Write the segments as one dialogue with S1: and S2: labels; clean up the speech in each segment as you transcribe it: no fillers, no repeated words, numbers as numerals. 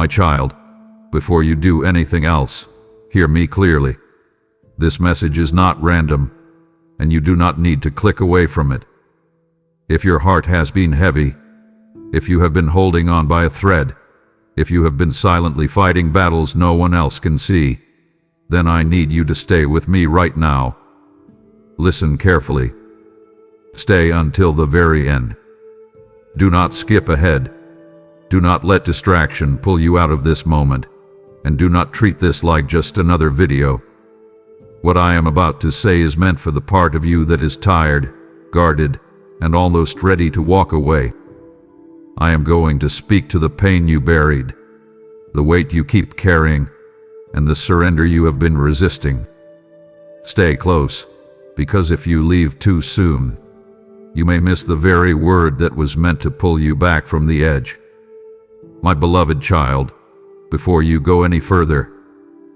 S1: My child, before you do anything else, hear me clearly. This message is not random, and you do not need to click away from it. If your heart has been heavy, if you have been holding on by a thread, if you have been silently fighting battles no one else can see, then I need you to stay with me right now. Listen carefully. Stay until the very end. Do not skip ahead. Do not let distraction pull you out of this moment, and do not treat this like just another video. What I am about to say is meant for the part of you that is tired, guarded, and almost ready to walk away. I am going to speak to the pain you buried, the weight you keep carrying, and the surrender you have been resisting. Stay close, because if you leave too soon, you may miss the very word that was meant to pull you back from the edge. My beloved child, before you go any further,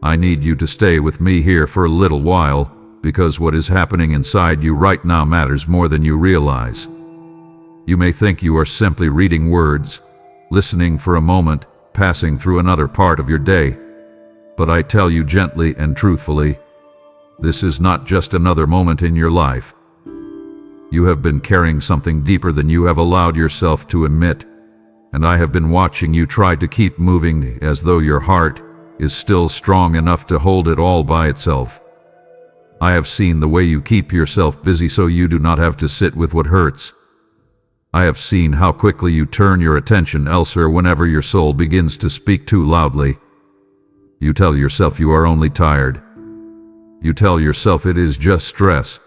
S1: I need you to stay with me here for a little while, because what is happening inside you right now matters more than you realize. You may think you are simply reading words, listening for a moment, passing through another part of your day. But I tell you gently and truthfully, this is not just another moment in your life. You have been carrying something deeper than you have allowed yourself to admit, and I have been watching you try to keep moving as though your heart is still strong enough to hold it all by itself. I have seen the way you keep yourself busy so you do not have to sit with what hurts. I have seen how quickly you turn your attention elsewhere whenever your soul begins to speak too loudly. You tell yourself you are only tired. You tell yourself it is just stress.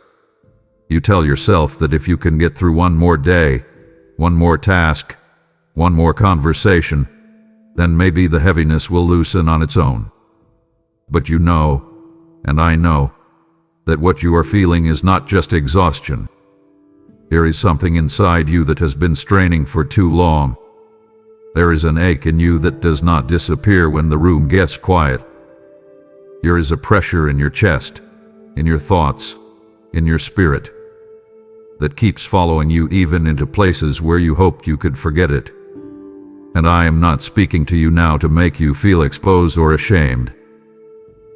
S1: You tell yourself that if you can get through one more day, one more task, one more conversation, then maybe the heaviness will loosen on its own. But you know, and I know, that what you are feeling is not just exhaustion. There is something inside you that has been straining for too long. There is an ache in you that does not disappear when the room gets quiet. There is a pressure in your chest, in your thoughts, in your spirit, that keeps following you even into places where you hoped you could forget it. And I am not speaking to you now to make you feel exposed or ashamed.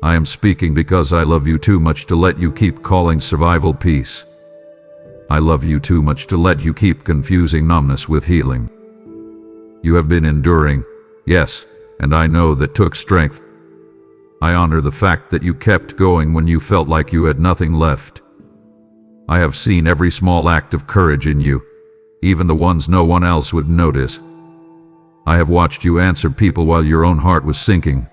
S1: I am speaking because I love you too much to let you keep calling survival peace. I love you too much to let you keep confusing numbness with healing. You have been enduring, yes, and I know that took strength. I honor the fact that you kept going when you felt like you had nothing left. I have seen every small act of courage in you, even the ones no one else would notice. I have watched you answer people while your own heart was sinking.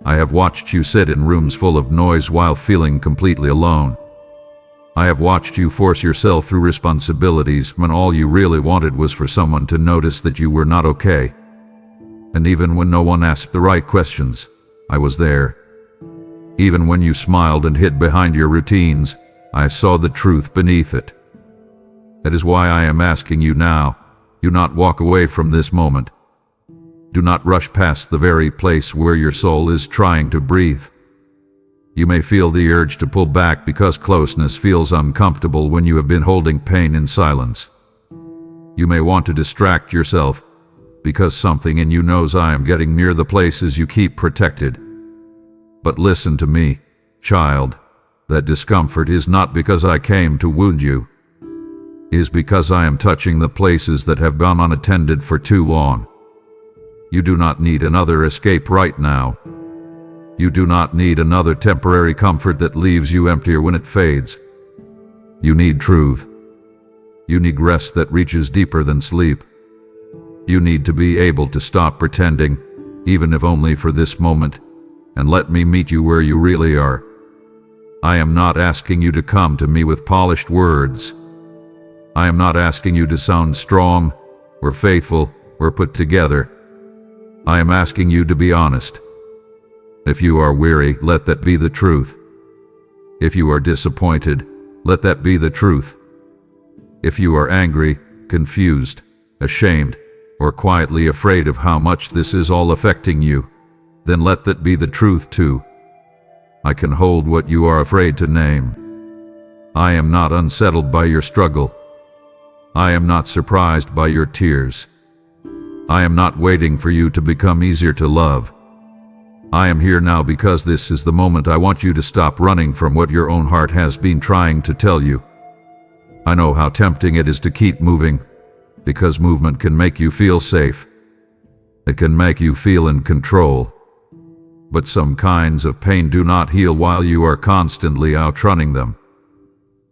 S1: I have watched you sit in rooms full of noise while feeling completely alone. I have watched you force yourself through responsibilities when all you really wanted was for someone to notice that you were not okay. And even when no one asked the right questions, I was there. Even when you smiled and hid behind your routines, I saw the truth beneath it. That is why I am asking you now, do not walk away from this moment. Do not rush past the very place where your soul is trying to breathe. You may feel the urge to pull back because closeness feels uncomfortable when you have been holding pain in silence. You may want to distract yourself because something in you knows I am getting near the places you keep protected. But listen to me, child. That discomfort is not because I came to wound you. It is because I am touching the places that have gone unattended for too long. You do not need another escape right now. You do not need another temporary comfort that leaves you emptier when it fades. You need truth. You need rest that reaches deeper than sleep. You need to be able to stop pretending, even if only for this moment, and let me meet you where you really are. I am not asking you to come to me with polished words. I am not asking you to sound strong, or faithful, or put together. I am asking you to be honest. If you are weary, let that be the truth. If you are disappointed, let that be the truth. If you are angry, confused, ashamed, or quietly afraid of how much this is all affecting you, then let that be the truth too. I can hold what you are afraid to name. I am not unsettled by your struggle. I am not surprised by your tears. I am not waiting for you to become easier to love. I am here now because this is the moment I want you to stop running from what your own heart has been trying to tell you. I know how tempting it is to keep moving, because movement can make you feel safe. It can make you feel in control. But some kinds of pain do not heal while you are constantly outrunning them.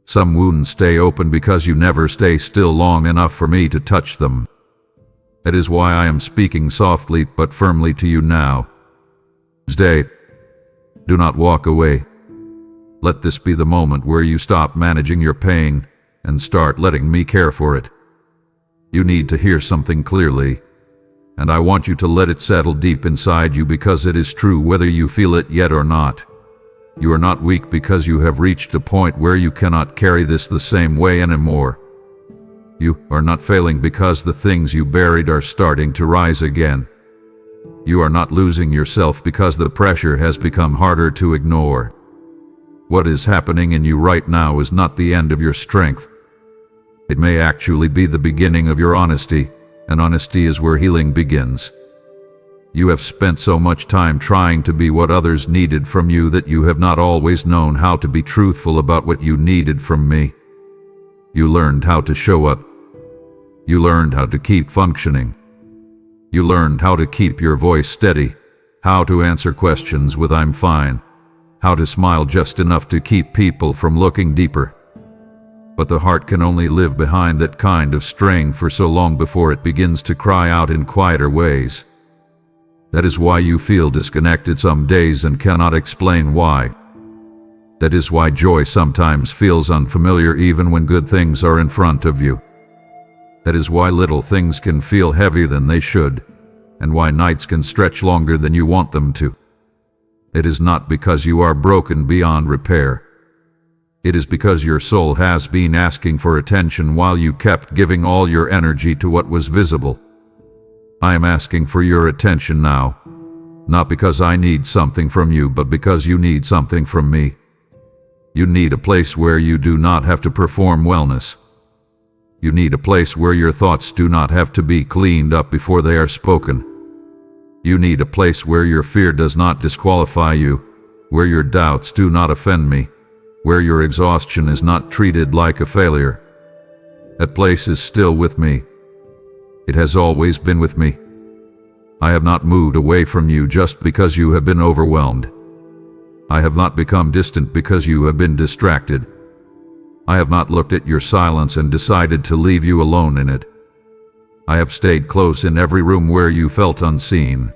S1: Some wounds stay open because you never stay still long enough for me to touch them. That is why I am speaking softly but firmly to you now. Stay. Do not walk away. Let this be the moment where you stop managing your pain and start letting me care for it. You need to hear something clearly, and I want you to let it settle deep inside you because it is true whether you feel it yet or not. You are not weak because you have reached a point where you cannot carry this the same way anymore. You are not failing because the things you buried are starting to rise again. You are not losing yourself because the pressure has become harder to ignore. What is happening in you right now is not the end of your strength. It may actually be the beginning of your honesty, and honesty is where healing begins. You have spent so much time trying to be what others needed from you that you have not always known how to be truthful about what you needed from me. You learned how to show up. You learned how to keep functioning. You learned how to keep your voice steady, how to answer questions with "I'm fine," how to smile just enough to keep people from looking deeper. But the heart can only live behind that kind of strain for so long before it begins to cry out in quieter ways. That is why you feel disconnected some days and cannot explain why. That is why joy sometimes feels unfamiliar even when good things are in front of you. That is why little things can feel heavier than they should, and why nights can stretch longer than you want them to. It is not because you are broken beyond repair. It is because your soul has been asking for attention while you kept giving all your energy to what was visible. I am asking for your attention now, not because I need something from you, but because you need something from me. You need a place where you do not have to perform wellness. You need a place where your thoughts do not have to be cleaned up before they are spoken. You need a place where your fear does not disqualify you, where your doubts do not offend me, where your exhaustion is not treated like a failure. That place is still with me. It has always been with me. I have not moved away from you just because you have been overwhelmed. I have not become distant because you have been distracted. I have not looked at your silence and decided to leave you alone in it. I have stayed close in every room where you felt unseen.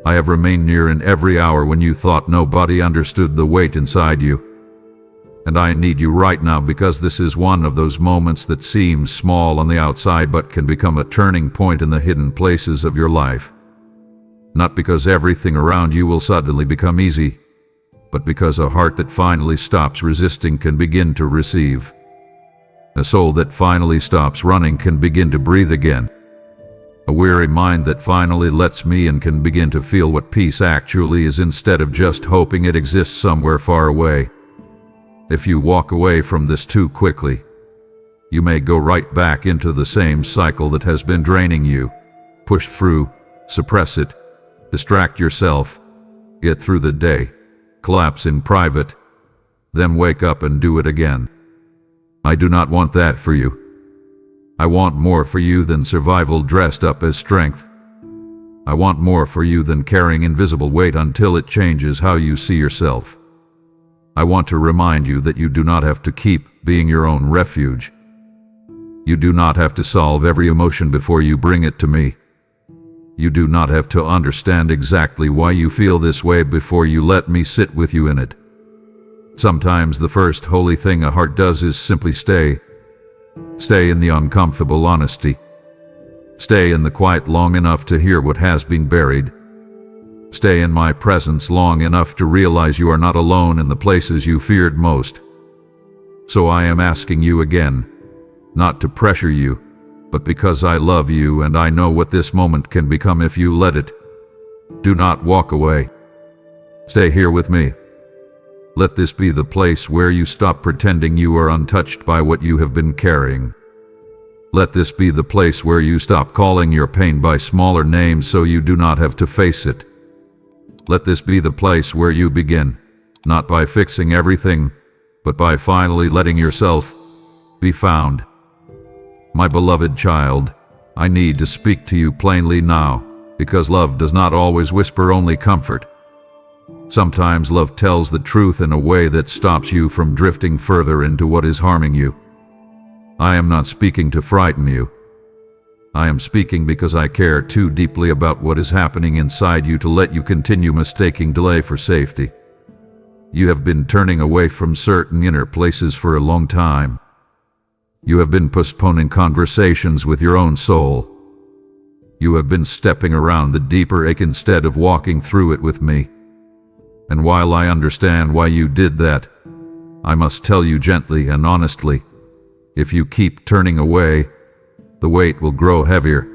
S1: I have remained near in every hour when you thought nobody understood the weight inside you. And I need you right now because this is one of those moments that seems small on the outside but can become a turning point in the hidden places of your life. Not because everything around you will suddenly become easy, but because a heart that finally stops resisting can begin to receive. A soul that finally stops running can begin to breathe again. A weary mind that finally lets me in can begin to feel what peace actually is instead of just hoping it exists somewhere far away. If you walk away from this too quickly, you may go right back into the same cycle that has been draining you. Push through, suppress it, distract yourself, get through the day, collapse in private, then wake up and do it again. I do not want that for you. I want more for you than survival dressed up as strength. I want more for you than carrying invisible weight until it changes how you see yourself. I want to remind you that you do not have to keep being your own refuge. You do not have to solve every emotion before you bring it to me. You do not have to understand exactly why you feel this way before you let me sit with you in it. Sometimes the first holy thing a heart does is simply stay. Stay in the uncomfortable honesty. Stay in the quiet long enough to hear what has been buried. Stay in my presence long enough to realize you are not alone in the places you feared most. So I am asking you again, not to pressure you, but because I love you and I know what this moment can become if you let it. Do not walk away. Stay here with me. Let this be the place where you stop pretending you are untouched by what you have been carrying. Let this be the place where you stop calling your pain by smaller names so you do not have to face it. Let this be the place where you begin, not by fixing everything, but by finally letting yourself be found. My beloved child, I need to speak to you plainly now, because love does not always whisper only comfort. Sometimes love tells the truth in a way that stops you from drifting further into what is harming you. I am not speaking to frighten you. I am speaking because I care too deeply about what is happening inside you to let you continue mistaking delay for safety. You have been turning away from certain inner places for a long time. You have been postponing conversations with your own soul. You have been stepping around the deeper ache instead of walking through it with me. And while I understand why you did that, I must tell you gently and honestly, if you keep turning away, the weight will grow heavier.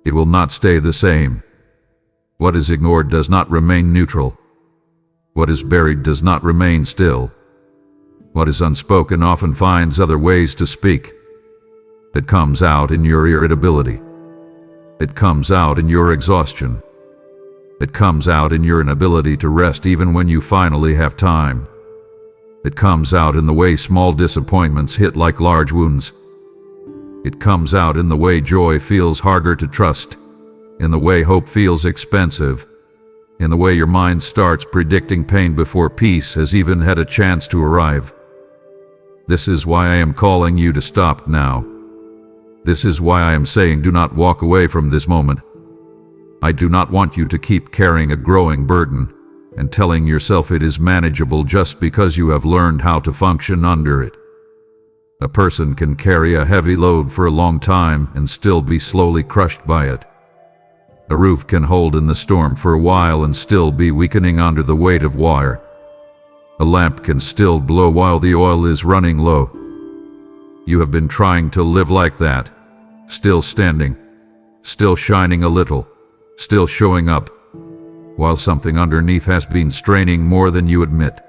S1: It will not stay the same. What is ignored does not remain neutral. What is buried does not remain still. What is unspoken often finds other ways to speak. It comes out in your irritability. It comes out in your exhaustion. It comes out in your inability to rest even when you finally have time. It comes out in the way small disappointments hit like large wounds. It comes out in the way joy feels harder to trust, in the way hope feels expensive, in the way your mind starts predicting pain before peace has even had a chance to arrive. This is why I am calling you to stop now. This is why I am saying do not walk away from this moment. I do not want you to keep carrying a growing burden and telling yourself it is manageable just because you have learned how to function under it. A person can carry a heavy load for a long time and still be slowly crushed by it. A roof can hold in the storm for a while and still be weakening under the weight of wire. A lamp can still blow while the oil is running low. You have been trying to live like that, still standing, still shining a little, still showing up, while something underneath has been straining more than you admit.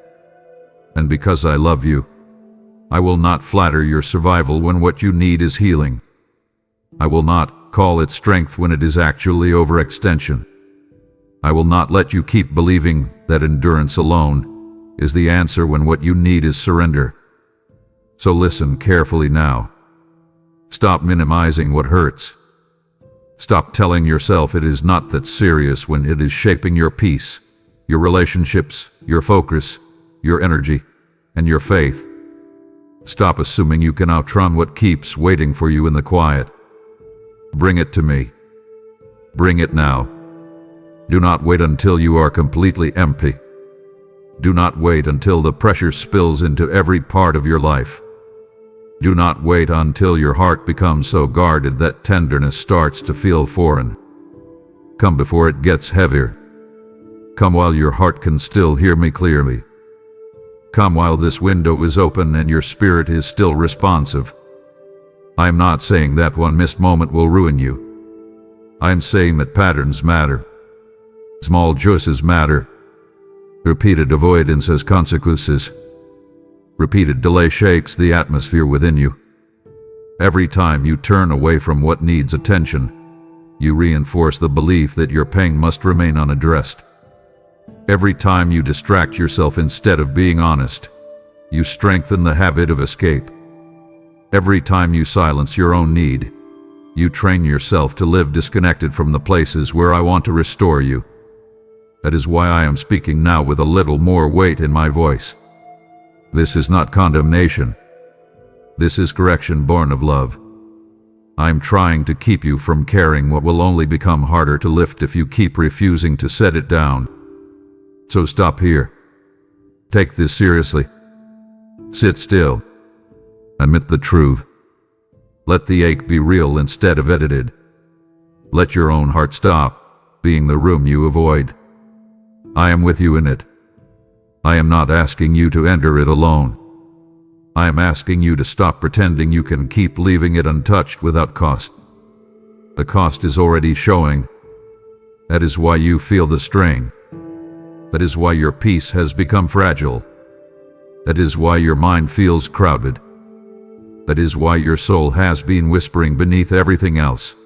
S1: And because I love you, I will not flatter your survival when what you need is healing. I will not call it strength when it is actually overextension. I will not let you keep believing that endurance alone is the answer when what you need is surrender. So listen carefully now. Stop minimizing what hurts. Stop telling yourself it is not that serious when it is shaping your peace, your relationships, your focus, your energy, and your faith. Stop assuming you can outrun what keeps waiting for you in the quiet. Bring it to me. Bring it now. Do not wait until you are completely empty. Do not wait until the pressure spills into every part of your life. Do not wait until your heart becomes so guarded that tenderness starts to feel foreign. Come before it gets heavier. Come while your heart can still hear me clearly. Come while this window is open and your spirit is still responsive. I am not saying that one missed moment will ruin you. I am saying that patterns matter. Small choices matter. Repeated avoidance has consequences. Repeated delay shakes the atmosphere within you. Every time you turn away from what needs attention, you reinforce the belief that your pain must remain unaddressed. Every time you distract yourself instead of being honest, you strengthen the habit of escape. Every time you silence your own need, you train yourself to live disconnected from the places where I want to restore you. That is why I am speaking now with a little more weight in my voice. This is not condemnation. This is correction born of love. I am trying to keep you from carrying what will only become harder to lift if you keep refusing to set it down. So stop here. Take this seriously. Sit still. Admit the truth. Let the ache be real instead of edited. Let your own heart stop being the room you avoid. I am with you in it. I am not asking you to enter it alone. I am asking you to stop pretending you can keep leaving it untouched without cost. The cost is already showing. That is why you feel the strain. That is why your peace has become fragile. That is why your mind feels crowded. That is why your soul has been whispering beneath everything else.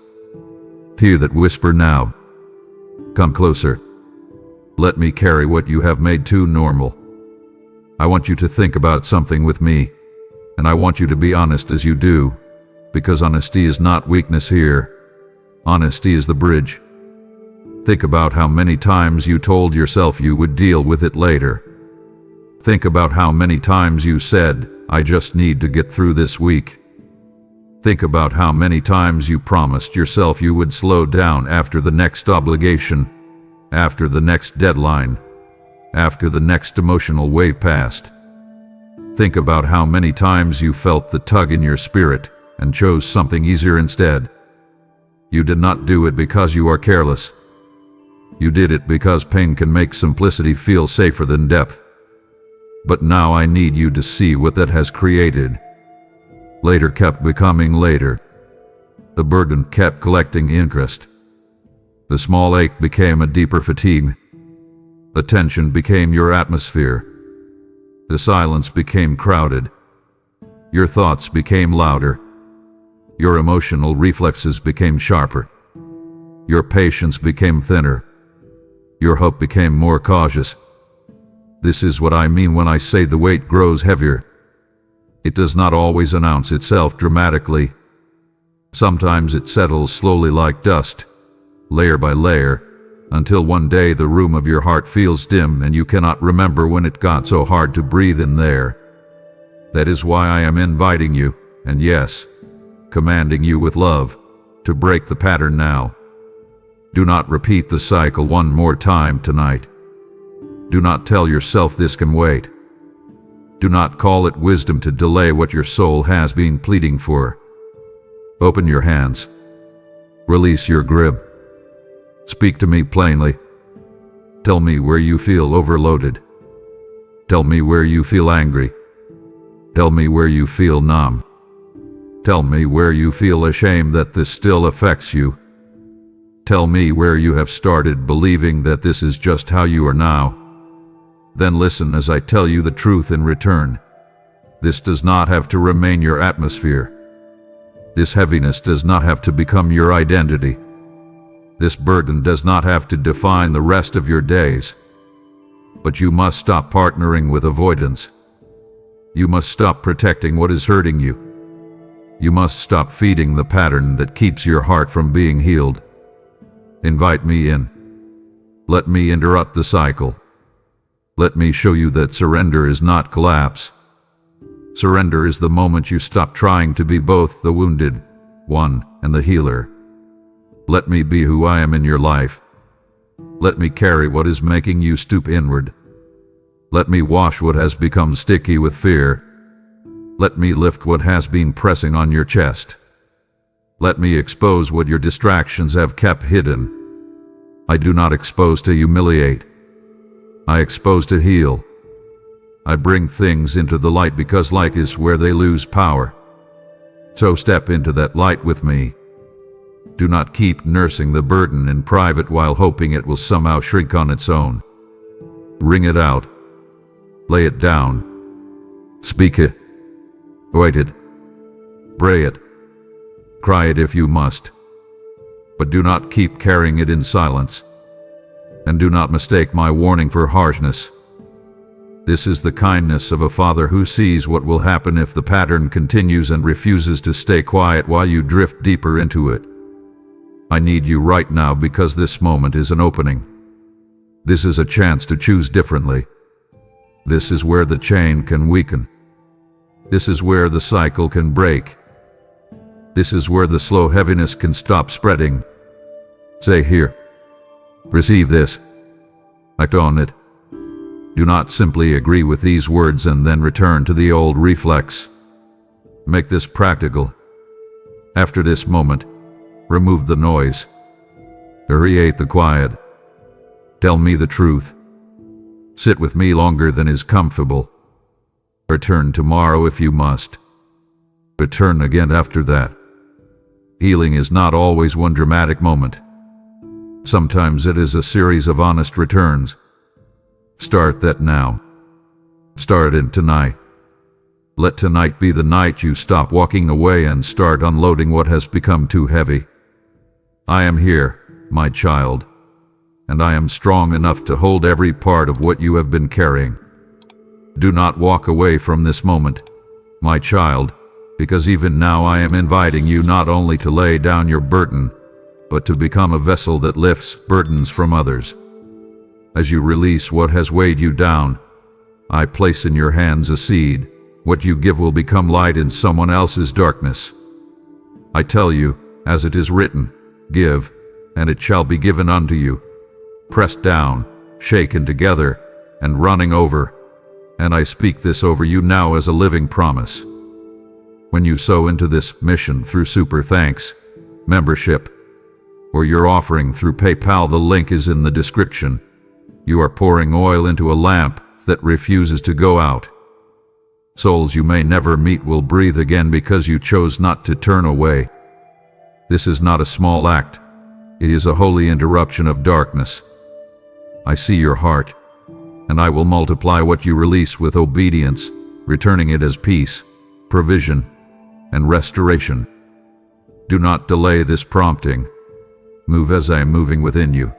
S1: Hear that whisper now. Come closer. Let me carry what you have made too normal. I want you to think about something with me, and I want you to be honest as you do, because honesty is not weakness here. Honesty is the bridge. Think about how many times you told yourself you would deal with it later. Think about how many times you said, I just need to get through this week. Think about how many times you promised yourself you would slow down after the next obligation, after the next deadline, after the next emotional wave passed. Think about how many times you felt the tug in your spirit and chose something easier instead. You did not do it because you are careless. You did it because pain can make simplicity feel safer than depth. But now I need you to see what that has created. Later kept becoming later. The burden kept collecting interest. The small ache became a deeper fatigue. The tension became your atmosphere. The silence became crowded. Your thoughts became louder. Your emotional reflexes became sharper. Your patience became thinner. Your hope became more cautious. This is what I mean when I say the weight grows heavier. It does not always announce itself dramatically. Sometimes it settles slowly like dust, layer by layer, until one day the room of your heart feels dim and you cannot remember when it got so hard to breathe in there. That is why I am inviting you, and yes, commanding you with love, to break the pattern now. Do not repeat the cycle one more time tonight. Do not tell yourself this can wait. Do not call it wisdom to delay what your soul has been pleading for. Open your hands. Release your grip. Speak to me plainly. Tell me where you feel overloaded. Tell me where you feel angry. Tell me where you feel numb. Tell me where you feel ashamed that this still affects you. Tell me where you have started believing that this is just how you are now. Then listen as I tell you the truth in return. This does not have to remain your atmosphere. This heaviness does not have to become your identity. This burden does not have to define the rest of your days. But you must stop partnering with avoidance. You must stop protecting what is hurting you. You must stop feeding the pattern that keeps your heart from being healed. Invite me in. Let me interrupt the cycle. Let me show you that surrender is not collapse. Surrender is the moment you stop trying to be both the wounded one and the healer. Let me be who I am in your life. Let me carry what is making you stoop inward. Let me wash what has become sticky with fear. Let me lift what has been pressing on your chest. Let me expose what your distractions have kept hidden. I do not expose to humiliate. I expose to heal. I bring things into the light because light is where they lose power. So step into that light with me. Do not keep nursing the burden in private while hoping it will somehow shrink on its own. Wring it out. Lay it down. Speak it. Write it. Pray it. Cry it if you must. But do not keep carrying it in silence. And do not mistake my warning for harshness. This is the kindness of a father who sees what will happen if the pattern continues and refuses to stay quiet while you drift deeper into it. I need you right now because this moment is an opening. This is a chance to choose differently. This is where the chain can weaken. This is where the cycle can break. This is where the slow heaviness can stop spreading. Say here. Receive this. Act on it. Do not simply agree with these words and then return to the old reflex. Make this practical. After this moment, remove the noise. Create the quiet. Tell me the truth. Sit with me longer than is comfortable. Return tomorrow if you must. Return again after that. Healing is not always one dramatic moment. Sometimes it is a series of honest returns. Start that now. Start it tonight. Let tonight be the night you stop walking away and start unloading what has become too heavy. I am here, my child, and I am strong enough to hold every part of what you have been carrying. Do not walk away from this moment, my child, because even now I am inviting you not only to lay down your burden, but to become a vessel that lifts burdens from others. As you release what has weighed you down, I place in your hands a seed. What you give will become light in someone else's darkness. I tell you, as it is written, give, and it shall be given unto you. Pressed down, shaken together, and running over. And I speak this over you now as a living promise. When you sow into this mission through Super Thanks, membership, or your offering through PayPal, the link is in the description. You are pouring oil into a lamp that refuses to go out. Souls you may never meet will breathe again because you chose not to turn away. This is not a small act. It is a holy interruption of darkness. I see your heart, and I will multiply what you release with obedience, returning it as peace, provision, and restoration. Do not delay this prompting. Move as I am moving within you.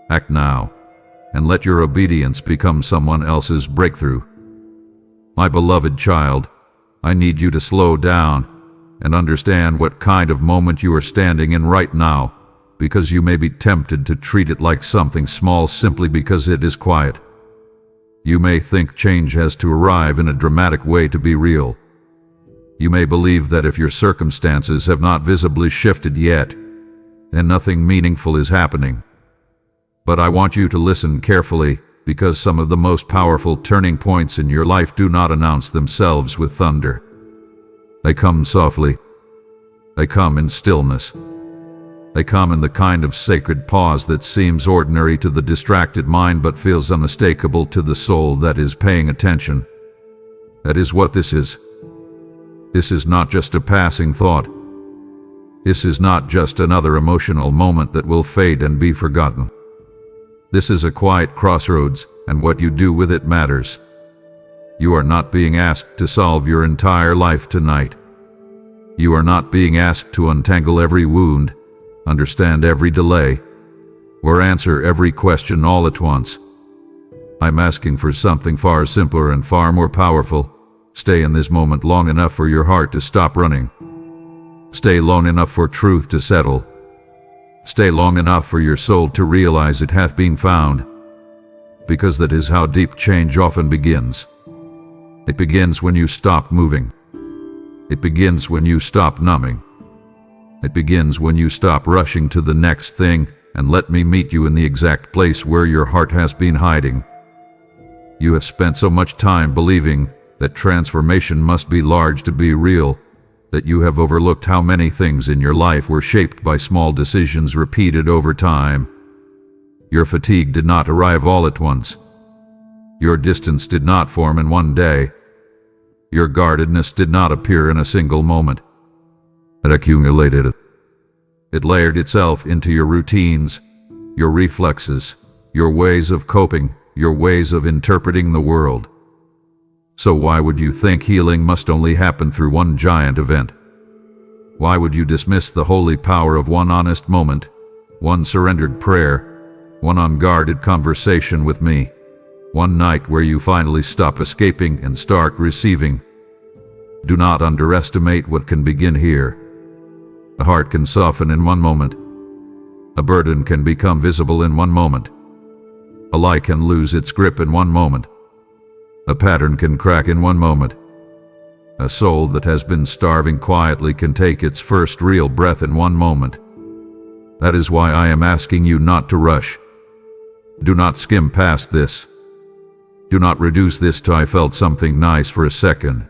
S1: Act now, and let your obedience become someone else's breakthrough. My beloved child, I need you to slow down and understand what kind of moment you are standing in right now, because you may be tempted to treat it like something small simply because it is quiet. You may think change has to arrive in a dramatic way to be real. You may believe that if your circumstances have not visibly shifted yet, then nothing meaningful is happening. But I want you to listen carefully, because some of the most powerful turning points in your life do not announce themselves with thunder. They come softly. They come in stillness. They come in the kind of sacred pause that seems ordinary to the distracted mind but feels unmistakable to the soul that is paying attention. That is what this is. This is not just a passing thought. This is not just another emotional moment that will fade and be forgotten. This is a quiet crossroads, and what you do with it matters. You are not being asked to solve your entire life tonight. You are not being asked to untangle every wound, understand every delay, or answer every question all at once. I'm asking for something far simpler and far more powerful. Stay in this moment long enough for your heart to stop running. Stay long enough for truth to settle. Stay long enough for your soul to realize it hath been found, because that is how deep change often begins. It begins when you stop moving. It begins when you stop numbing. It begins when you stop rushing to the next thing and let me meet you in the exact place where your heart has been hiding. You have spent so much time believing that transformation must be large to be real, that you have overlooked how many things in your life were shaped by small decisions repeated over time. Your fatigue did not arrive all at once. Your distance did not form in one day. Your guardedness did not appear in a single moment. It accumulated. It layered itself into your routines, your reflexes, your ways of coping, your ways of interpreting the world. So why would you think healing must only happen through one giant event? Why would you dismiss the holy power of one honest moment, one surrendered prayer, one unguarded conversation with me, one night where you finally stop escaping and start receiving? Do not underestimate what can begin here. A heart can soften in one moment. A burden can become visible in one moment. A lie can lose its grip in one moment. A pattern can crack in one moment. A soul that has been starving quietly can take its first real breath in one moment. That is why I am asking you not to rush. Do not skim past this. Do not reduce this to I felt something nice for a second.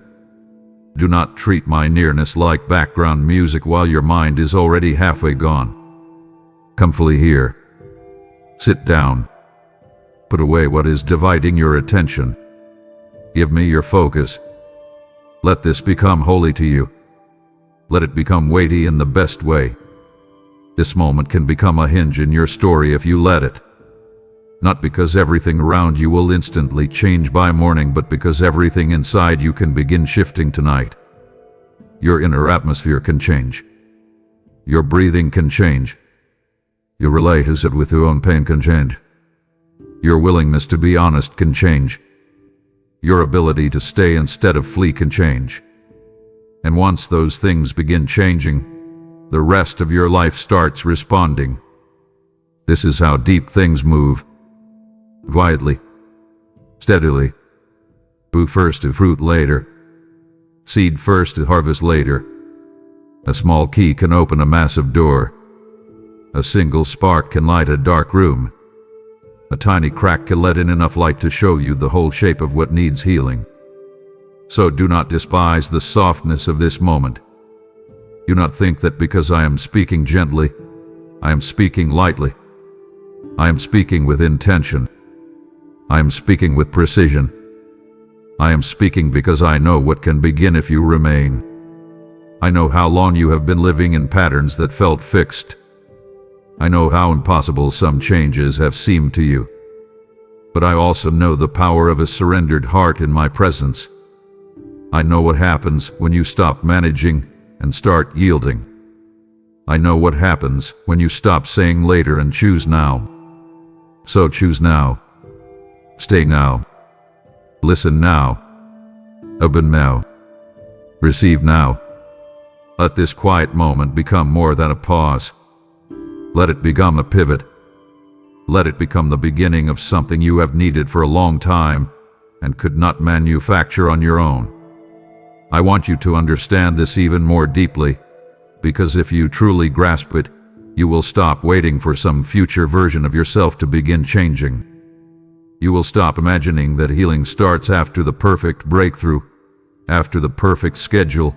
S1: Do not treat my nearness like background music while your mind is already halfway gone. Come fully here. Sit down. Put away what is dividing your attention. Give me your focus. Let this become holy to you. Let it become weighty in the best way. This moment can become a hinge in your story if you let it. Not because everything around you will instantly change by morning, but because everything inside you can begin shifting tonight. Your inner atmosphere can change. Your breathing can change. Your relationship with your own pain can change. Your willingness to be honest can change. Your ability to stay instead of flee can change. And once those things begin changing, the rest of your life starts responding. This is how deep things move. Quietly. Steadily. Fruit first to fruit later. Seed first to harvest later. A small key can open a massive door. A single spark can light a dark room. A tiny crack can let in enough light to show you the whole shape of what needs healing. So do not despise the softness of this moment. Do not think that because I am speaking gently, I am speaking lightly. I am speaking with intention. I am speaking with precision. I am speaking because I know what can begin if you remain. I know how long you have been living in patterns that felt fixed. I know how impossible some changes have seemed to you. But I also know the power of a surrendered heart in my presence. I know what happens when you stop managing and start yielding. I know what happens when you stop saying later and choose now. So choose now. Stay now. Listen now. Open now. Receive now. Let this quiet moment become more than a pause. Let it become a pivot. Let it become the beginning of something you have needed for a long time and could not manufacture on your own. I want you to understand this even more deeply, because if you truly grasp it, you will stop waiting for some future version of yourself to begin changing. You will stop imagining that healing starts after the perfect breakthrough, after the perfect schedule,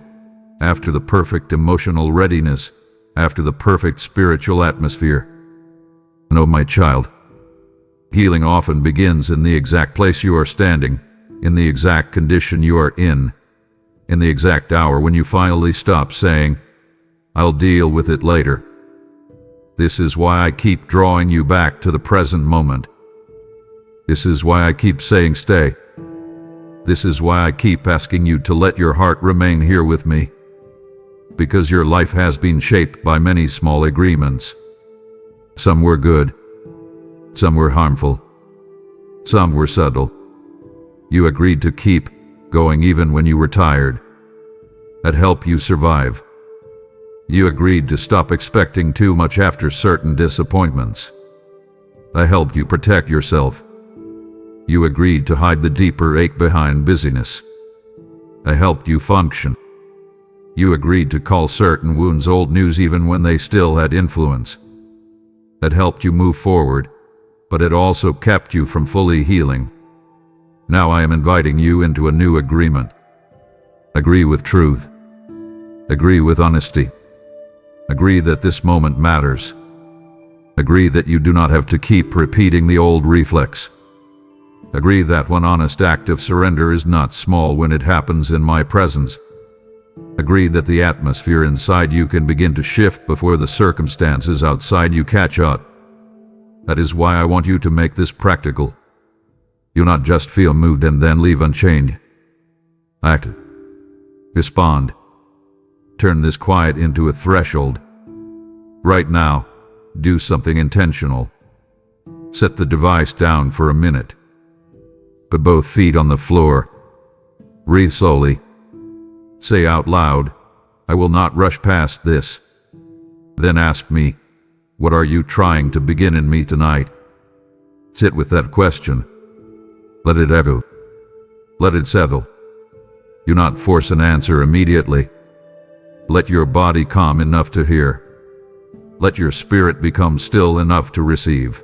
S1: after the perfect emotional readiness, after the perfect spiritual atmosphere. No, my child. Healing often begins in the exact place you are standing, in the exact condition you are in the exact hour when you finally stop saying, "I'll deal with it later." This is why I keep drawing you back to the present moment. This is why I keep saying stay. This is why I keep asking you to let your heart remain here with me. Because your life has been shaped by many small agreements. Some were good. Some were harmful. Some were subtle. You agreed to keep going even when you were tired. That helped you survive. You agreed to stop expecting too much after certain disappointments. I helped you protect yourself. You agreed to hide the deeper ache behind busyness. I helped you function. You agreed to call certain wounds old news even when they still had influence. That helped you move forward, but it also kept you from fully healing. Now I am inviting you into a new agreement. Agree with truth. Agree with honesty. Agree that this moment matters. Agree that you do not have to keep repeating the old reflex. Agree that one honest act of surrender is not small when it happens in my presence. Agree that the atmosphere inside you can begin to shift before the circumstances outside you catch up. That is why I want you to make this practical. You not just feel moved and then leave unchanged. Act. Respond. Turn this quiet into a threshold. Right now, do something intentional. Set the device down for a minute. Put both feet on the floor. Breathe slowly. Say out loud, "I will not rush past this." Then ask me, "What are you trying to begin in me tonight?" Sit with that question. Let it echo. Let it settle. Do not force an answer immediately. Let your body calm enough to hear. Let your spirit become still enough to receive.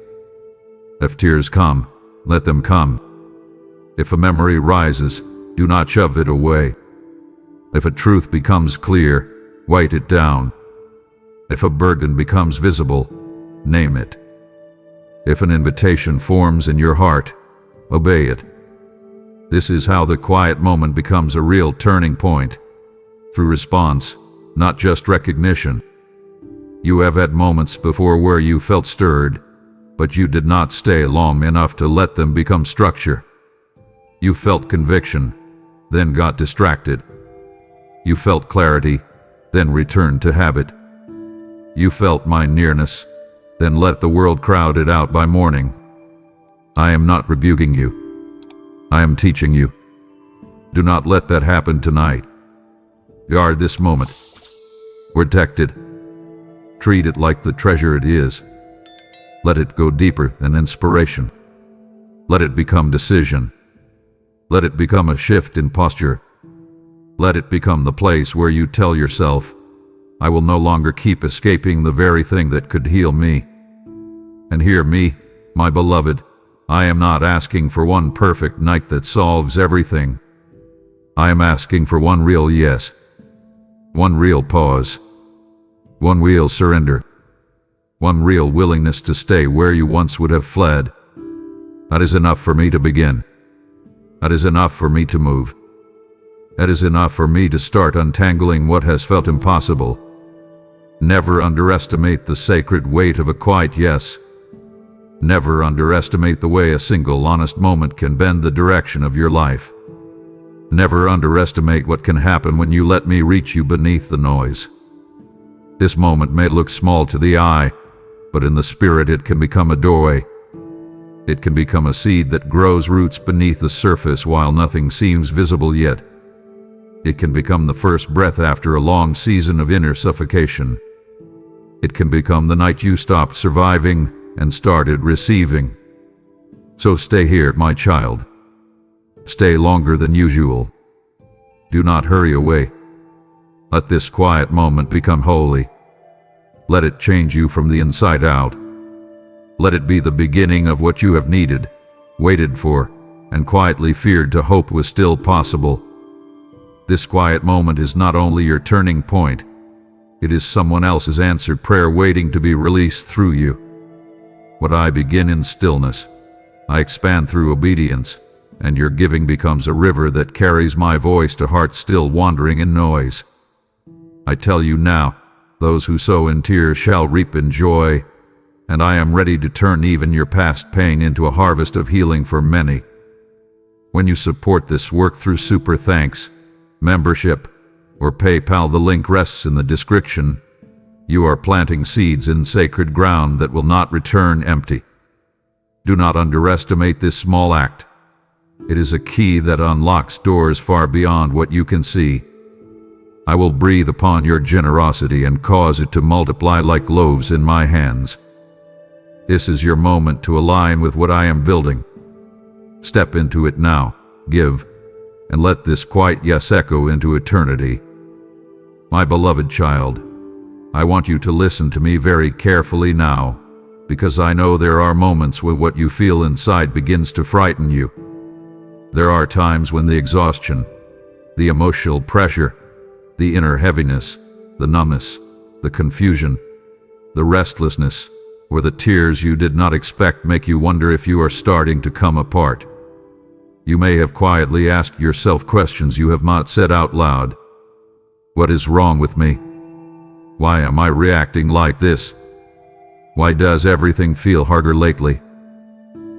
S1: If tears come, let them come. If a memory rises, do not shove it away. If a truth becomes clear, write it down. If a burden becomes visible, name it. If an invitation forms in your heart, obey it. This is how the quiet moment becomes a real turning point. Through response, not just recognition. You have had moments before where you felt stirred, but you did not stay long enough to let them become structure. You felt conviction, then got distracted. You felt clarity, then returned to habit. You felt my nearness, then let the world crowd it out by morning. I am not rebuking you. I am teaching you. Do not let that happen tonight. Guard this moment. Protect it. Treat it like the treasure it is. Let it go deeper than inspiration. Let it become decision. Let it become a shift in posture. Let it become the place where you tell yourself, I will no longer keep escaping the very thing that could heal me. And hear me, my beloved, I am not asking for one perfect night that solves everything. I am asking for one real yes, one real pause, one real surrender, one real willingness to stay where you once would have fled. That is enough for me to begin. That is enough for me to move. That is enough for me to start untangling what has felt impossible. Never underestimate the sacred weight of a quiet yes. Never underestimate the way a single honest moment can bend the direction of your life. Never underestimate what can happen when you let me reach you beneath the noise. This moment may look small to the eye, but in the spirit it can become a doorway. It can become a seed that grows roots beneath the surface while nothing seems visible yet. It can become the first breath after a long season of inner suffocation. It can become the night you stopped surviving and started receiving. So stay here, my child. Stay longer than usual. Do not hurry away. Let this quiet moment become holy. Let it change you from the inside out. Let it be the beginning of what you have needed, waited for, and quietly feared to hope was still possible. This quiet moment is not only your turning point, it is someone else's answered prayer waiting to be released through you. What I begin in stillness, I expand through obedience, and your giving becomes a river that carries my voice to hearts still wandering in noise. I tell you now, those who sow in tears shall reap in joy, and I am ready to turn even your past pain into a harvest of healing for many. When you support this work through Super Thanks, membership, or PayPal, the link rests in the description, you are planting seeds in sacred ground that will not return empty. Do not underestimate this small act. It is a key that unlocks doors far beyond what you can see. I will breathe upon your generosity and cause it to multiply like loaves in my hands. This is your moment to align with what I am building. Step into it now, give, and let this quiet yes echo into eternity. My beloved child, I want you to listen to me very carefully now, because I know there are moments when what you feel inside begins to frighten you. There are times when the exhaustion, the emotional pressure, the inner heaviness, the numbness, the confusion, the restlessness, or the tears you did not expect make you wonder if you are starting to come apart. You may have quietly asked yourself questions you have not said out loud. What is wrong with me? Why am I reacting like this? Why does everything feel harder lately?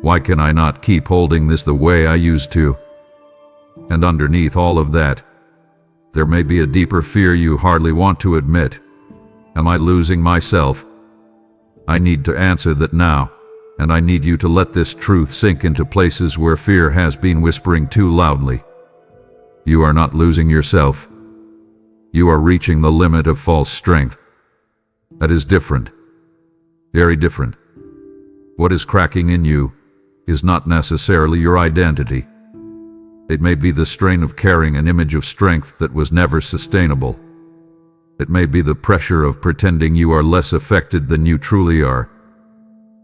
S1: Why can I not keep holding this the way I used to? And underneath all of that, there may be a deeper fear you hardly want to admit. Am I losing myself? I need to answer that now, and I need you to let this truth sink into places where fear has been whispering too loudly. You are not losing yourself. You are reaching the limit of false strength. That is different. Very different. What is cracking in you is not necessarily your identity. It may be the strain of carrying an image of strength that was never sustainable. It may be the pressure of pretending you are less affected than you truly are.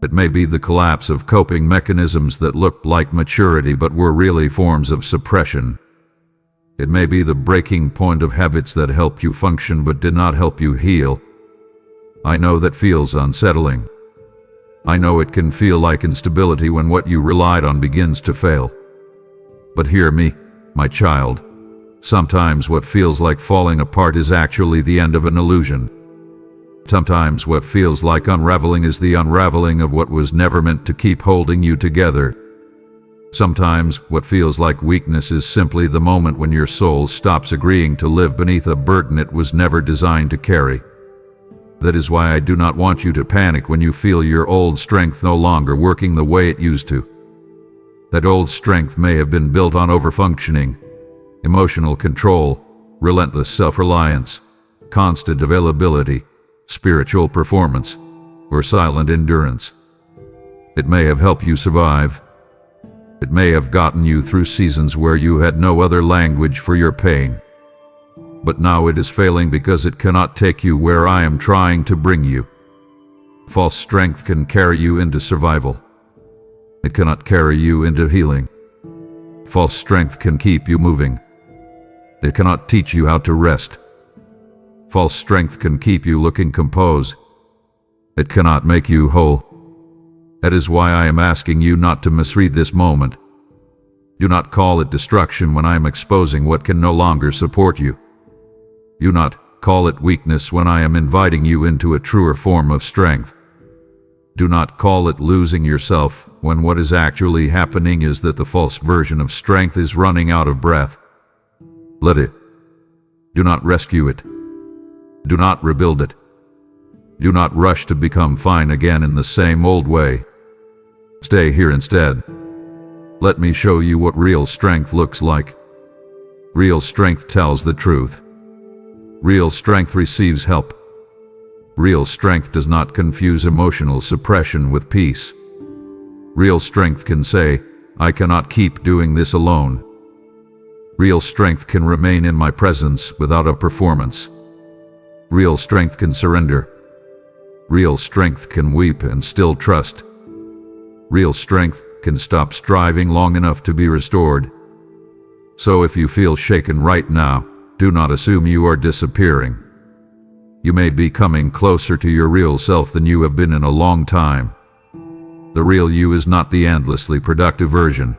S1: It may be the collapse of coping mechanisms that looked like maturity but were really forms of suppression. It may be the breaking point of habits that helped you function but did not help you heal. I know that feels unsettling. I know it can feel like instability when what you relied on begins to fail. But hear me, my child. Sometimes what feels like falling apart is actually the end of an illusion. Sometimes what feels like unraveling is the unraveling of what was never meant to keep holding you together. Sometimes what feels like weakness is simply the moment when your soul stops agreeing to live beneath a burden it was never designed to carry. That is why I do not want you to panic when you feel your old strength no longer working the way it used to. That old strength may have been built on overfunctioning, emotional control, relentless self-reliance, constant availability, spiritual performance, or silent endurance. It may have helped you survive. It may have gotten you through seasons where you had no other language for your pain. But now it is failing because it cannot take you where I am trying to bring you. False strength can carry you into survival. It cannot carry you into healing. False strength can keep you moving. It cannot teach you how to rest. False strength can keep you looking composed. It cannot make you whole. That is why I am asking you not to misread this moment. Do not call it destruction when I am exposing what can no longer support you. Do not call it weakness when I am inviting you into a truer form of strength. Do not call it losing yourself when what is actually happening is that the false version of strength is running out of breath. Let it. Do not rescue it. Do not rebuild it. Do not rush to become fine again in the same old way. Stay here instead. Let me show you what real strength looks like. Real strength tells the truth. Real strength receives help. Real strength does not confuse emotional suppression with peace. Real strength can say, I cannot keep doing this alone. Real strength can remain in my presence without a performance. Real strength can surrender. Real strength can weep and still trust. Real strength can stop striving long enough to be restored. So if you feel shaken right now, do not assume you are disappearing. You may be coming closer to your real self than you have been in a long time. The real you is not the endlessly productive version.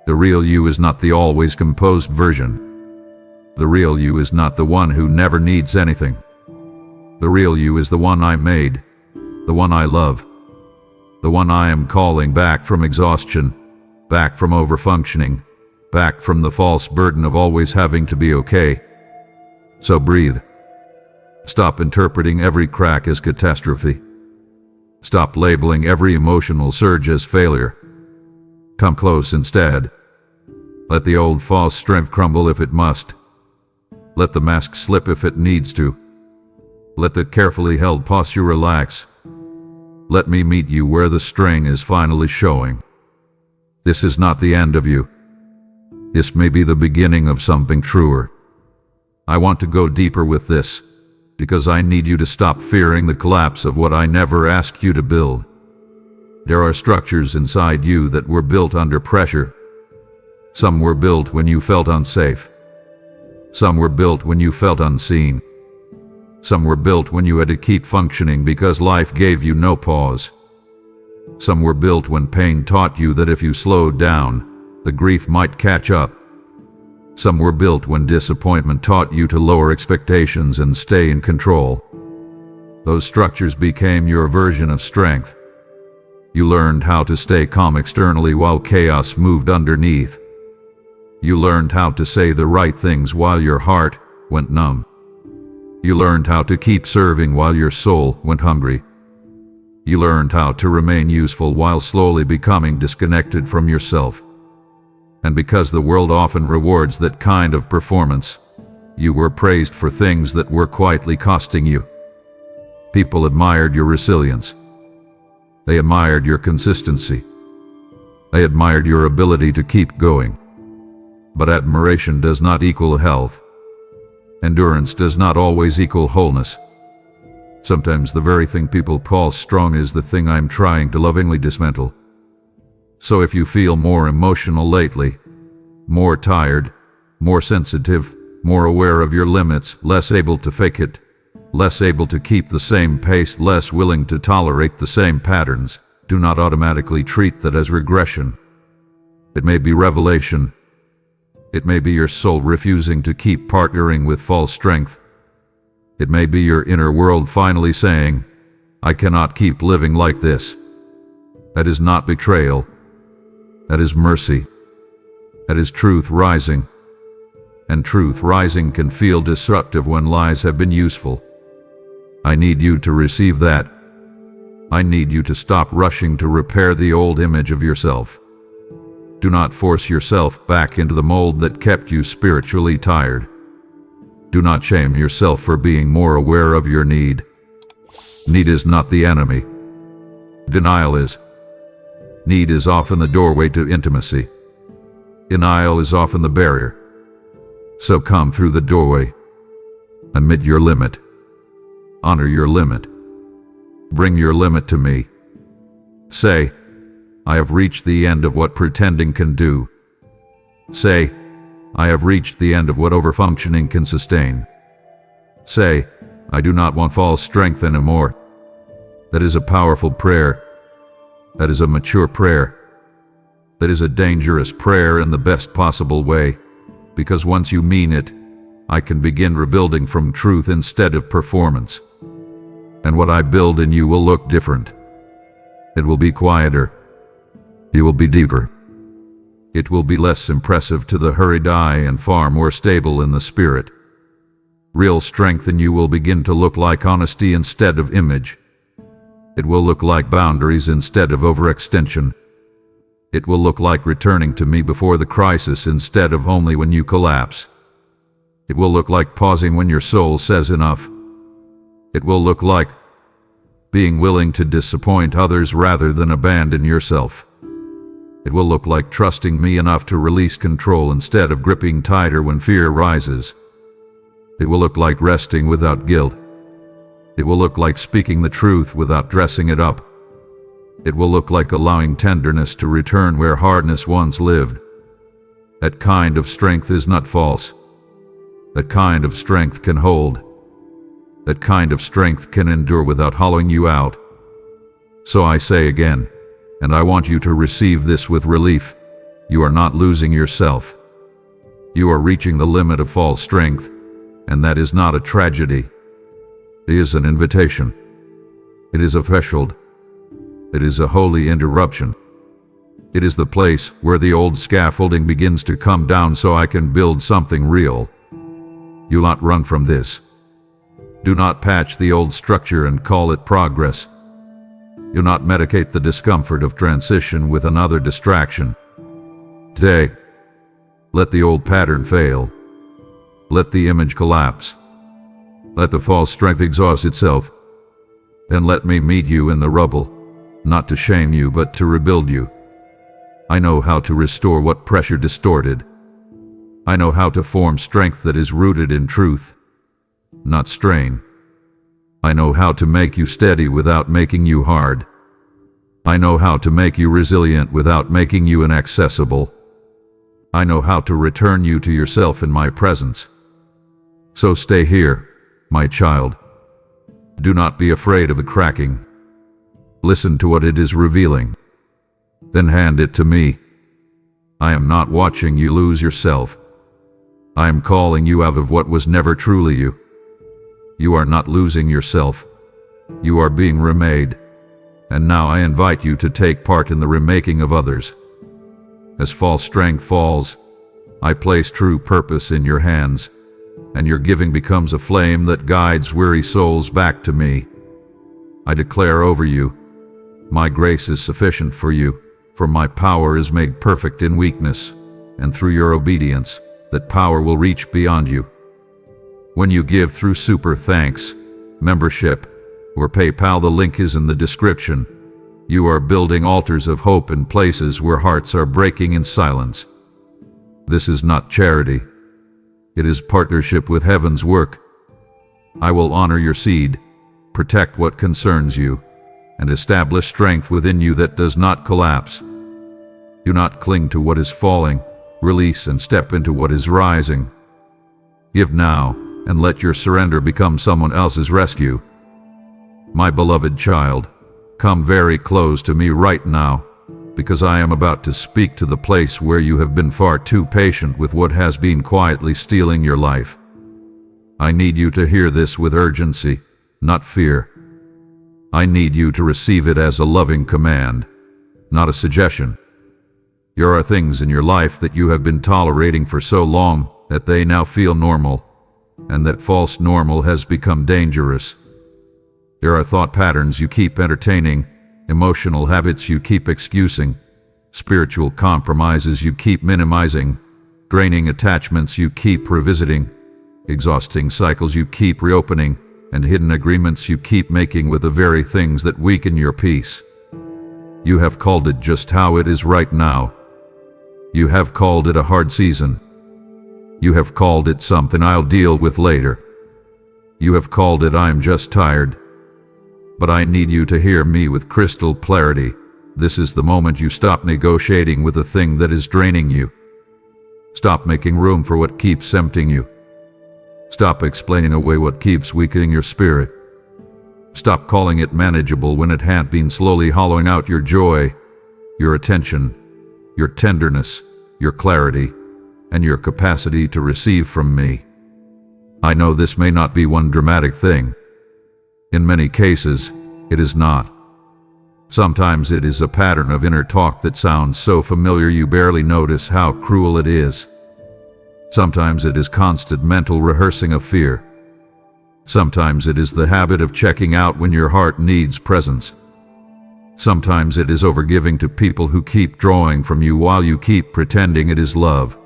S1: The real you is not the always composed version. The real you is not the one who never needs anything. The real you is the one I made, the one I love, the one I am calling back from exhaustion, back from overfunctioning, back from the false burden of always having to be okay. So breathe. Stop interpreting every crack as catastrophe. Stop labeling every emotional surge as failure. Come close instead. Let the old false strength crumble if it must. Let the mask slip if it needs to. Let the carefully held posture relax. Let me meet you where the string is finally showing. This is not the end of you. This may be the beginning of something truer. I want to go deeper with this, because I need you to stop fearing the collapse of what I never asked you to build. There are structures inside you that were built under pressure. Some were built when you felt unsafe. Some were built when you felt unseen. Some were built when you had to keep functioning because life gave you no pause. Some were built when pain taught you that if you slowed down, the grief might catch up. Some were built when disappointment taught you to lower expectations and stay in control. Those structures became your version of strength. You learned how to stay calm externally while chaos moved underneath. You learned how to say the right things while your heart went numb. You learned how to keep serving while your soul went hungry. You learned how to remain useful while slowly becoming disconnected from yourself. And because the world often rewards that kind of performance, you were praised for things that were quietly costing you. People admired your resilience. They admired your consistency. They admired your ability to keep going. But admiration does not equal health. Endurance does not always equal wholeness. Sometimes the very thing people call strong is the thing I'm trying to lovingly dismantle. So if you feel more emotional lately, more tired, more sensitive, more aware of your limits, less able to fake it, less able to keep the same pace, less willing to tolerate the same patterns, do not automatically treat that as regression. It may be revelation. It may be your soul refusing to keep partnering with false strength. It may be your inner world finally saying, I cannot keep living like this. That is not betrayal. That is mercy. That is truth rising. And truth rising can feel disruptive when lies have been useful. I need you to receive that. I need you to stop rushing to repair the old image of yourself. Do not force yourself back into the mold that kept you spiritually tired. Do not shame yourself for being more aware of your need. Need is not the enemy. Denial is. Need is often the doorway to intimacy. Denial is often the barrier. So come through the doorway. Admit your limit. Honor your limit. Bring your limit to me. Say, I have reached the end of what pretending can do. Say, I have reached the end of what overfunctioning can sustain. Say, I do not want false strength anymore. That is a powerful prayer. That is a mature prayer. That is a dangerous prayer in the best possible way, because once you mean it, I can begin rebuilding from truth instead of performance. And what I build in you will look different. It will be quieter. You will be deeper. It will be less impressive to the hurried eye and far more stable in the spirit. Real strength in you will begin to look like honesty instead of image. It will look like boundaries instead of overextension. It will look like returning to me before the crisis instead of only when you collapse. It will look like pausing when your soul says enough. It will look like being willing to disappoint others rather than abandon yourself. It will look like trusting me enough to release control instead of gripping tighter when fear rises. It will look like resting without guilt. It will look like speaking the truth without dressing it up. It will look like allowing tenderness to return where hardness once lived. That kind of strength is not false. That kind of strength can hold. That kind of strength can endure without hollowing you out. So I say again, and I want you to receive this with relief, you are not losing yourself. You are reaching the limit of false strength, and that is not a tragedy. It is an invitation. It is a threshold. It is a holy interruption. It is the place where the old scaffolding begins to come down so I can build something real. You not run from this. Do not patch the old structure and call it progress. Do not medicate the discomfort of transition with another distraction. Today, let the old pattern fail. Let the image collapse. Let the false strength exhaust itself. Then let me meet you in the rubble, not to shame you but to rebuild you. I know how to restore what pressure distorted. I know how to form strength that is rooted in truth, not strain. I know how to make you steady without making you hard. I know how to make you resilient without making you inaccessible. I know how to return you to yourself in my presence. So stay here, my child. Do not be afraid of the cracking. Listen to what it is revealing. Then hand it to me. I am not watching you lose yourself. I am calling you out of what was never truly you. You are not losing yourself. You are being remade. And now I invite you to take part in the remaking of others. As false strength falls, I place true purpose in your hands, and your giving becomes a flame that guides weary souls back to me. I declare over you, my grace is sufficient for you, for my power is made perfect in weakness, and through your obedience, that power will reach beyond you. When you give through super thanks, membership, or PayPal, the link is in the description. You are building altars of hope in places where hearts are breaking in silence. This is not charity. It is partnership with heaven's work. I will honor your seed, protect what concerns you, and establish strength within you that does not collapse. Do not cling to what is falling. Release and step into what is rising. Give now, and let your surrender become someone else's rescue. My beloved child, come very close to me right now, because I am about to speak to the place where you have been far too patient with what has been quietly stealing your life. I need you to hear this with urgency, not fear. I need you to receive it as a loving command, not a suggestion. There are things in your life that you have been tolerating for so long that they now feel normal, and that false normal has become dangerous. There are thought patterns you keep entertaining, emotional habits you keep excusing, spiritual compromises you keep minimizing, draining attachments you keep revisiting, exhausting cycles you keep reopening, and hidden agreements you keep making with the very things that weaken your peace. You have called it just how it is right now. You have called it a hard season. You have called it something I'll deal with later. You have called it I'm just tired. But I need you to hear me with crystal clarity. This is the moment you stop negotiating with the thing that is draining you. Stop making room for what keeps emptying you. Stop explaining away what keeps weakening your spirit. Stop calling it manageable when it had been slowly hollowing out your joy, your attention, your tenderness, your clarity, and your capacity to receive from me. I know this may not be one dramatic thing. In many cases, it is not. Sometimes it is a pattern of inner talk that sounds so familiar you barely notice how cruel it is. Sometimes it is constant mental rehearsing of fear. Sometimes it is the habit of checking out when your heart needs presence. Sometimes it is overgiving to people who keep drawing from you while you keep pretending it is love.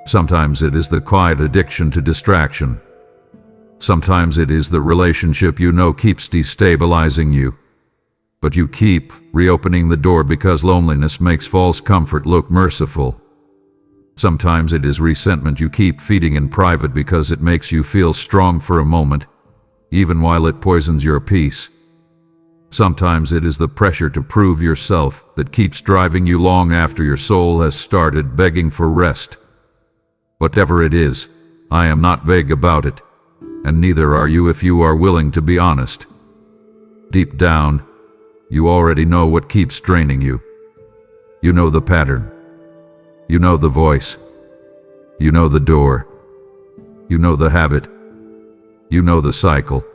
S1: Sometimes it is the quiet addiction to distraction. Sometimes it is the relationship you know keeps destabilizing you, but you keep reopening the door because loneliness makes false comfort look merciful. Sometimes it is resentment you keep feeding in private because it makes you feel strong for a moment, even while it poisons your peace. Sometimes it is the pressure to prove yourself that keeps driving you long after your soul has started begging for rest. Whatever it is, I am not vague about it, and neither are you if you are willing to be honest. Deep down, you already know what keeps draining you. You know the pattern. You know the voice. You know the door. You know the habit. You know the cycle.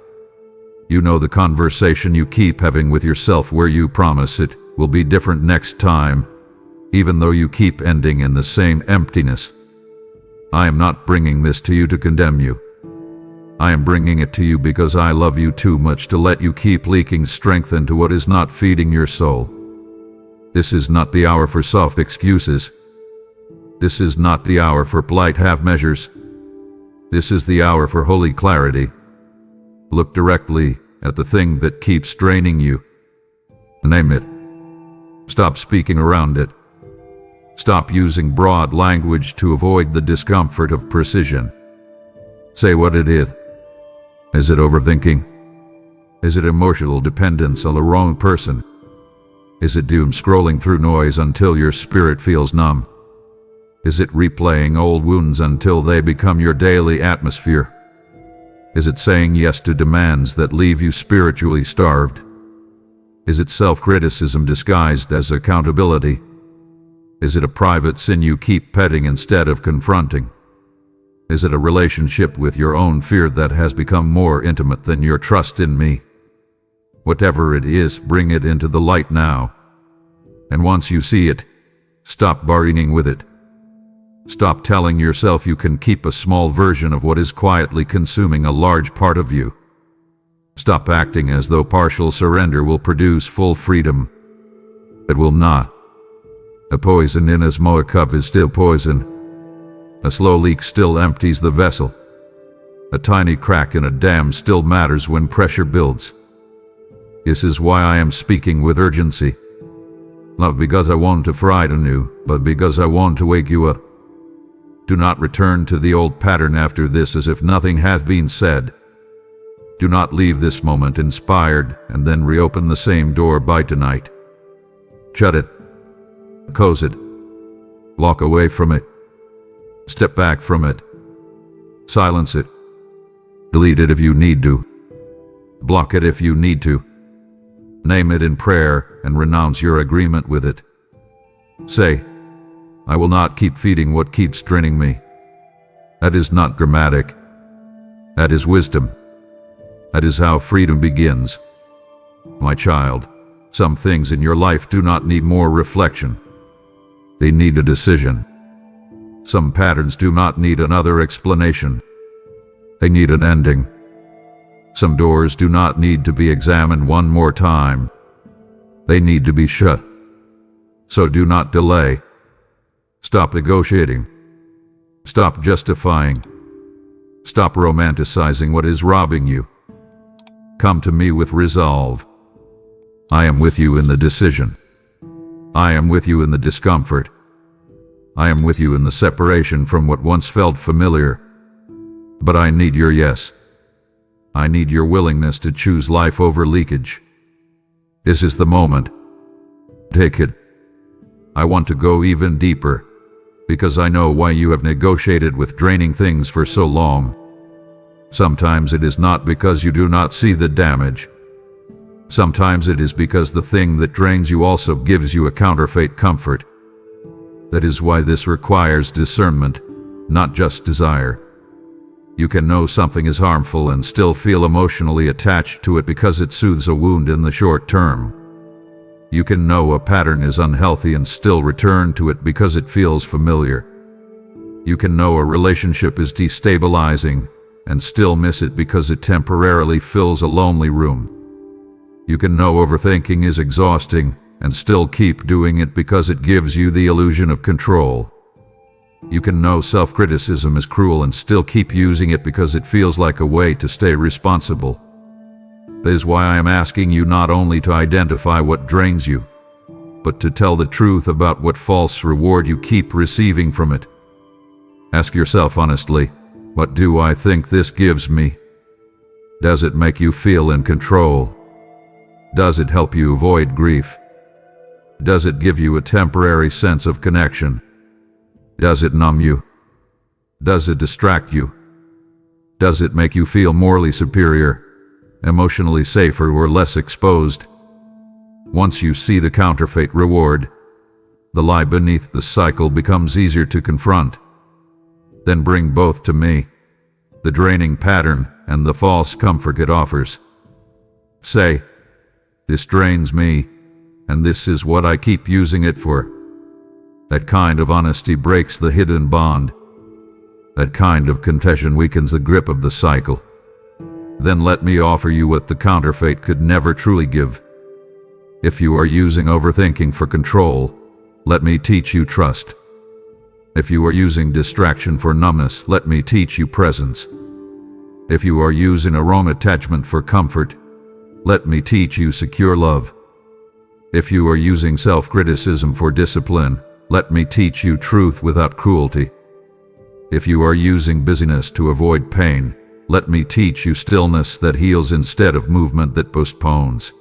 S1: You know the conversation you keep having with yourself where you promise it will be different next time, even though you keep ending in the same emptiness. I am not bringing this to you to condemn you. I am bringing it to you because I love you too much to let you keep leaking strength into what is not feeding your soul. This is not the hour for soft excuses. This is not the hour for polite half-measures. This is the hour for holy clarity. Look directly at the thing that keeps draining you. Name it. Stop speaking around it. Stop using broad language to avoid the discomfort of precision. Say what it is. Is it overthinking? Is it emotional dependence on the wrong person? Is it doom scrolling through noise until your spirit feels numb? Is it replaying old wounds until they become your daily atmosphere? Is it saying yes to demands that leave you spiritually starved? Is it self-criticism disguised as accountability? Is it a private sin you keep petting instead of confronting? Is it a relationship with your own fear that has become more intimate than your trust in me? Whatever it is, bring it into the light now. And once you see it, stop bargaining with it. Stop telling yourself you can keep a small version of what is quietly consuming a large part of you. Stop acting as though partial surrender will produce full freedom. It will not. A poison in a small cup is still poison. A slow leak still empties the vessel. A tiny crack in a dam still matters when pressure builds. This is why I am speaking with urgency. Not because I want to frighten you, but because I want to wake you up. Do not return to the old pattern after this as if nothing has been said. Do not leave this moment inspired and then reopen the same door by tonight. Shut it. Close it. Walk away from it. Step back from it. Silence it. Delete it if you need to. Block it if you need to. Name it in prayer and renounce your agreement with it. Say, I will not keep feeding what keeps draining me. That is not dramatic. That is wisdom. That is how freedom begins. My child, some things in your life do not need more reflection. They need a decision. Some patterns do not need another explanation. They need an ending. Some doors do not need to be examined one more time. They need to be shut. So do not delay. Stop negotiating. Stop justifying. Stop romanticizing what is robbing you. Come to me with resolve. I am with you in the decision. I am with you in the discomfort. I am with you in the separation from what once felt familiar. But I need your yes. I need your willingness to choose life over leakage. This is the moment. Take it. I want to go even deeper, because I know why you have negotiated with draining things for so long. Sometimes it is not because you do not see the damage. Sometimes it is because the thing that drains you also gives you a counterfeit comfort. That is why this requires discernment, not just desire. You can know something is harmful and still feel emotionally attached to it because it soothes a wound in the short term. You can know a pattern is unhealthy and still return to it because it feels familiar. You can know a relationship is destabilizing and still miss it because it temporarily fills a lonely room. You can know overthinking is exhausting and still keep doing it because it gives you the illusion of control. You can know self-criticism is cruel and still keep using it because it feels like a way to stay responsible. That is why I am asking you not only to identify what drains you, but to tell the truth about what false reward you keep receiving from it. Ask yourself honestly, what do I think this gives me? Does it make you feel in control? Does it help you avoid grief? Does it give you a temporary sense of connection? Does it numb you? Does it distract you? Does it make you feel morally superior, emotionally safer, or less exposed? Once you see the counterfeit reward, the lie beneath the cycle becomes easier to confront. Then bring both to me, the draining pattern and the false comfort it offers. Say, this drains me, and this is what I keep using it for. That kind of honesty breaks the hidden bond. That kind of confession weakens the grip of the cycle. Then let me offer you what the counterfeit could never truly give. If you are using overthinking for control, let me teach you trust. If you are using distraction for numbness, let me teach you presence. If you are using a wrong attachment for comfort, let me teach you secure love. If you are using self-criticism for discipline, let me teach you truth without cruelty. If you are using busyness to avoid pain, let me teach you stillness that heals instead of movement that postpones.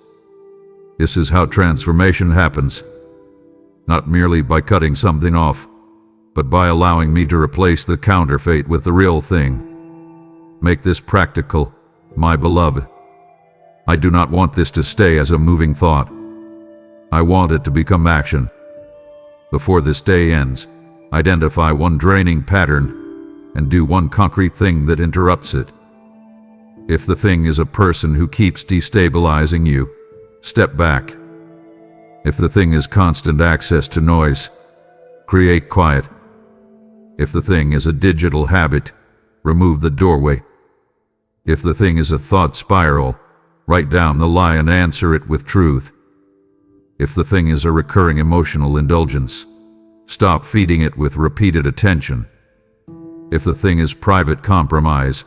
S1: This is how transformation happens. Not merely by cutting something off, but by allowing me to replace the counterfeit with the real thing. Make this practical, my beloved. I do not want this to stay as a moving thought. I want it to become action. Before this day ends, identify one draining pattern and do one concrete thing that interrupts it. If the thing is a person who keeps destabilizing you, step back. If the thing is constant access to noise, create quiet. If the thing is a digital habit, remove the doorway. If the thing is a thought spiral, write down the lie and answer it with truth. If the thing is a recurring emotional indulgence, stop feeding it with repeated attention. If the thing is private compromise,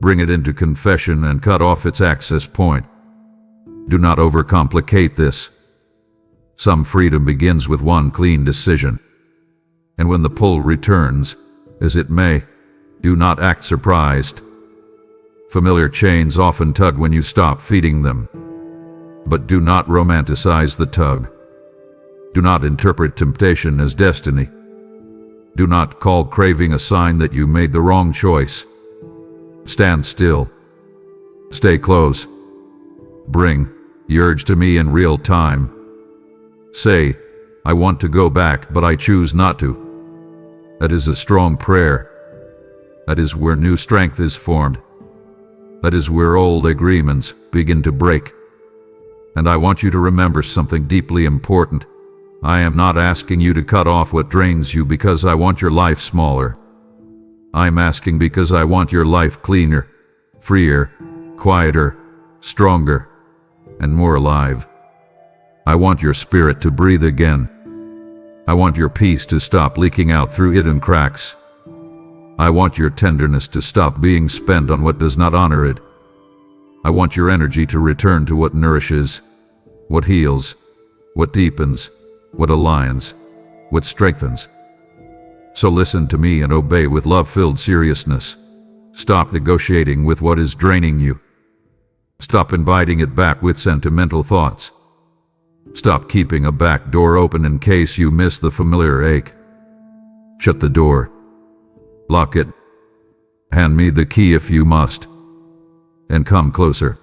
S1: bring it into confession and cut off its access point. Do not overcomplicate this. Some freedom begins with one clean decision. And when the pull returns, as it may, do not act surprised. Familiar chains often tug when you stop feeding them. But do not romanticize the tug. Do not interpret temptation as destiny. Do not call craving a sign that you made the wrong choice. Stand still. Stay close. Bring the urge to me in real time. Say, I want to go back, but I choose not to. That is a strong prayer. That is where new strength is formed. That is where old agreements begin to break. And I want you to remember something deeply important. I am not asking you to cut off what drains you because I want your life smaller. I'm asking because I want your life cleaner, freer, quieter, stronger, and more alive. I want your spirit to breathe again. I want your peace to stop leaking out through hidden cracks. I want your tenderness to stop being spent on what does not honor it. I want your energy to return to what nourishes, what heals, what deepens, what aligns, what strengthens. So listen to me and obey with love-filled seriousness. Stop negotiating with what is draining you. Stop inviting it back with sentimental thoughts. Stop keeping a back door open in case you miss the familiar ache. Shut the door. Lock it. Hand me the key if you must. And come closer.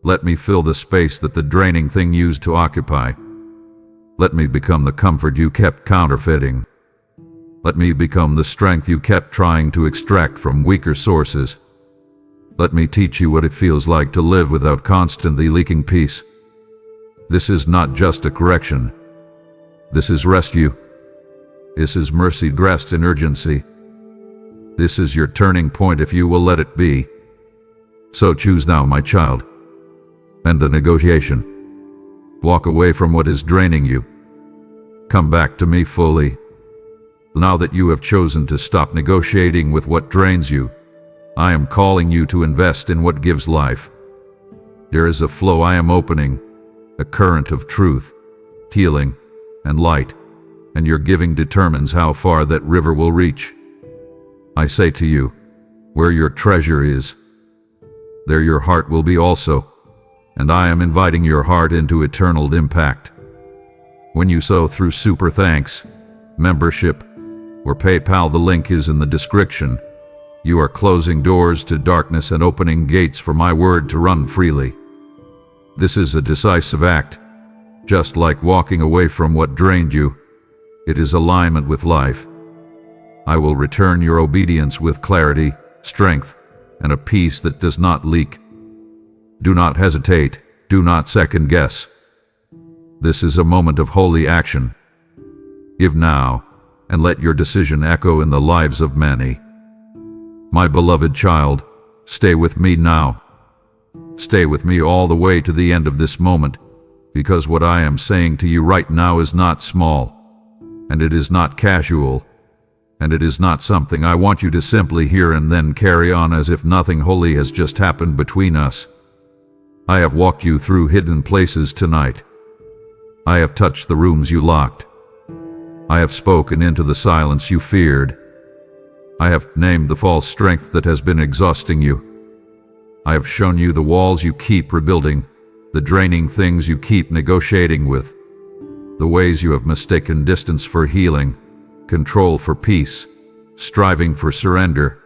S1: Let me fill the space that the draining thing used to occupy. Let me become the comfort you kept counterfeiting. Let me become the strength you kept trying to extract from weaker sources. Let me teach you what it feels like to live without constantly leaking peace. This is not just a correction. This is rescue. This is mercy dressed in urgency. This is your turning point if you will let it be. So choose now, my child. End the negotiation. Walk away from what is draining you. Come back to me fully. Now that you have chosen to stop negotiating with what drains you, I am calling you to invest in what gives life. There is a flow I am opening, a current of truth, healing, and light, and your giving determines how far that river will reach. I say to you, where your treasure is, there your heart will be also, and I am inviting your heart into eternal impact. When you sow through Super Thanks, membership, or PayPal, the link is in the description, you are closing doors to darkness and opening gates for my word to run freely. This is a decisive act, just like walking away from what drained you. It is alignment with life. I will return your obedience with clarity, strength, and a peace that does not leak. Do not hesitate, do not second guess. This is a moment of holy action. Give now, and let your decision echo in the lives of many. My beloved child, stay with me now. Stay with me all the way to the end of this moment, because what I am saying to you right now is not small, and it is not casual, and it is not something I want you to simply hear and then carry on as if nothing holy has just happened between us. I have walked you through hidden places tonight. I have touched the rooms you locked. I have spoken into the silence you feared. I have named the false strength that has been exhausting you. I have shown you the walls you keep rebuilding, the draining things you keep negotiating with, the ways you have mistaken distance for healing, control for peace, striving for surrender,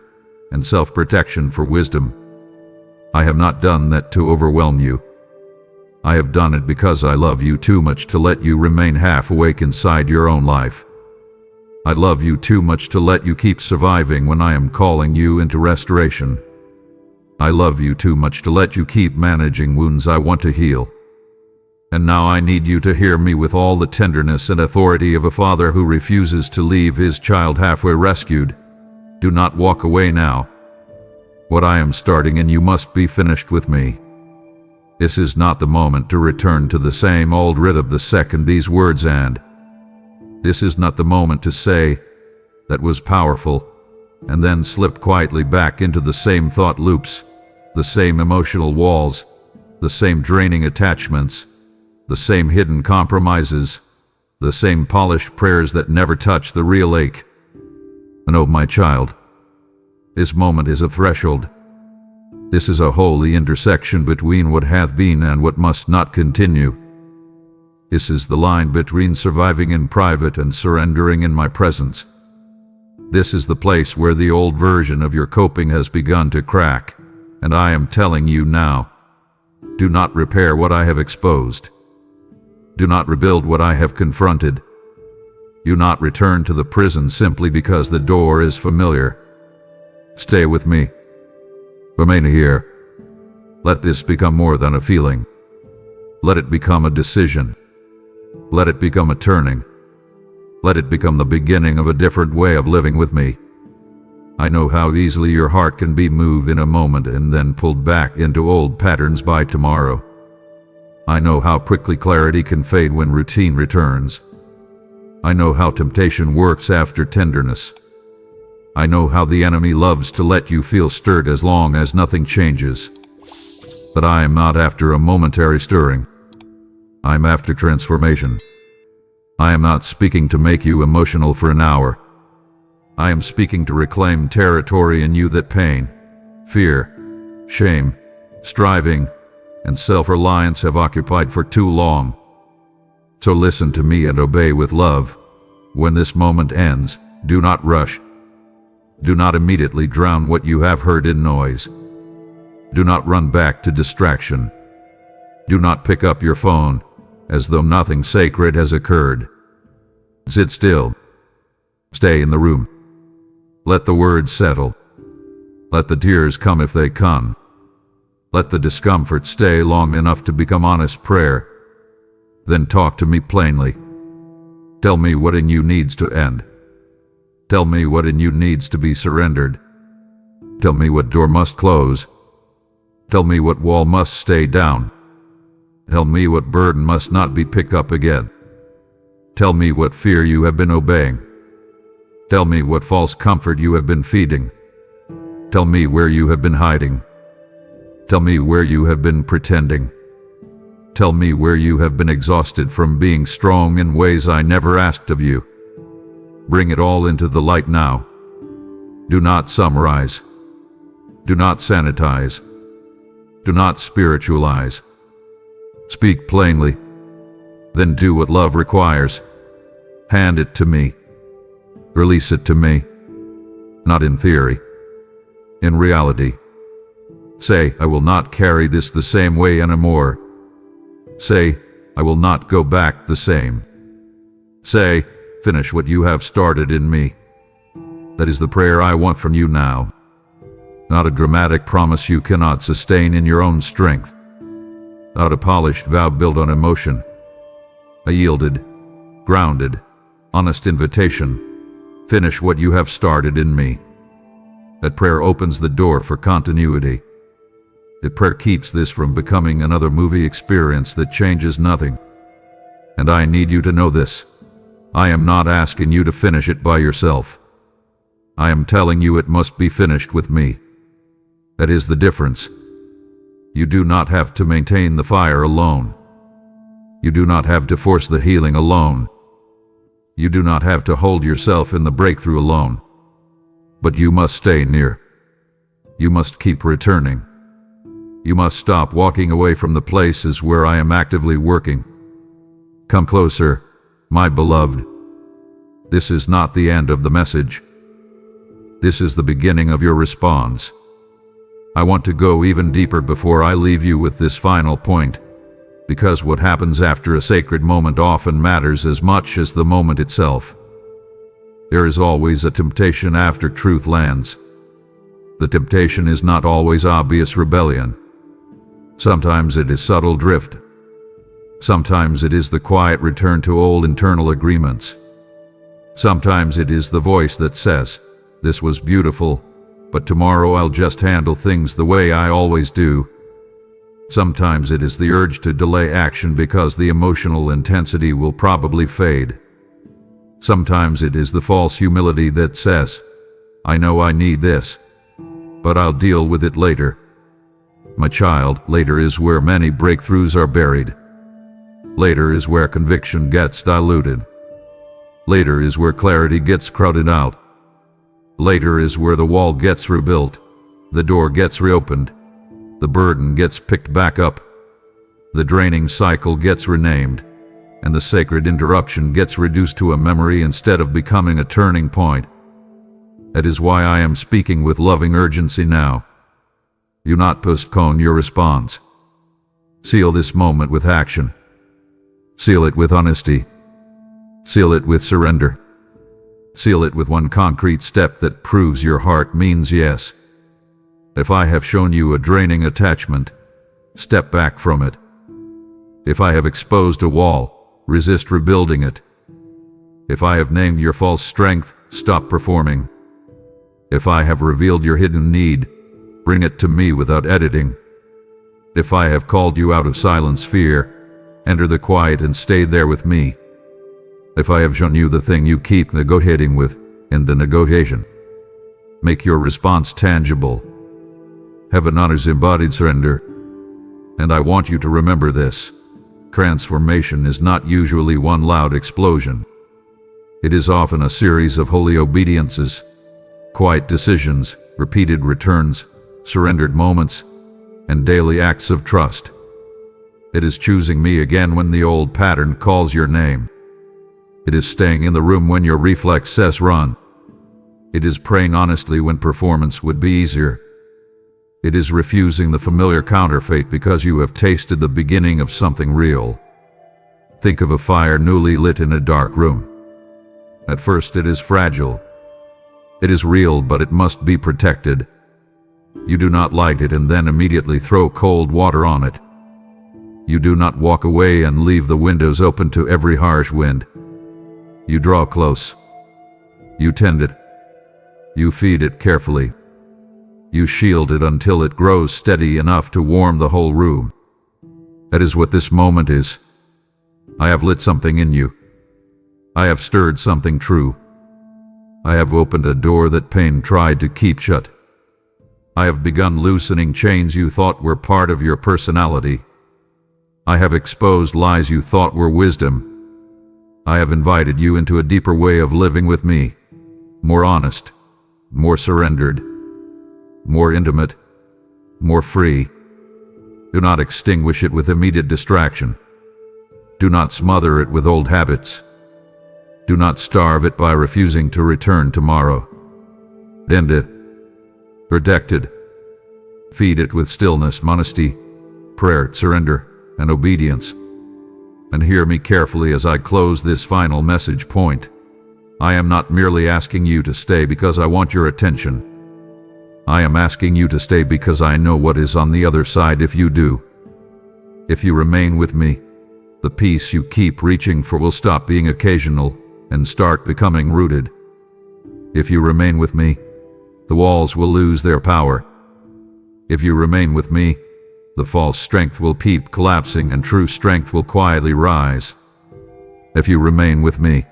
S1: and self-protection for wisdom. I have not done that to overwhelm you. I have done it because I love you too much to let you remain half awake inside your own life. I love you too much to let you keep surviving when I am calling you into restoration. I love you too much to let you keep managing wounds I want to heal. And now I need you to hear me with all the tenderness and authority of a father who refuses to leave his child halfway rescued. Do not walk away now. What I am starting and you must be finished with me. This is not the moment to return to the same old rhythm the second these words end. This is not the moment to say, "That was powerful," and then slip quietly back into the same thought loops, the same emotional walls, the same draining attachments, the same hidden compromises, the same polished prayers that never touch the real ache. No, my child, this moment is a threshold. This is a holy intersection between what hath been and what must not continue. This is the line between surviving in private and surrendering in my presence. This is the place where the old version of your coping has begun to crack, and I am telling you now, do not repair what I have exposed. Do not rebuild what I have confronted. Do not return to the prison simply because the door is familiar. Stay with me. Remain here, Let this become more than a feeling. Let it become a decision. Let it become a turning. Let it become the beginning of a different way of living with me. I know how easily your heart can be moved in a moment and then pulled back into old patterns by tomorrow. I know how quickly clarity can fade when routine returns. I know how temptation works after tenderness. I know how the enemy loves to let you feel stirred as long as nothing changes. But I am not after a momentary stirring. I am after transformation. I am not speaking to make you emotional for an hour. I am speaking to reclaim territory in you that pain, fear, shame, striving, and self-reliance have occupied for too long. So listen to me and obey with love. When this moment ends, do not rush. Do not immediately drown what you have heard in noise. Do not run back to distraction. Do not pick up your phone as though nothing sacred has occurred. Sit still. Stay in the room. Let the words settle. Let the tears come if they come. Let the discomfort stay long enough to become honest prayer. Then talk to me plainly. Tell me what in you needs to end. Tell me what in you needs to be surrendered. Tell me what door must close. Tell me what wall must stay down. Tell me what burden must not be picked up again. Tell me what fear you have been obeying. Tell me what false comfort you have been feeding. Tell me where you have been hiding. Tell me where you have been pretending. Tell me where you have been exhausted from being strong in ways I never asked of you. Bring it all into the light now. Do not summarize. Do not sanitize. Do not spiritualize. Speak plainly. Then do what love requires. Hand it to me. Release it to me. Not in theory. In reality. Say, I will not carry this the same way anymore. Say, I will not go back the same. Say, finish what you have started in me. That is the prayer I want from you now. Not a dramatic promise you cannot sustain in your own strength. Not a polished vow built on emotion. A yielded, grounded, honest invitation. Finish what you have started in me. That prayer opens the door for continuity. That prayer keeps this from becoming another movie experience that changes nothing. And I need you to know this. I am not asking you to finish it by yourself. I am telling you it must be finished with me. That is the difference. You do not have to maintain the fire alone. You do not have to force the healing alone. You do not have to hold yourself in the breakthrough alone. But you must stay near. You must keep returning. You must stop walking away from the places where I am actively working. Come closer, my beloved. This is not the end of the message. This is the beginning of your response. I want to go even deeper before I leave you with this final point, because what happens after a sacred moment often matters as much as the moment itself. There is always a temptation after truth lands. The temptation is not always obvious rebellion. Sometimes it is subtle drift. Sometimes it is the quiet return to old internal agreements. Sometimes it is the voice that says, "This was beautiful, but tomorrow I'll just handle things the way I always do." Sometimes it is the urge to delay action because the emotional intensity will probably fade. Sometimes it is the false humility that says, "I know I need this, but I'll deal with it later." My child, later is where many breakthroughs are buried. Later is where conviction gets diluted. Later is where clarity gets crowded out. Later is where the wall gets rebuilt, the door gets reopened, the burden gets picked back up, the draining cycle gets renamed, and the sacred interruption gets reduced to a memory instead of becoming a turning point. That is why I am speaking with loving urgency now. Do not postpone your response. Seal this moment with action. Seal it with honesty. Seal it with surrender. Seal it with one concrete step that proves your heart means yes. If I have shown you a draining attachment, Step back from it. If I have exposed a wall, resist rebuilding it. If I have named your false strength, stop performing. If I have revealed your hidden need, bring it to me without editing. If I have called you out of silence fear, enter the quiet and stay there with me. If I have shown you the thing you keep negotiating with, in the negotiation, make your response tangible. Heaven honors embodied surrender. And I want you to remember this. Transformation is not usually one loud explosion. It is often a series of holy obediences, quiet decisions, repeated returns, surrendered moments, and daily acts of trust. It is choosing me again when the old pattern calls your name. It is staying in the room when your reflex says run. It is praying honestly when performance would be easier. It is refusing the familiar counterfeit because you have tasted the beginning of something real. Think of a fire newly lit in a dark room. At first it is fragile. It is real, but it must be protected. You do not light it and then immediately throw cold water on it. You do not walk away and leave the windows open to every harsh wind. You draw close. You tend it. You feed it carefully. You shield it until it grows steady enough to warm the whole room. That is what this moment is. I have lit something in you. I have stirred something true. I have opened a door that pain tried to keep shut. I have begun loosening chains you thought were part of your personality. I have exposed lies you thought were wisdom. I have invited you into a deeper way of living with me, more honest, more surrendered, more intimate, more free. Do not extinguish it with immediate distraction. Do not smother it with old habits. Do not starve it by refusing to return tomorrow. End it. Protect it. Feed it with stillness, honesty, prayer, surrender, and obedience. And hear me carefully as I close this final message point. I am not merely asking you to stay because I want your attention. I am asking you to stay because I know what is on the other side if you do. If you remain with me, the peace you keep reaching for will stop being occasional and start becoming rooted. If you remain with me, the walls will lose their power. If you remain with me, the false strength will keep collapsing and true strength will quietly rise. If you remain with me,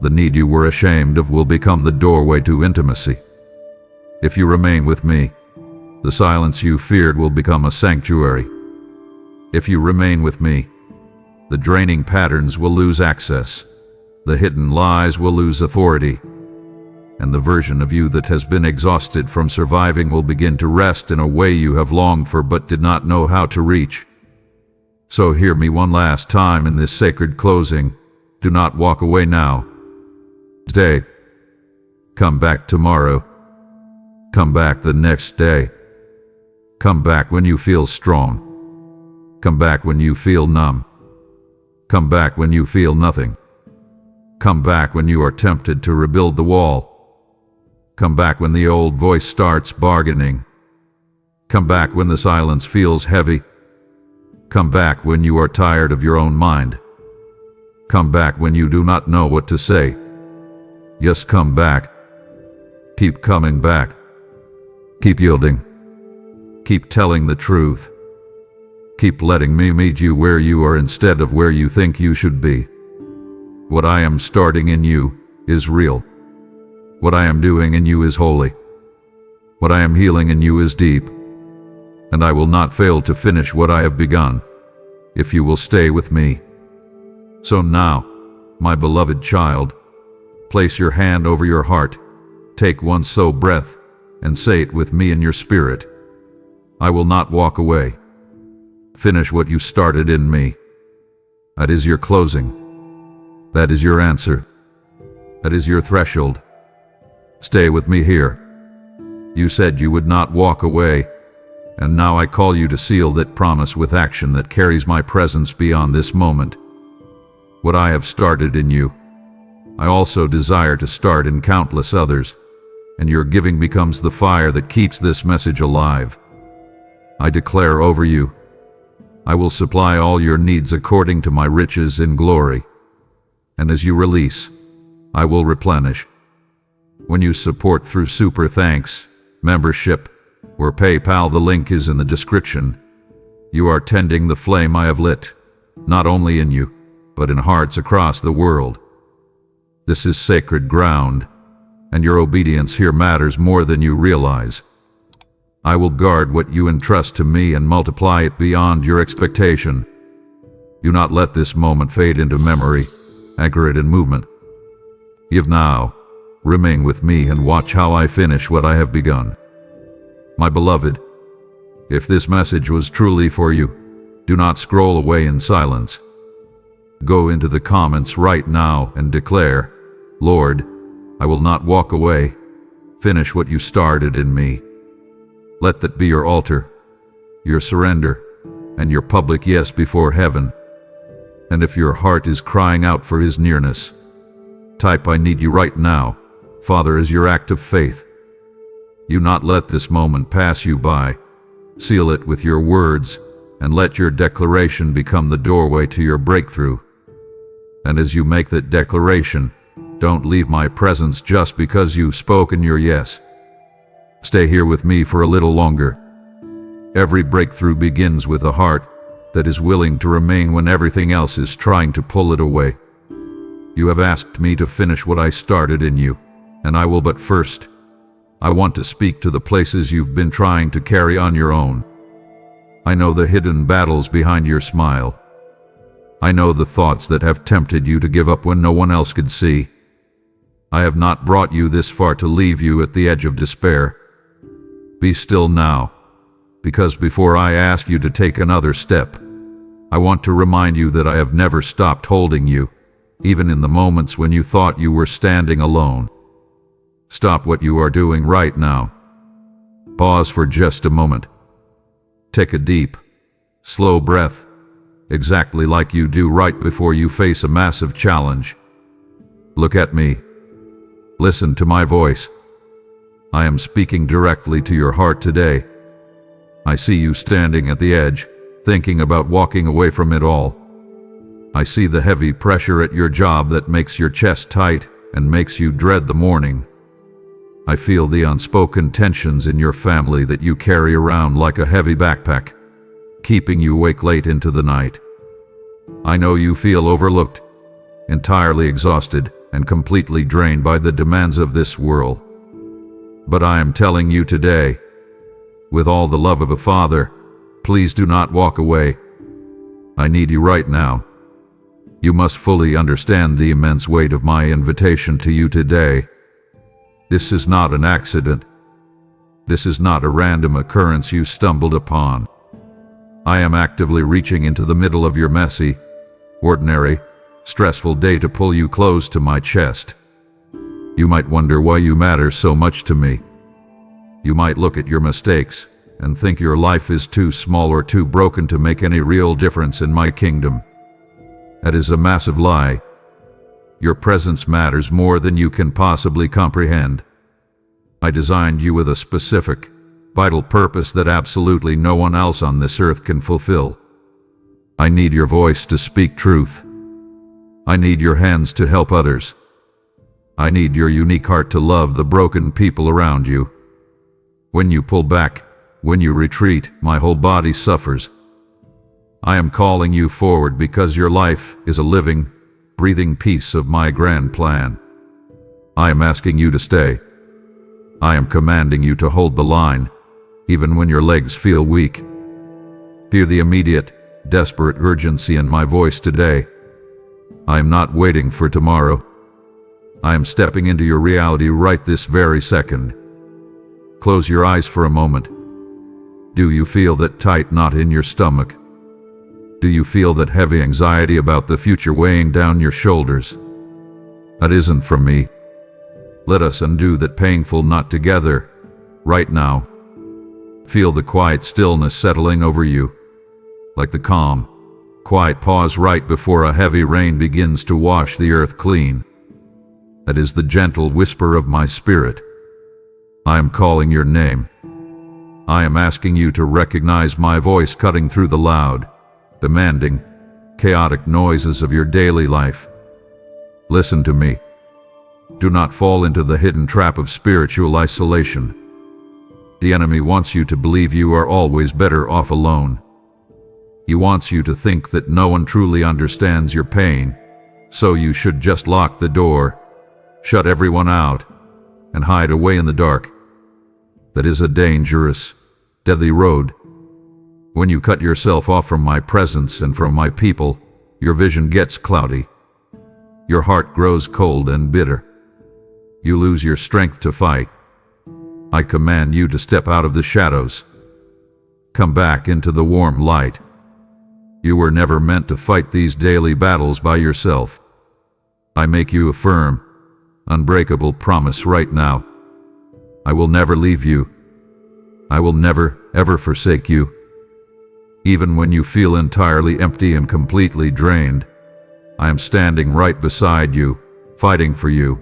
S1: the need you were ashamed of will become the doorway to intimacy. If you remain with me, the silence you feared will become a sanctuary. If you remain with me, the draining patterns will lose access, the hidden lies will lose authority, and the version of you that has been exhausted from surviving will begin to rest in a way you have longed for but did not know how to reach. So hear me one last time in this sacred closing. Do not walk away now. Stay. Come back tomorrow. Come back the next day. Come back when you feel strong. Come back when you feel numb. Come back when you feel nothing. Come back when you are tempted to rebuild the wall. Come back when the old voice starts bargaining. Come back when the silence feels heavy. Come back when you are tired of your own mind. Come back when you do not know what to say. Just come back. Keep coming back. Keep yielding. Keep telling the truth. Keep letting me meet you where you are instead of where you think you should be. What I am starting in you is real. What I am doing in you is holy. What I am healing in you is deep. And I will not fail to finish what I have begun, if you will stay with me. So now, my beloved child, place your hand over your heart, take one slow breath, and say it with me in your spirit. I will not walk away. Finish what you started in me. That is your closing. That is your answer. That is your threshold. Stay with me here. You said you would not walk away, and now I call you to seal that promise with action that carries my presence beyond this moment. What I have started in you, I also desire to start in countless others, and your giving becomes the fire that keeps this message alive. I declare over you, I will supply all your needs according to my riches in glory. And as you release, I will replenish. When you support through Super Thanks, membership, or PayPal, the link is in the description, you are tending the flame I have lit, not only in you, but in hearts across the world. This is sacred ground, and your obedience here matters more than you realize. I will guard what you entrust to me and multiply it beyond your expectation. Do not let this moment fade into memory. Anchor it in movement. Give now. Remain with me and watch how I finish what I have begun. My beloved, if this message was truly for you, do not scroll away in silence. Go into the comments right now and declare, Lord, I will not walk away. Finish what you started in me. Let that be your altar, your surrender, and your public yes before heaven. And if your heart is crying out for His nearness, type I need you right now, Father, as your act of faith. You not let this moment pass you by. Seal it with your words, and let your declaration become the doorway to your breakthrough. And as you make that declaration, don't leave my presence just because you've spoken your yes. Stay here with me for a little longer. Every breakthrough begins with a heart that is willing to remain when everything else is trying to pull it away. You have asked me to finish what I started in you, and I will, but first, I want to speak to the places you've been trying to carry on your own. I know the hidden battles behind your smile. I know the thoughts that have tempted you to give up when no one else could see. I have not brought you this far to leave you at the edge of despair. Be still now, because before I ask you to take another step, I want to remind you that I have never stopped holding you, even in the moments when you thought you were standing alone. Stop what you are doing right now. Pause for just a moment. Take a deep, slow breath, exactly like you do right before you face a massive challenge. Look at me. Listen to my voice. I am speaking directly to your heart today. I see you standing at the edge, thinking about walking away from it all. I see the heavy pressure at your job that makes your chest tight and makes you dread the morning. I feel the unspoken tensions in your family that you carry around like a heavy backpack, keeping you awake late into the night. I know you feel overlooked, entirely exhausted, and completely drained by the demands of this world. But I am telling you today, with all the love of a father, please do not walk away. I need you right now. You must fully understand the immense weight of my invitation to you today. This is not an accident. This is not a random occurrence you stumbled upon. I am actively reaching into the middle of your messy, ordinary, stressful day to pull you close to my chest. You might wonder why you matter so much to me. You might look at your mistakes and think your life is too small or too broken to make any real difference in my kingdom. That is a massive lie. Your presence matters more than you can possibly comprehend. I designed you with a specific, vital purpose that absolutely no one else on this earth can fulfill. I need your voice to speak truth. I need your hands to help others. I need your unique heart to love the broken people around you. When you pull back, when you retreat, my whole body suffers. I am calling you forward because your life is a living, breathing piece of my grand plan. I am asking you to stay. I am commanding you to hold the line, even when your legs feel weak. Hear the immediate, desperate urgency in my voice today. I am not waiting for tomorrow. I am stepping into your reality right this very second. Close your eyes for a moment. Do you feel that tight knot in your stomach? Do you feel that heavy anxiety about the future weighing down your shoulders? That isn't from me. Let us undo that painful knot together, right now. Feel the quiet stillness settling over you, like the calm, quiet pause right before a heavy rain begins to wash the earth clean. That is the gentle whisper of my spirit. I am calling your name. I am asking you to recognize my voice cutting through the loud, demanding, chaotic noises of your daily life. Listen to me. Do not fall into the hidden trap of spiritual isolation. The enemy wants you to believe you are always better off alone. He wants you to think that no one truly understands your pain, so you should just lock the door, shut everyone out, and hide away in the dark. That is a dangerous, deadly road. When you cut yourself off from my presence and from my people, your vision gets cloudy. Your heart grows cold and bitter. You lose your strength to fight. I command you to step out of the shadows. Come back into the warm light. You were never meant to fight these daily battles by yourself. I make you a firm, unbreakable promise right now. I will never leave you. I will never, ever forsake you. Even when you feel entirely empty and completely drained, I am standing right beside you, fighting for you.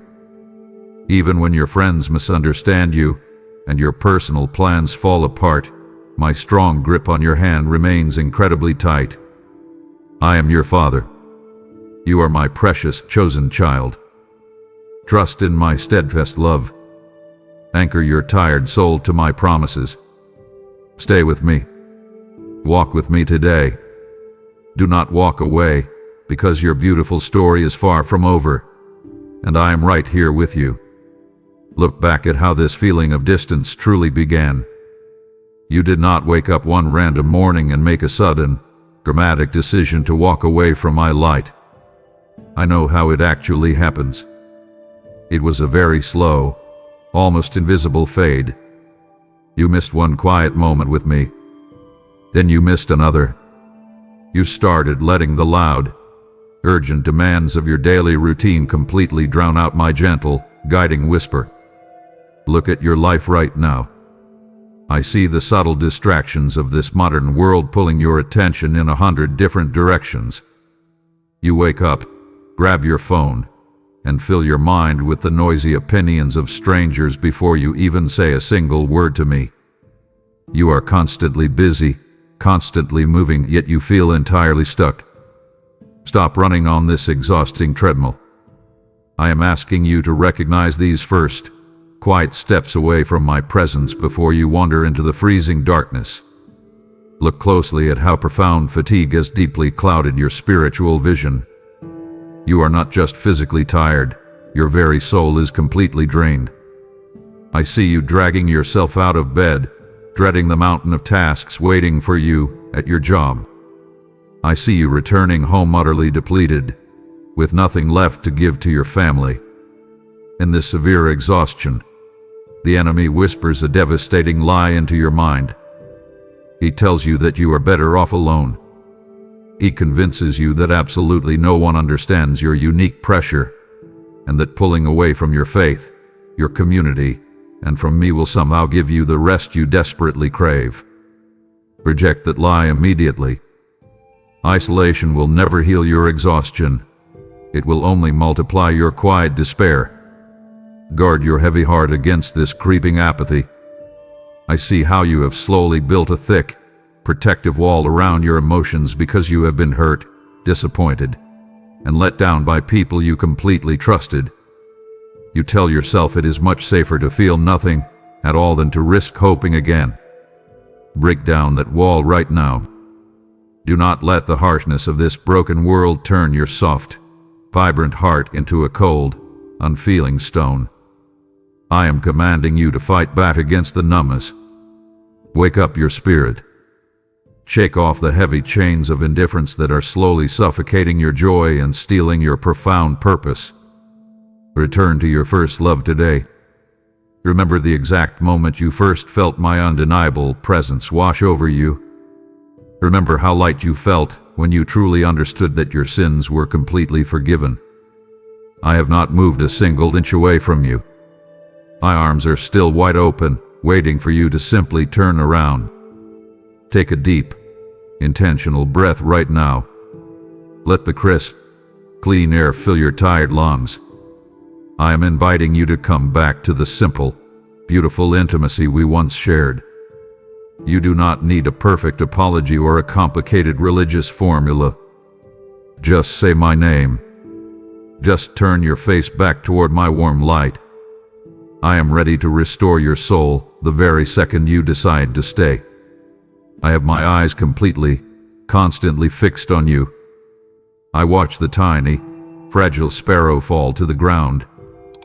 S1: Even when your friends misunderstand you and your personal plans fall apart, my strong grip on your hand remains incredibly tight. I am your father. You are my precious, chosen child. Trust in my steadfast love. Anchor your tired soul to my promises. Stay with me. Walk with me today. Do not walk away, because your beautiful story is far from over, and I am right here with you. Look back at how this feeling of distance truly began. You did not wake up one random morning and make a sudden, dramatic decision to walk away from my light. I know how it actually happens. It was a very slow, almost invisible fade. You missed one quiet moment with me. Then you missed another. You started letting the loud, urgent demands of your daily routine completely drown out my gentle, guiding whisper. Look at your life right now. I see the subtle distractions of this modern world pulling your attention in 100 different directions. You wake up, grab your phone, and fill your mind with the noisy opinions of strangers before you even say a single word to me. You are constantly busy, constantly moving, yet you feel entirely stuck. Stop running on this exhausting treadmill. I am asking you to recognize these first, quiet steps away from my presence before you wander into the freezing darkness. Look closely at how profound fatigue has deeply clouded your spiritual vision. You are not just physically tired, your very soul is completely drained. I see you dragging yourself out of bed, dreading the mountain of tasks waiting for you at your job. I see you returning home utterly depleted, with nothing left to give to your family. In this severe exhaustion, the enemy whispers a devastating lie into your mind. He tells you that you are better off alone. He convinces you that absolutely no one understands your unique pressure, and that pulling away from your faith, your community, and from me will somehow give you the rest you desperately crave. Reject that lie immediately. Isolation will never heal your exhaustion. It will only multiply your quiet despair. Guard your heavy heart against this creeping apathy. I see how you have slowly built a thick, protective wall around your emotions because you have been hurt, disappointed, and let down by people you completely trusted. You tell yourself it is much safer to feel nothing at all than to risk hoping again. Break down that wall right now. Do not let the harshness of this broken world turn your soft, vibrant heart into a cold, unfeeling stone. I am commanding you to fight back against the numbness. Wake up your spirit. Shake off the heavy chains of indifference that are slowly suffocating your joy and stealing your profound purpose. Return to your first love today. Remember the exact moment you first felt my undeniable presence wash over you. Remember how light you felt when you truly understood that your sins were completely forgiven. I have not moved a single inch away from you. My arms are still wide open, waiting for you to simply turn around. Take a deep, intentional breath right now. Let the crisp, clean air fill your tired lungs. I am inviting you to come back to the simple, beautiful intimacy we once shared. You do not need a perfect apology or a complicated religious formula. Just say my name. Just turn your face back toward my warm light. I am ready to restore your soul the very second you decide to stay. I have my eyes completely, constantly fixed on you. I watch the tiny, fragile sparrow fall to the ground,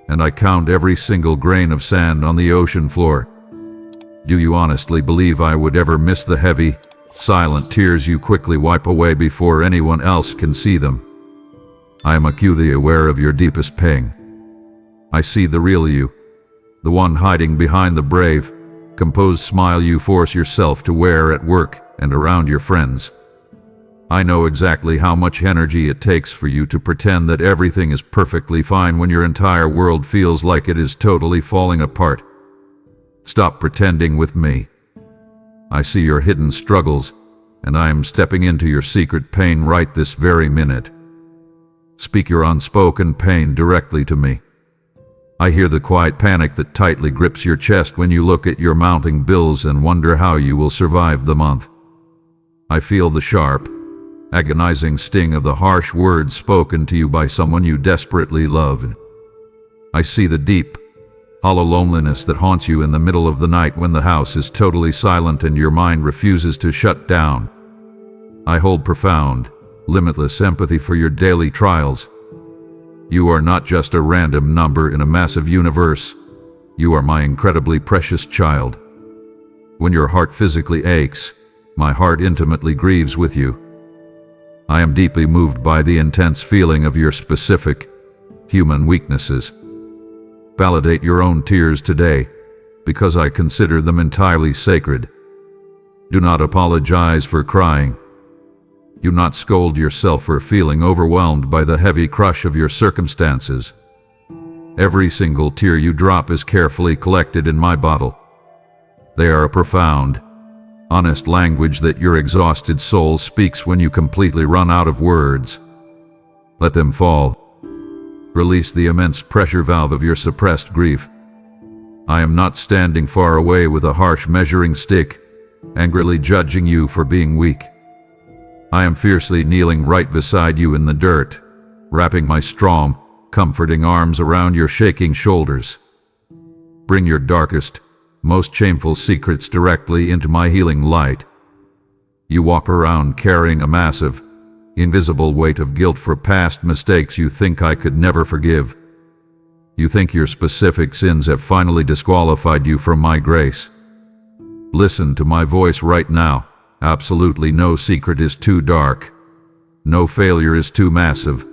S1: and I count every single grain of sand on the ocean floor. Do you honestly believe I would ever miss the heavy, silent tears you quickly wipe away before anyone else can see them? I am acutely aware of your deepest pain. I see the real you, the one hiding behind the brave, composed smile you force yourself to wear at work and around your friends. I know exactly how much energy it takes for you to pretend that everything is perfectly fine when your entire world feels like it is totally falling apart. Stop pretending with me. I see your hidden struggles, and I am stepping into your secret pain right this very minute. Speak your unspoken pain directly to me. I hear the quiet panic that tightly grips your chest when you look at your mounting bills and wonder how you will survive the month. I feel the sharp, agonizing sting of the harsh words spoken to you by someone you desperately love. I see the deep, hollow loneliness that haunts you in the middle of the night when the house is totally silent and your mind refuses to shut down. I hold profound, limitless empathy for your daily trials. You are not just a random number in a massive universe. You are my incredibly precious child. When your heart physically aches, my heart intimately grieves with you. I am deeply moved by the intense feeling of your specific, human weaknesses. Validate your own tears today, because I consider them entirely sacred. Do not apologize for crying. Do not scold yourself for feeling overwhelmed by the heavy crush of your circumstances. Every single tear you drop is carefully collected in my bottle. They are a profound, honest language that your exhausted soul speaks when you completely run out of words. Let them fall. Release the immense pressure valve of your suppressed grief. I am not standing far away with a harsh measuring stick, angrily judging you for being weak. I am fiercely kneeling right beside you in the dirt, wrapping my strong, comforting arms around your shaking shoulders. Bring your darkest, most shameful secrets directly into my healing light. You walk around carrying a massive, invisible weight of guilt for past mistakes you think I could never forgive. You think your specific sins have finally disqualified you from my grace. Listen to my voice right now. Absolutely no secret is too dark, no failure is too massive,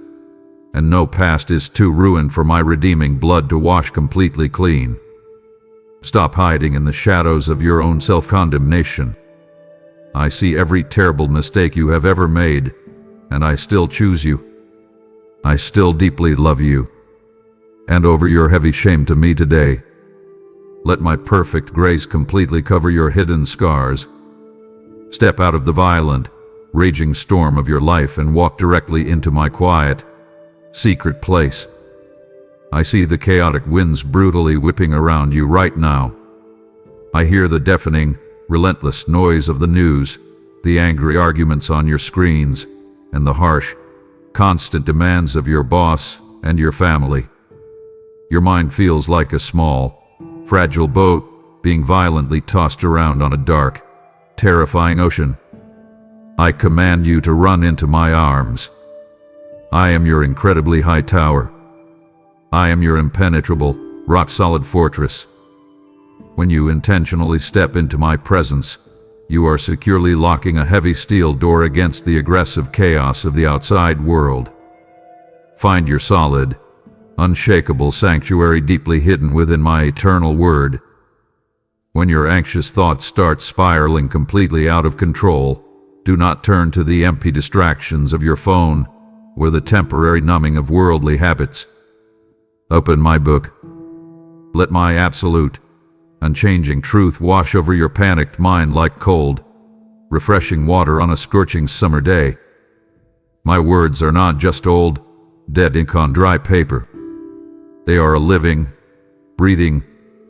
S1: and no past is too ruined for my redeeming blood to wash completely clean. Stop hiding in the shadows of your own self-condemnation. I see every terrible mistake you have ever made, and I still choose you. I still deeply love you. Hand over your heavy shame to me today. Let my perfect grace completely cover your hidden scars. Step out of the violent, raging storm of your life and walk directly into my quiet, secret place. I see the chaotic winds brutally whipping around you right now. I hear the deafening, relentless noise of the news, the angry arguments on your screens, and the harsh, constant demands of your boss and your family. Your mind feels like a small, fragile boat being violently tossed around on a dark, terrifying ocean. I command you to run into my arms. I am your incredibly high tower. I am your impenetrable, rock-solid fortress. When you intentionally step into my presence, you are securely locking a heavy steel door against the aggressive chaos of the outside world. Find your solid, unshakable sanctuary deeply hidden within my eternal word. When your anxious thoughts start spiraling completely out of control, do not turn to the empty distractions of your phone or the temporary numbing of worldly habits. Open my book. Let my absolute, unchanging truth wash over your panicked mind like cold, refreshing water on a scorching summer day. My words are not just old, dead ink on dry paper. They are a living, breathing,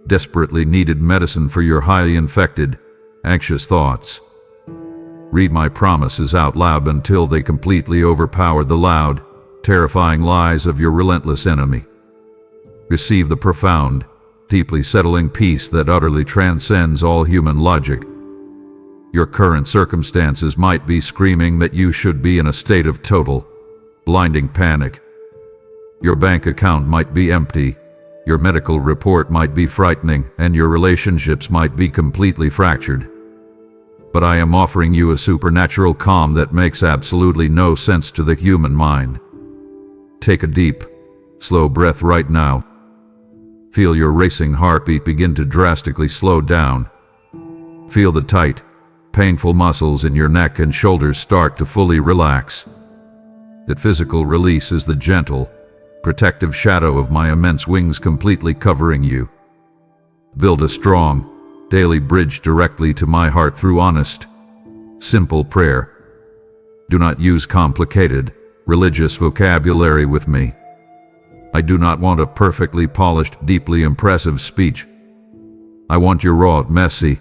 S1: desperately needed medicine for your highly infected, anxious thoughts. Read my promises out loud until they completely overpower the loud, terrifying lies of your relentless enemy. Receive the profound, deeply settling peace that utterly transcends all human logic. Your current circumstances might be screaming that you should be in a state of total, blinding panic. Your bank account might be empty, your medical report might be frightening, and your relationships might be completely fractured. But I am offering you a supernatural calm that makes absolutely no sense to the human mind. Take a deep, slow breath right now. Feel your racing heartbeat begin to drastically slow down. Feel the tight, painful muscles in your neck and shoulders start to fully relax. That physical release is the gentle, protective shadow of my immense wings completely covering you. Build a strong, daily bridge directly to my heart through honest, simple prayer. Do not use complicated, religious vocabulary with me. I do not want a perfectly polished, deeply impressive speech. I want your raw, messy,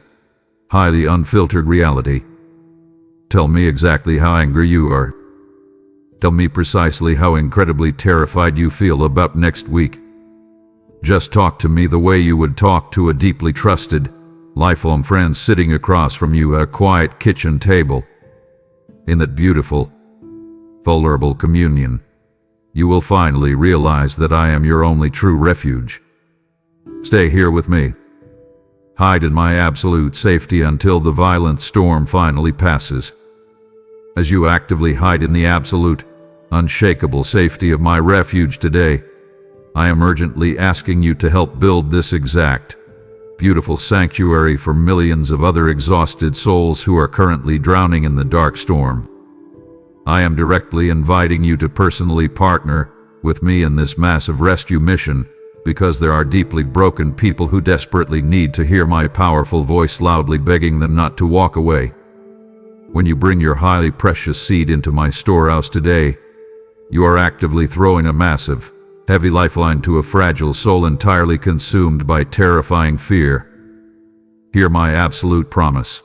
S1: highly unfiltered reality. Tell me exactly how angry you are. Tell me precisely how incredibly terrified you feel about next week. Just talk to me the way you would talk to a deeply trusted, lifelong friend sitting across from you at a quiet kitchen table. In that beautiful, vulnerable communion, you will finally realize that I am your only true refuge. Stay here with me. Hide in my absolute safety until the violent storm finally passes. As you actively hide in the absolute, unshakable safety of my refuge today, I am urgently asking you to help build this exact, beautiful sanctuary for millions of other exhausted souls who are currently drowning in the dark storm. I am directly inviting you to personally partner with me in this massive rescue mission because there are deeply broken people who desperately need to hear my powerful voice loudly begging them not to walk away. When you bring your highly precious seed into my storehouse today, you are actively throwing a massive, heavy lifeline to a fragile soul entirely consumed by terrifying fear. Hear my absolute promise.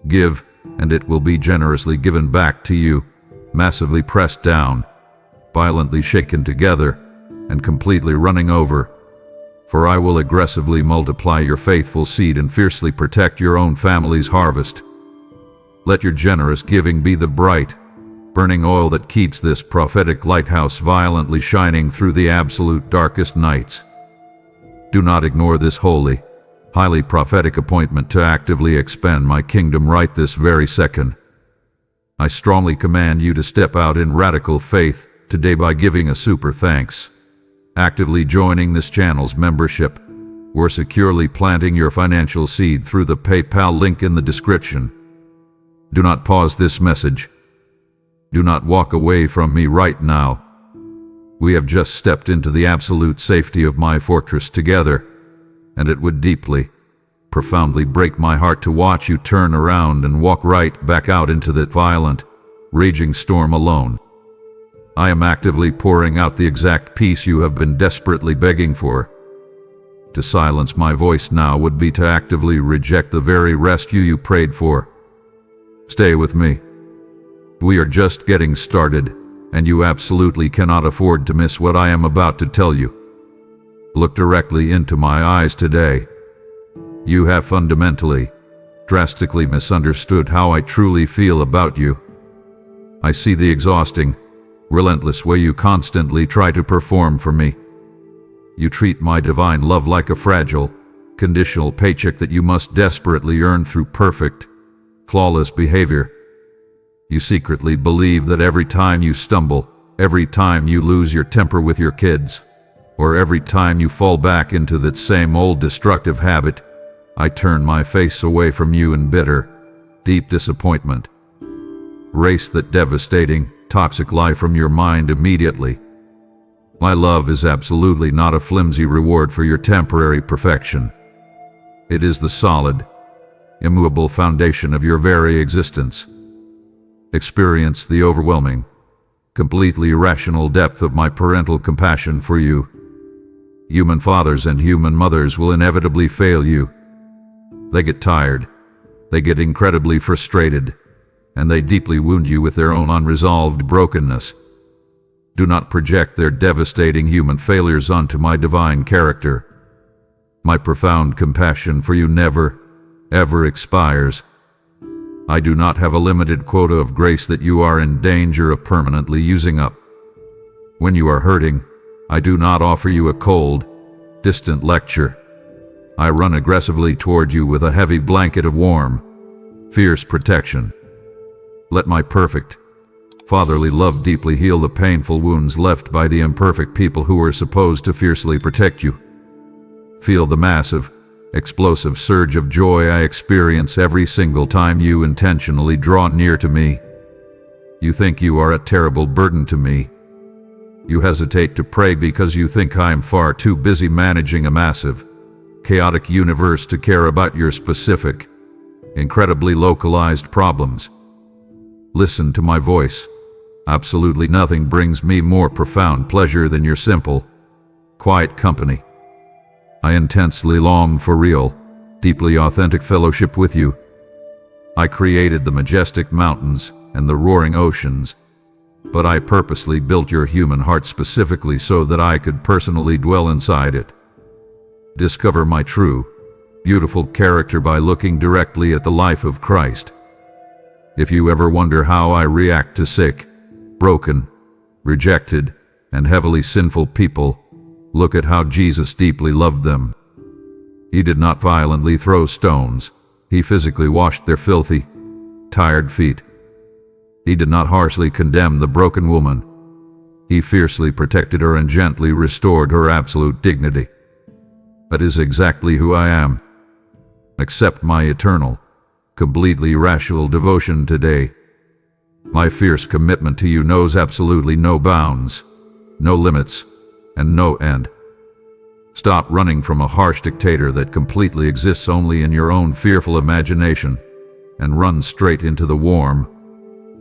S1: Give, and it will be generously given back to you, massively pressed down, violently shaken together, and completely running over. For I will aggressively multiply your faithful seed and fiercely protect your own family's harvest. Let your generous giving be the bright, burning oil that keeps this prophetic lighthouse violently shining through the absolute darkest nights. Do not ignore this holy, highly prophetic appointment to actively expand my kingdom right this very second. I strongly command you to step out in radical faith today by giving a super thanks, actively joining this channel's membership, or securely planting your financial seed through the PayPal link in the description. Do not pause this message. Do not walk away from me right now. We have just stepped into the absolute safety of my fortress together, and it would deeply, profoundly break my heart to watch you turn around and walk right back out into that violent, raging storm alone. I am actively pouring out the exact peace you have been desperately begging for. To silence my voice now would be to actively reject the very rescue you prayed for. Stay with me. We are just getting started, and you absolutely cannot afford to miss what I am about to tell you. Look directly into my eyes today. You have fundamentally, drastically misunderstood how I truly feel about you. I see the exhausting, relentless way you constantly try to perform for me. You treat my divine love like a fragile, conditional paycheck that you must desperately earn through perfect, flawless behavior. You secretly believe that every time you stumble, every time you lose your temper with your kids, or every time you fall back into that same old destructive habit, I turn my face away from you in bitter, deep disappointment. Erase that devastating, toxic lie from your mind immediately. My love is absolutely not a flimsy reward for your temporary perfection. It is the solid, immovable foundation of your very existence. Experience the overwhelming, completely irrational depth of my parental compassion for you. Human fathers and human mothers will inevitably fail you. They get tired, They get incredibly frustrated, and they deeply wound you with their own unresolved brokenness. Do not project their devastating human failures onto my divine character. My profound compassion for you never, ever expires. I do not have a limited quota of grace that you are in danger of permanently using up. When you are hurting, I do not offer you a cold, distant lecture. I run aggressively toward you with a heavy blanket of warm, fierce protection. Let my perfect, fatherly love deeply heal the painful wounds left by the imperfect people who were supposed to fiercely protect you. Feel the massive, explosive surge of joy I experience every single time you intentionally draw near to me. You think you are a terrible burden to me. You hesitate to pray because you think I am far too busy managing a massive, chaotic universe to care about your specific, incredibly localized problems. Listen to my voice. Absolutely nothing brings me more profound pleasure than your simple, quiet company. I intensely long for real, deeply authentic fellowship with you. I created the majestic mountains and the roaring oceans, but I purposely built your human heart specifically so that I could personally dwell inside it. Discover my true, beautiful character by looking directly at the life of Christ. If you ever wonder how I react to sick, broken, rejected, and heavily sinful people, look at how Jesus deeply loved them. He did not violently throw stones. He physically washed their filthy, tired feet. He did not harshly condemn the broken woman. He fiercely protected her and gently restored her absolute dignity. That is exactly who I am. Accept my eternal, completely irrational devotion today. My fierce commitment to you knows absolutely no bounds, no limits, and no end. Stop running from a harsh dictator that completely exists only in your own fearful imagination, and run straight into the warm,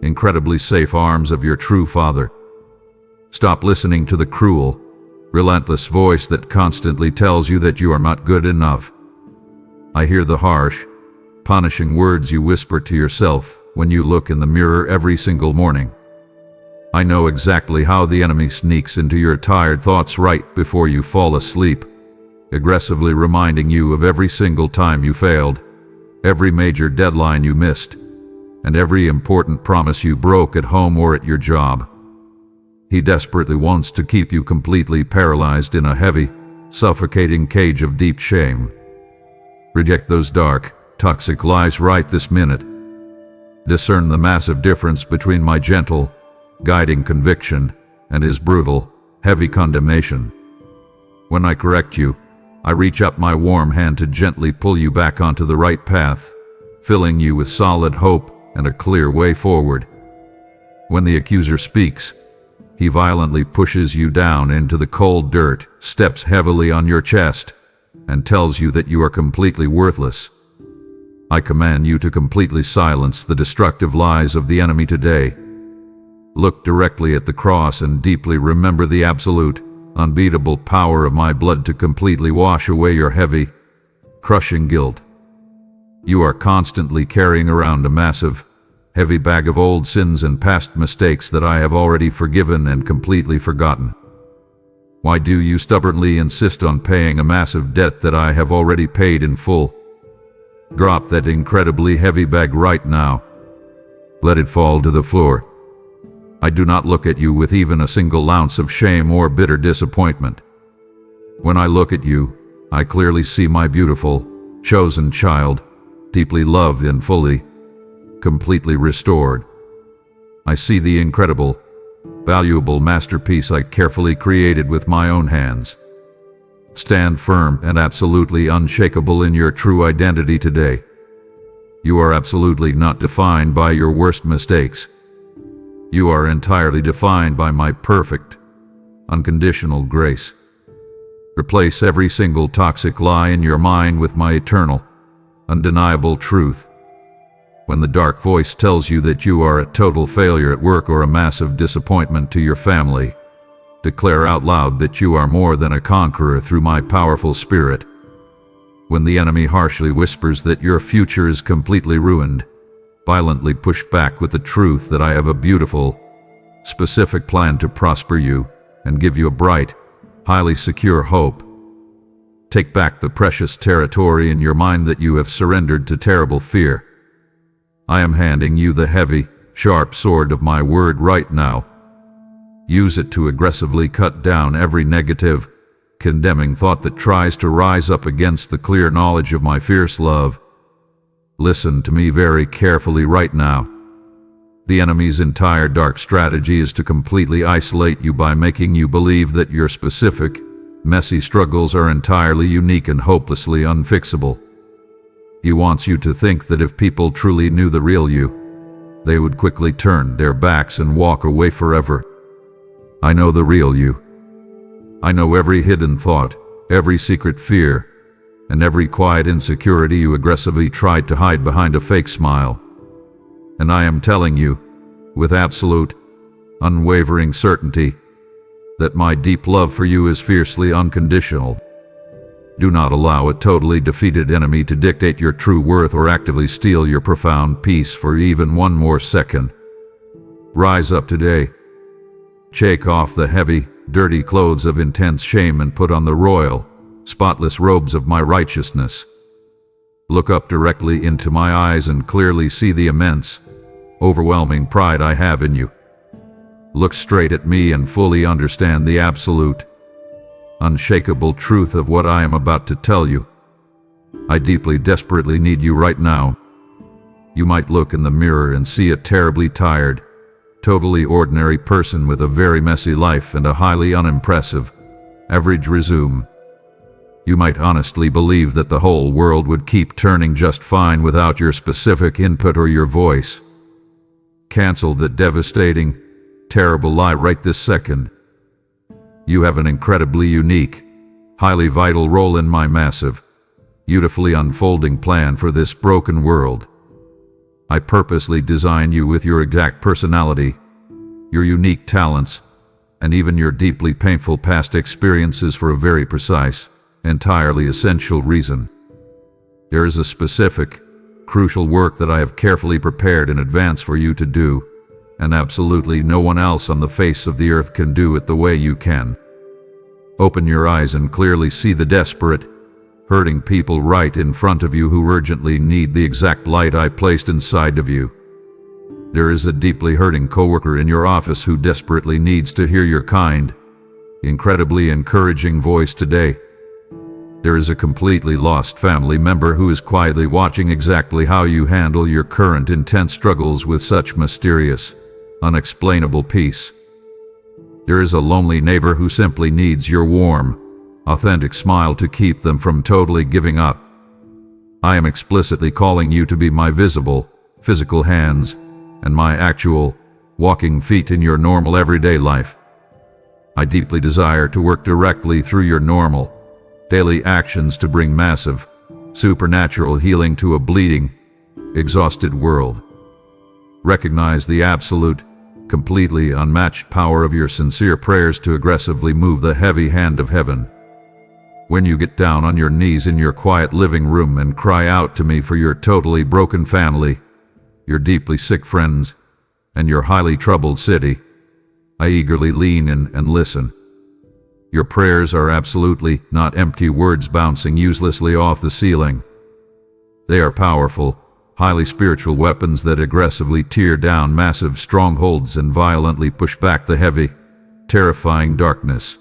S1: incredibly safe arms of your true Father. Stop listening to the cruel, relentless voice that constantly tells you that you are not good enough. I hear the harsh, punishing words you whisper to yourself when you look in the mirror every single morning. I know exactly how the enemy sneaks into your tired thoughts right before you fall asleep, aggressively reminding you of every single time you failed, every major deadline you missed, and every important promise you broke at home or at your job. He desperately wants to keep you completely paralyzed in a heavy, suffocating cage of deep shame. Reject those dark, toxic lies right this minute. Discern the massive difference between my gentle, guiding conviction and his brutal, heavy condemnation. When I correct you, I reach up my warm hand to gently pull you back onto the right path, filling you with solid hope and a clear way forward. When the accuser speaks, he violently pushes you down into the cold dirt, steps heavily on your chest, and tells you that you are completely worthless. I command you to completely silence the destructive lies of the enemy today. Look directly at the cross and deeply remember the absolute, unbeatable power of my blood to completely wash away your heavy, crushing guilt. You are constantly carrying around a massive, heavy bag of old sins and past mistakes that I have already forgiven and completely forgotten. Why do you stubbornly insist on paying a massive debt that I have already paid in full? Drop that incredibly heavy bag right now. Let it fall to the floor. I do not look at you with even a single ounce of shame or bitter disappointment. When I look at you, I clearly see my beautiful, chosen child, deeply loved and fully, completely restored. I see the incredible, valuable masterpiece I carefully created with my own hands. Stand firm and absolutely unshakable in your true identity today. You are absolutely not defined by your worst mistakes. You are entirely defined by my perfect, unconditional grace. Replace every single toxic lie in your mind with my eternal, undeniable truth. When the dark voice tells you that you are a total failure at work or a massive disappointment to your family, declare out loud that you are more than a conqueror through my powerful spirit. When the enemy harshly whispers that your future is completely ruined, violently push back with the truth that I have a beautiful, specific plan to prosper you and give you a bright, highly secure hope. Take back the precious territory in your mind that you have surrendered to terrible fear. I am handing you the heavy, sharp sword of my word right now. Use it to aggressively cut down every negative, condemning thought that tries to rise up against the clear knowledge of my fierce love. Listen to me very carefully right now. The enemy's entire dark strategy is to completely isolate you by making you believe that your specific, messy struggles are entirely unique and hopelessly unfixable. He wants you to think that if people truly knew the real you, they would quickly turn their backs and walk away forever. I know the real you. I know every hidden thought, every secret fear, and every quiet insecurity you aggressively tried to hide behind a fake smile. And I am telling you, with absolute, unwavering certainty, that my deep love for you is fiercely unconditional. Do not allow a totally defeated enemy to dictate your true worth or actively steal your profound peace for even one more second. Rise up today. Shake off the heavy, dirty clothes of intense shame and put on the royal, spotless robes of my righteousness. Look up directly into my eyes and clearly see the immense, overwhelming pride I have in you. Look straight at me and fully understand the absolute, unshakable truth of what I am about to tell you. I deeply, desperately need you right now. You might look in the mirror and see a terribly tired, totally ordinary person with a very messy life and a highly unimpressive, average resume. You might honestly believe that the whole world would keep turning just fine without your specific input or your voice. Cancel that devastating, terrible lie right this second. You have an incredibly unique, highly vital role in my massive, beautifully unfolding plan for this broken world. I purposely designed you with your exact personality, your unique talents, and even your deeply painful past experiences for a very precise, entirely essential reason. There is a specific, crucial work that I have carefully prepared in advance for you to do, and absolutely no one else on the face of the earth can do it the way you can. Open your eyes and clearly see the desperate, hurting people right in front of you who urgently need the exact light I placed inside of you. There is a deeply hurting coworker in your office who desperately needs to hear your kind, incredibly encouraging voice today. There is a completely lost family member who is quietly watching exactly how you handle your current intense struggles with such mysterious, unexplainable peace. There is a lonely neighbor who simply needs your warm, authentic smile to keep them from totally giving up. I am explicitly calling you to be my visible, physical hands and my actual, walking feet in your normal everyday life. I deeply desire to work directly through your normal, daily actions to bring massive, supernatural healing to a bleeding, exhausted world. Recognize the absolute, completely unmatched power of your sincere prayers to aggressively move the heavy hand of heaven. When you get down on your knees in your quiet living room and cry out to me for your totally broken family, your deeply sick friends, and your highly troubled city, I eagerly lean in and listen. Your prayers are absolutely not empty words bouncing uselessly off the ceiling. They are powerful, highly spiritual weapons that aggressively tear down massive strongholds and violently push back the heavy, terrifying darkness.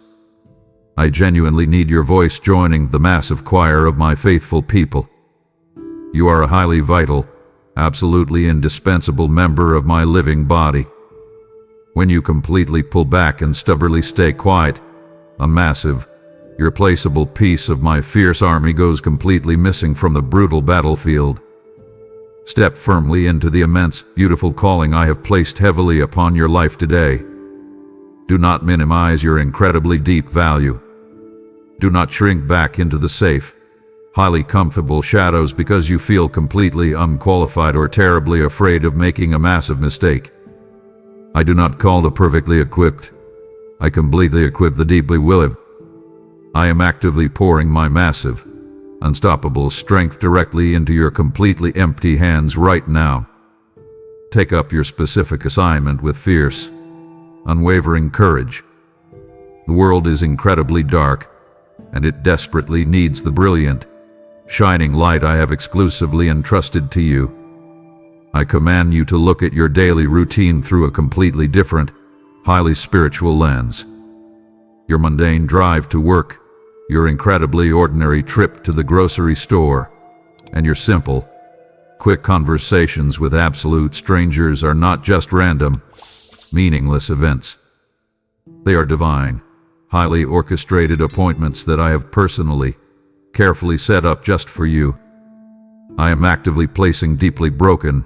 S1: I genuinely need your voice joining the massive choir of my faithful people. You are a highly vital, absolutely indispensable member of my living body. When you completely pull back and stubbornly stay quiet, a massive, irreplaceable piece of my fierce army goes completely missing from the brutal battlefield. Step firmly into the immense, beautiful calling I have placed heavily upon your life today. Do not minimize your incredibly deep value. Do not shrink back into the safe, highly comfortable shadows because you feel completely unqualified or terribly afraid of making a massive mistake. I do not call the perfectly equipped. I completely equip the deeply willed. I am actively pouring my massive, unstoppable strength directly into your completely empty hands right now. Take up your specific assignment with fierce, unwavering courage. The world is incredibly dark, and it desperately needs the brilliant, shining light I have exclusively entrusted to you. I command you to look at your daily routine through a completely different, highly spiritual lens. Your mundane drive to work, your incredibly ordinary trip to the grocery store, and your simple, quick conversations with absolute strangers are not just random, meaningless events. They are divine, highly orchestrated appointments that I have personally, carefully set up just for you. I am actively placing deeply broken,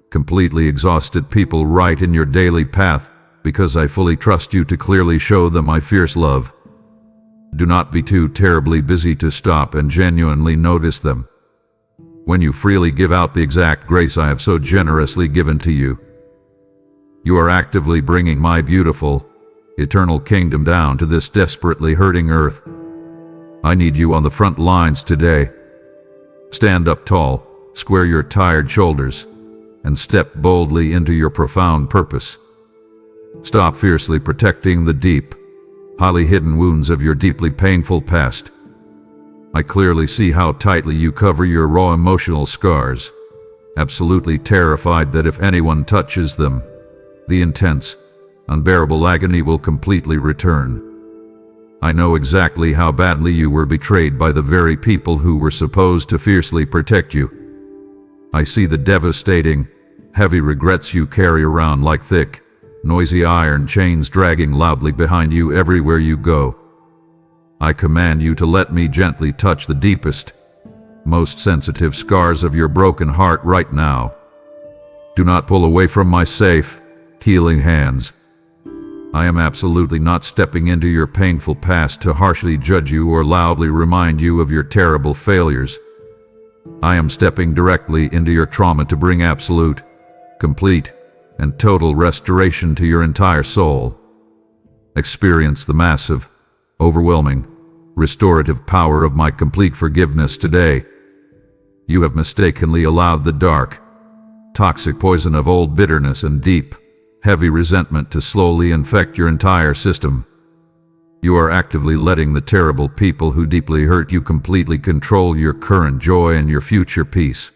S1: completely exhausted people right in your daily path because I fully trust you to clearly show them my fierce love. Do not be too terribly busy to stop and genuinely notice them. When you freely give out the exact grace I have so generously given to you, you are actively bringing my beautiful, eternal kingdom down to this desperately hurting earth. I need you on the front lines today. Stand up tall, square your tired shoulders, and step boldly into your profound purpose. Stop fiercely protecting the deep, highly hidden wounds of your deeply painful past. I clearly see how tightly you cover your raw emotional scars, absolutely terrified that if anyone touches them, the intense, unbearable agony will completely return. I know exactly how badly you were betrayed by the very people who were supposed to fiercely protect you. I see the devastating, heavy regrets you carry around like thick, noisy iron chains dragging loudly behind you everywhere you go. I command you to let me gently touch the deepest, most sensitive scars of your broken heart right now. Do not pull away from my safe, healing hands. I am absolutely not stepping into your painful past to harshly judge you or loudly remind you of your terrible failures. I am stepping directly into your trauma to bring absolute, complete, and total restoration to your entire soul. Experience the massive, overwhelming, restorative power of my complete forgiveness today. You have mistakenly allowed the dark, toxic poison of old bitterness and deep, heavy resentment to slowly infect your entire system. You are actively letting the terrible people who deeply hurt you completely control your current joy and your future peace.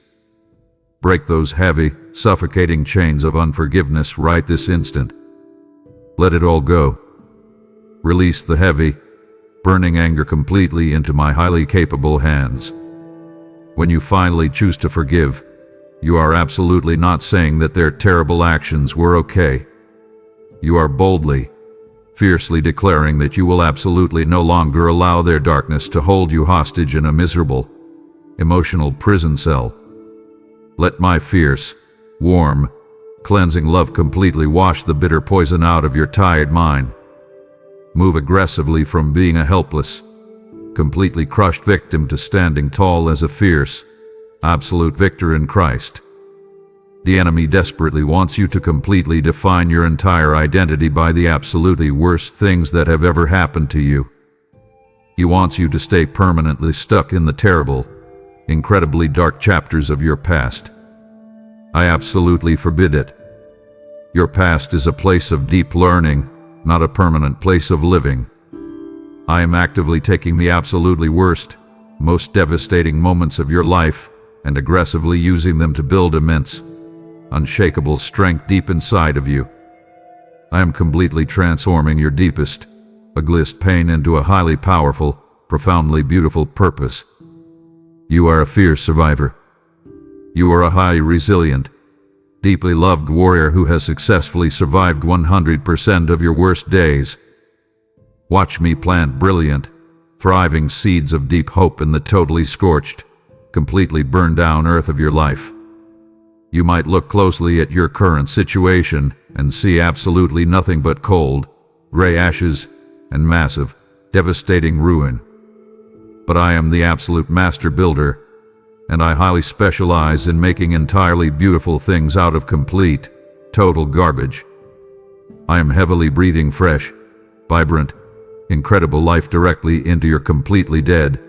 S1: Break those heavy, suffocating chains of unforgiveness right this instant. Let it all go. Release the heavy, burning anger completely into my highly capable hands. When you finally choose to forgive, you are absolutely not saying that their terrible actions were okay. You are boldly, fiercely declaring that you will absolutely no longer allow their darkness to hold you hostage in a miserable, emotional prison cell. Let my fierce, warm, cleansing love completely wash the bitter poison out of your tired mind. Move aggressively from being a helpless, completely crushed victim to standing tall as a fierce, absolute victor in Christ. The enemy desperately wants you to completely define your entire identity by the absolutely worst things that have ever happened to you. He wants you to stay permanently stuck in the terrible, incredibly dark chapters of your past. I absolutely forbid it. Your past is a place of deep learning, not a permanent place of living. I am actively taking the absolutely worst, most devastating moments of your life and aggressively using them to build immense, unshakable strength deep inside of you. I am completely transforming your deepest, ugliest pain into a highly powerful, profoundly beautiful purpose. You are a fierce survivor. You are a highly resilient, deeply loved warrior who has successfully survived 100% of your worst days. Watch me plant brilliant, thriving seeds of deep hope in the totally scorched, completely burned down earth of your life. You might look closely at your current situation and see absolutely nothing but cold, gray ashes, and massive, devastating ruin. But I am the absolute master builder, and I highly specialize in making entirely beautiful things out of complete, total garbage. I am heavily breathing fresh, vibrant, incredible life directly into your completely dead,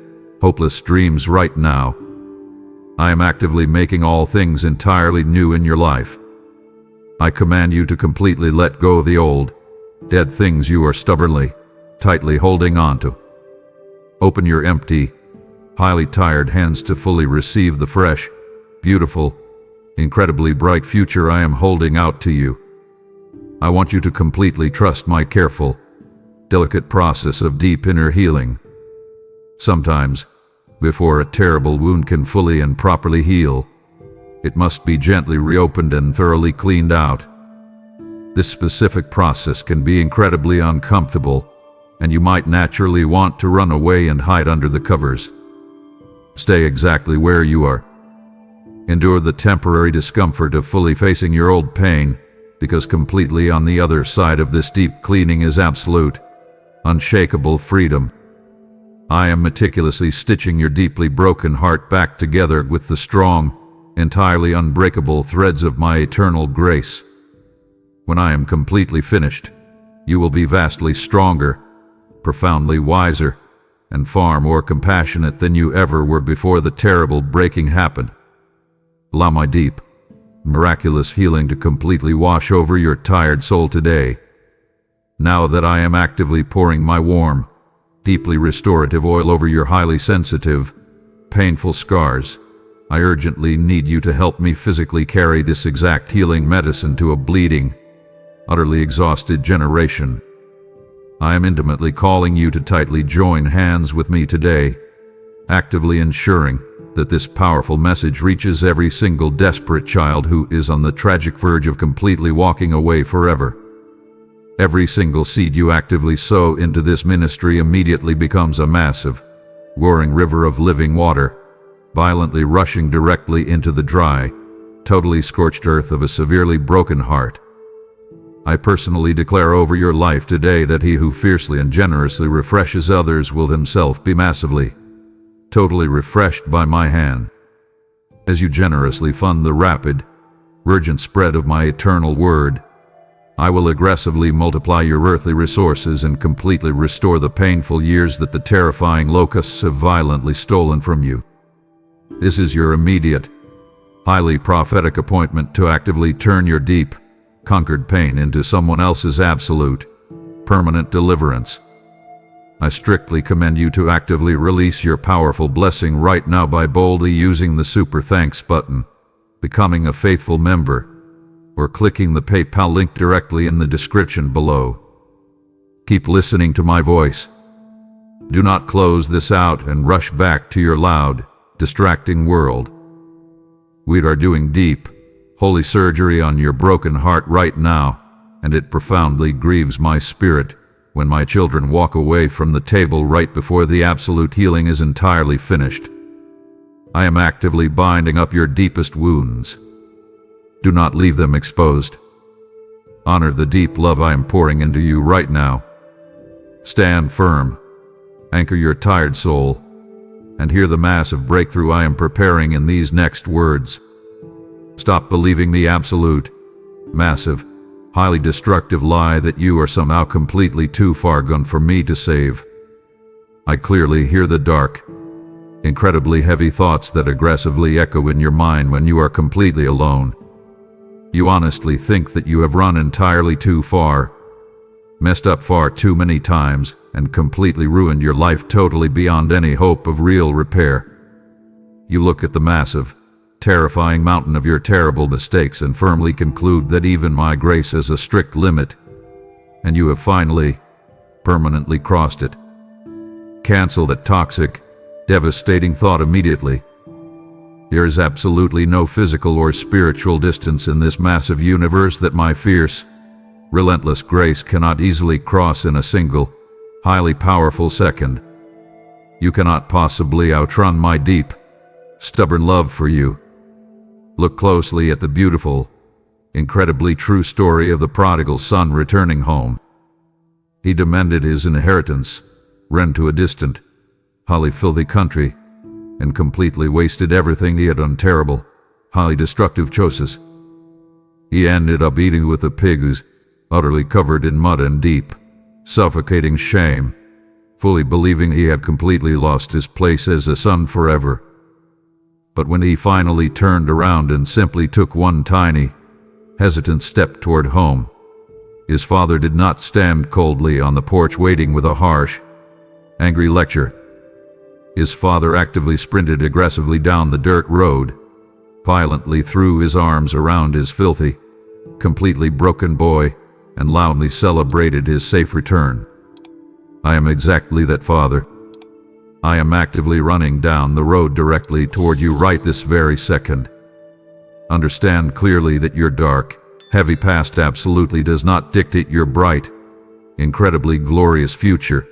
S1: hopeless dreams right now. I am actively making all things entirely new in your life. I command you to completely let go of the old, dead things you are stubbornly, tightly holding on to. Open your empty, highly tired hands to fully receive the fresh, beautiful, incredibly bright future I am holding out to you. I want you to completely trust my careful, delicate process of deep inner healing. Sometimes, before a terrible wound can fully and properly heal, it must be gently reopened and thoroughly cleaned out. This specific process can be incredibly uncomfortable, and you might naturally want to run away and hide under the covers. Stay exactly where you are. Endure the temporary discomfort of fully facing your old pain, because completely on the other side of this deep cleaning is absolute, unshakable freedom. I am meticulously stitching your deeply broken heart back together with the strong, entirely unbreakable threads of my eternal grace. When I am completely finished, you will be vastly stronger, profoundly wiser, and far more compassionate than you ever were before the terrible breaking happened. Allow my deep, miraculous healing to completely wash over your tired soul today. Now that I am actively pouring my warm, deeply restorative oil over your highly sensitive, painful scars, I urgently need you to help me physically carry this exact healing medicine to a bleeding, utterly exhausted generation. I am intimately calling you to tightly join hands with me today, actively ensuring that this powerful message reaches every single desperate child who is on the tragic verge of completely walking away forever. Every single seed you actively sow into this ministry immediately becomes a massive, roaring river of living water, violently rushing directly into the dry, totally scorched earth of a severely broken heart. I personally declare over your life today that he who fiercely and generously refreshes others will himself be massively, totally refreshed by my hand. As you generously fund the rapid, urgent spread of my eternal word, I will aggressively multiply your earthly resources and completely restore the painful years that the terrifying locusts have violently stolen from you. This is your immediate, highly prophetic appointment to actively turn your deep, conquered pain into someone else's absolute, permanent deliverance. I strictly commend you to actively release your powerful blessing right now by boldly using the Super Thanks button, becoming a faithful member, or clicking the PayPal link directly in the description below. Keep listening to my voice. Do not close this out and rush back to your loud, distracting world. We are doing deep, holy surgery on your broken heart right now, and it profoundly grieves my spirit when my children walk away from the table right before the absolute healing is entirely finished. I am actively binding up your deepest wounds. Do not leave them exposed. Honor the deep love I am pouring into you right now. Stand firm, anchor your tired soul, and hear the massive breakthrough I am preparing in these next words. Stop believing the absolute, massive, highly destructive lie that you are somehow completely too far gone for me to save. I clearly hear the dark, incredibly heavy thoughts that aggressively echo in your mind when you are completely alone. You honestly think that you have run entirely too far, messed up far too many times, and completely ruined your life totally beyond any hope of real repair. You look at the massive, terrifying mountain of your terrible mistakes and firmly conclude that even my grace has a strict limit, and you have finally, permanently crossed it. Cancel that toxic, devastating thought immediately. There is absolutely no physical or spiritual distance in this massive universe that my fierce, relentless grace cannot easily cross in a single, highly powerful second. You cannot possibly outrun my deep, stubborn love for you. Look closely at the beautiful, incredibly true story of the prodigal son returning home. He demanded his inheritance, ran to a distant, highly filthy country, and completely wasted everything he had on terrible, highly destructive choices. He ended up eating with a pig who's utterly covered in mud and deep, suffocating shame, fully believing he had completely lost his place as a son forever. But when he finally turned around and simply took one tiny, hesitant step toward home, his father did not stand coldly on the porch waiting with a harsh, angry lecture. His father actively sprinted aggressively down the dirt road, violently threw his arms around his filthy, completely broken boy, and loudly celebrated his safe return. I am exactly that father. I am actively running down the road directly toward you right this very second. Understand clearly that your dark, heavy past absolutely does not dictate your bright, incredibly glorious future.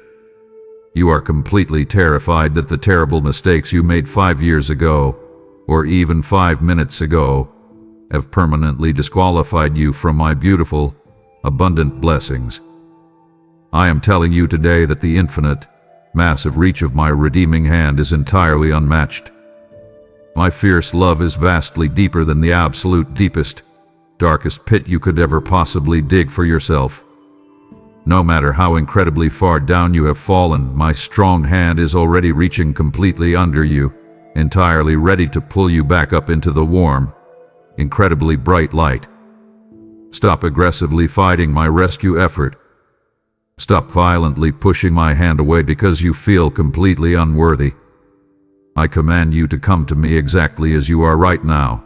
S1: You are completely terrified that the terrible mistakes you made 5 years ago, or even 5 minutes ago, have permanently disqualified you from my beautiful, abundant blessings. I am telling you today that the infinite, massive reach of my redeeming hand is entirely unmatched. My fierce love is vastly deeper than the absolute deepest, darkest pit you could ever possibly dig for yourself. No matter how incredibly far down you have fallen, my strong hand is already reaching completely under you, entirely ready to pull you back up into the warm, incredibly bright light. Stop aggressively fighting my rescue effort. Stop violently pushing my hand away because you feel completely unworthy. I command you to come to me exactly as you are right now.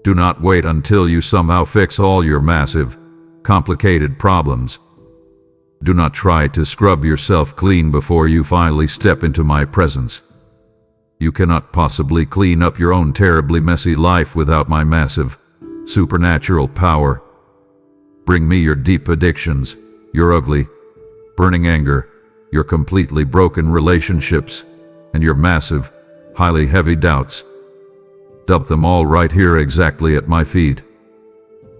S1: Do not wait until you somehow fix all your massive, complicated problems. Do not try to scrub yourself clean before you finally step into my presence. You cannot possibly clean up your own terribly messy life without my massive, supernatural power. Bring me your deep addictions, your ugly, burning anger, your completely broken relationships, and your massive, highly heavy doubts. Dump them all right here exactly at my feet.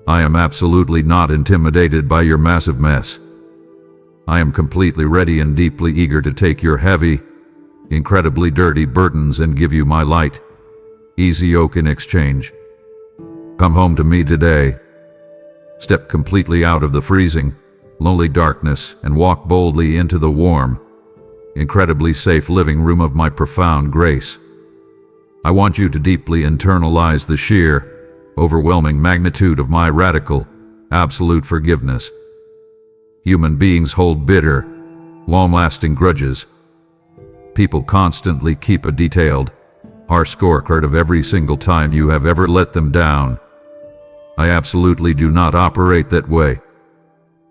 S1: I am absolutely not intimidated by your massive mess. I am completely ready and deeply eager to take your heavy, incredibly dirty burdens and give you my light, easy yoke in exchange. Come home to me today. Step completely out of the freezing, lonely darkness and walk boldly into the warm, incredibly safe living room of my profound grace. I want you to deeply internalize the sheer, overwhelming magnitude of my radical, absolute forgiveness. Human beings hold bitter, long-lasting grudges. People constantly keep a detailed, harsh scorecard of every single time you have ever let them down. I absolutely do not operate that way.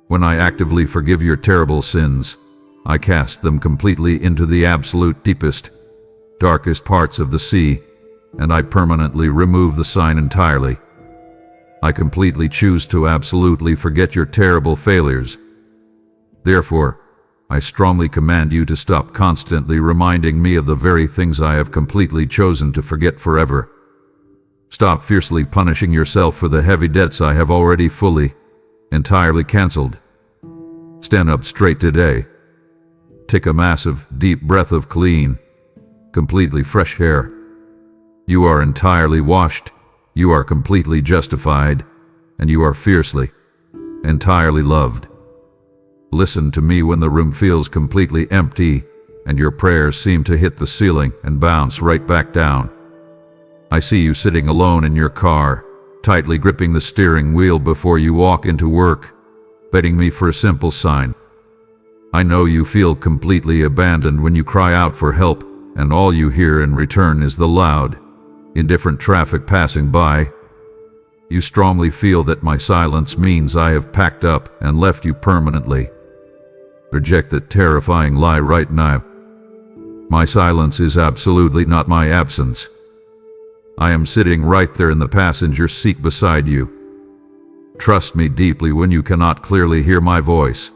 S1: When I actively forgive your terrible sins, I cast them completely into the absolute deepest, darkest parts of the sea, and I permanently remove the sign entirely. I completely choose to absolutely forget your terrible failures. Therefore, I strongly command you to stop constantly reminding me of the very things I have completely chosen to forget forever. Stop fiercely punishing yourself for the heavy debts I have already fully, entirely canceled. Stand up straight today. Take a massive, deep breath of clean, completely fresh air. You are entirely washed, you are completely justified, and you are fiercely, entirely loved. Listen to me when the room feels completely empty and your prayers seem to hit the ceiling and bounce right back down. I see you sitting alone in your car, tightly gripping the steering wheel before you walk into work, begging me for a simple sign. I know you feel completely abandoned when you cry out for help, and all you hear in return is the loud, indifferent traffic passing by. You strongly feel that my silence means I have packed up and left you permanently. Reject that terrifying lie right now. My silence is absolutely not my absence. I am sitting right there in the passenger seat beside you. Trust me deeply when you cannot clearly hear my voice.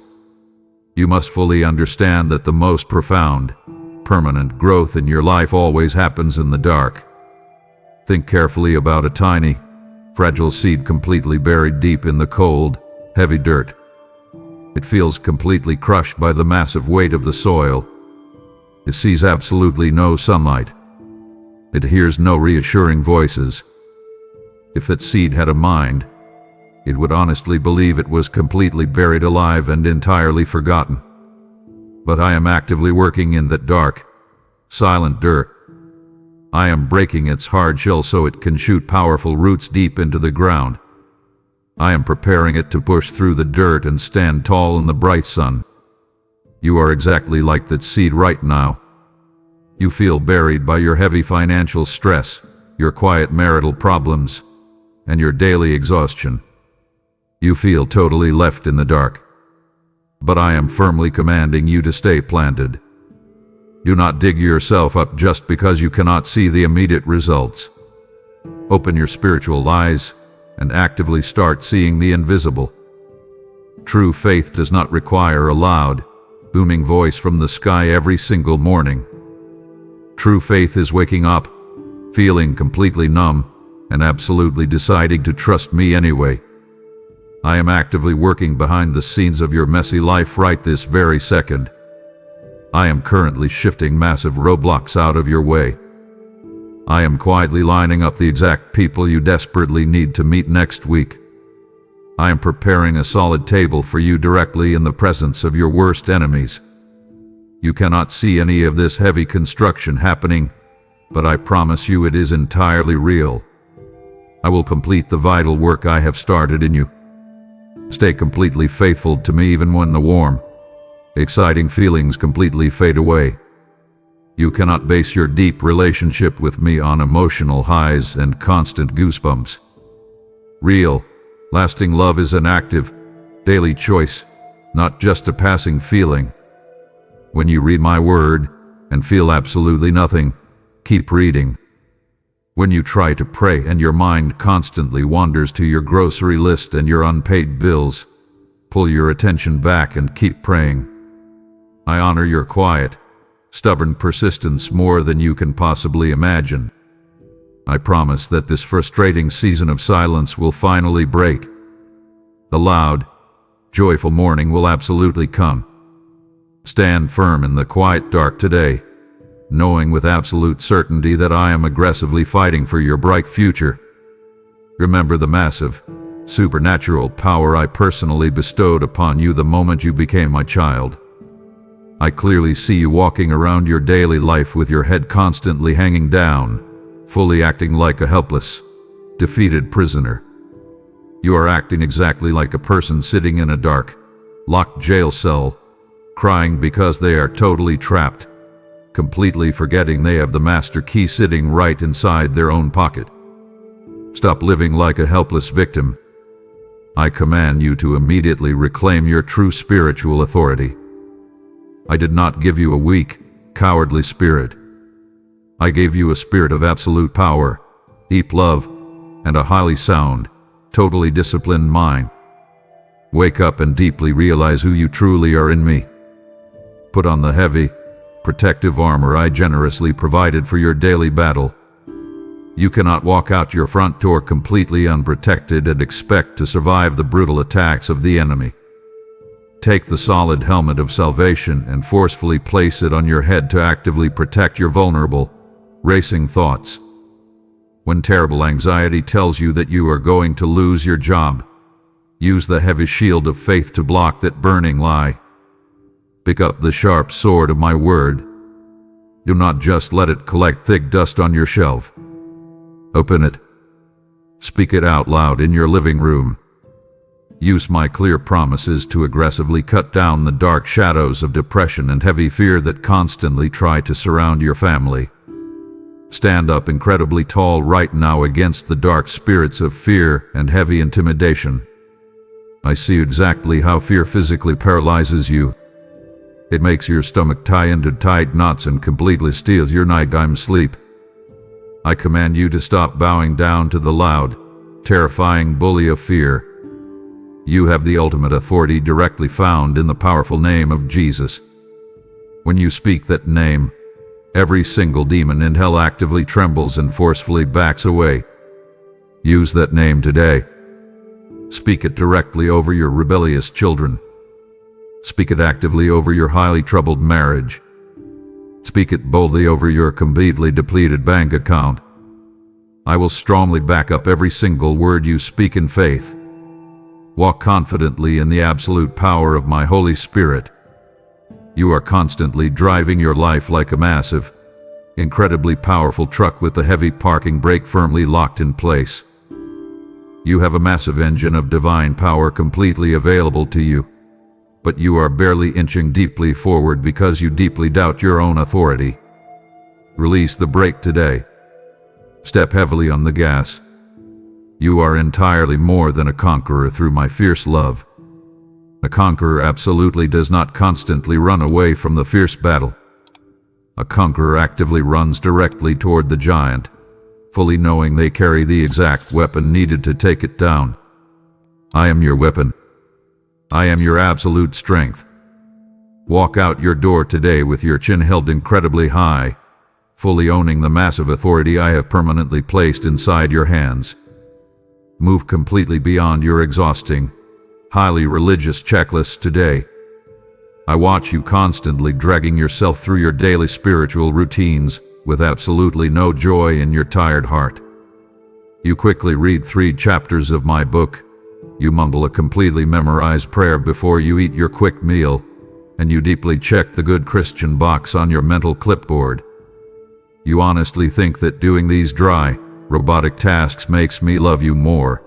S1: You must fully understand that the most profound, permanent growth in your life always happens in the dark. Think carefully about a tiny, fragile seed completely buried deep in the cold, heavy dirt. It feels completely crushed by the massive weight of the soil. It sees absolutely no sunlight. It hears no reassuring voices. If that seed had a mind, it would honestly believe it was completely buried alive and entirely forgotten. But I am actively working in that dark, silent dirt. I am breaking its hard shell so it can shoot powerful roots deep into the ground. I am preparing it to push through the dirt and stand tall in the bright sun. You are exactly like that seed right now. You feel buried by your heavy financial stress, your quiet marital problems, and your daily exhaustion. You feel totally left in the dark. But I am firmly commanding you to stay planted. Do not dig yourself up just because you cannot see the immediate results. Open your spiritual eyes and actively start seeing the invisible. True faith does not require a loud, booming voice from the sky every single morning. True faith is waking up, feeling completely numb, and absolutely deciding to trust me anyway. I am actively working behind the scenes of your messy life right this very second. I am currently shifting massive roadblocks out of your way. I am quietly lining up the exact people you desperately need to meet next week. I am preparing a solid table for you directly in the presence of your worst enemies. You cannot see any of this heavy construction happening, but I promise you it is entirely real. I will complete the vital work I have started in you. Stay completely faithful to me even when the warm, exciting feelings completely fade away. You cannot base your deep relationship with me on emotional highs and constant goosebumps. Real, lasting love is an active, daily choice, not just a passing feeling. When you read my word and feel absolutely nothing, keep reading. When you try to pray and your mind constantly wanders to your grocery list and your unpaid bills, pull your attention back and keep praying. I honor your quiet, stubborn persistence more than you can possibly imagine. I promise that this frustrating season of silence will finally break. The loud, joyful morning will absolutely come. Stand firm in the quiet dark today, knowing with absolute certainty that I am aggressively fighting for your bright future. Remember the massive, supernatural power I personally bestowed upon you the moment you became my child. I clearly see you walking around your daily life with your head constantly hanging down, fully acting like a helpless, defeated prisoner. You are acting exactly like a person sitting in a dark, locked jail cell, crying because they are totally trapped, completely forgetting they have the master key sitting right inside their own pocket. Stop living like a helpless victim. I command you to immediately reclaim your true spiritual authority. I did not give you a weak, cowardly spirit. I gave you a spirit of absolute power, deep love, and a highly sound, totally disciplined mind. Wake up and deeply realize who you truly are in me. Put on the heavy, protective armor I generously provided for your daily battle. You cannot walk out your front door completely unprotected and expect to survive the brutal attacks of the enemy. Take the solid helmet of salvation and forcefully place it on your head to actively protect your vulnerable, racing thoughts. When terrible anxiety tells you that you are going to lose your job, use the heavy shield of faith to block that burning lie. Pick up the sharp sword of my word. Do not just let it collect thick dust on your shelf. Open it. Speak it out loud in your living room. Use my clear promises to aggressively cut down the dark shadows of depression and heavy fear that constantly try to surround your family. Stand up incredibly tall right now against the dark spirits of fear and heavy intimidation. I see exactly how fear physically paralyzes you. It makes your stomach tie into tight knots and completely steals your nighttime sleep. I command you to stop bowing down to the loud, terrifying bully of fear. You have the ultimate authority directly found in the powerful name of Jesus. When you speak that name, every single demon in hell actively trembles and forcefully backs away. Use that name today. Speak it directly over your rebellious children. Speak it actively over your highly troubled marriage. Speak it boldly over your completely depleted bank account. I will strongly back up every single word you speak in faith. Walk confidently in the absolute power of my Holy Spirit. You are constantly driving your life like a massive, incredibly powerful truck with the heavy parking brake firmly locked in place. You have a massive engine of divine power completely available to you, but you are barely inching deeply forward because you deeply doubt your own authority. Release the brake today. Step heavily on the gas. You are entirely more than a conqueror through my fierce love. A conqueror absolutely does not constantly run away from the fierce battle. A conqueror actively runs directly toward the giant, fully knowing they carry the exact weapon needed to take it down. I am your weapon. I am your absolute strength. Walk out your door today with your chin held incredibly high, fully owning the massive authority I have permanently placed inside your hands. Move completely beyond your exhausting, highly religious checklists today. I watch you constantly dragging yourself through your daily spiritual routines with absolutely no joy in your tired heart. You quickly read 3 chapters of my book, you mumble a completely memorized prayer before you eat your quick meal, and you deeply check the good Christian box on your mental clipboard. You honestly think that doing these dry, robotic tasks makes me love you more.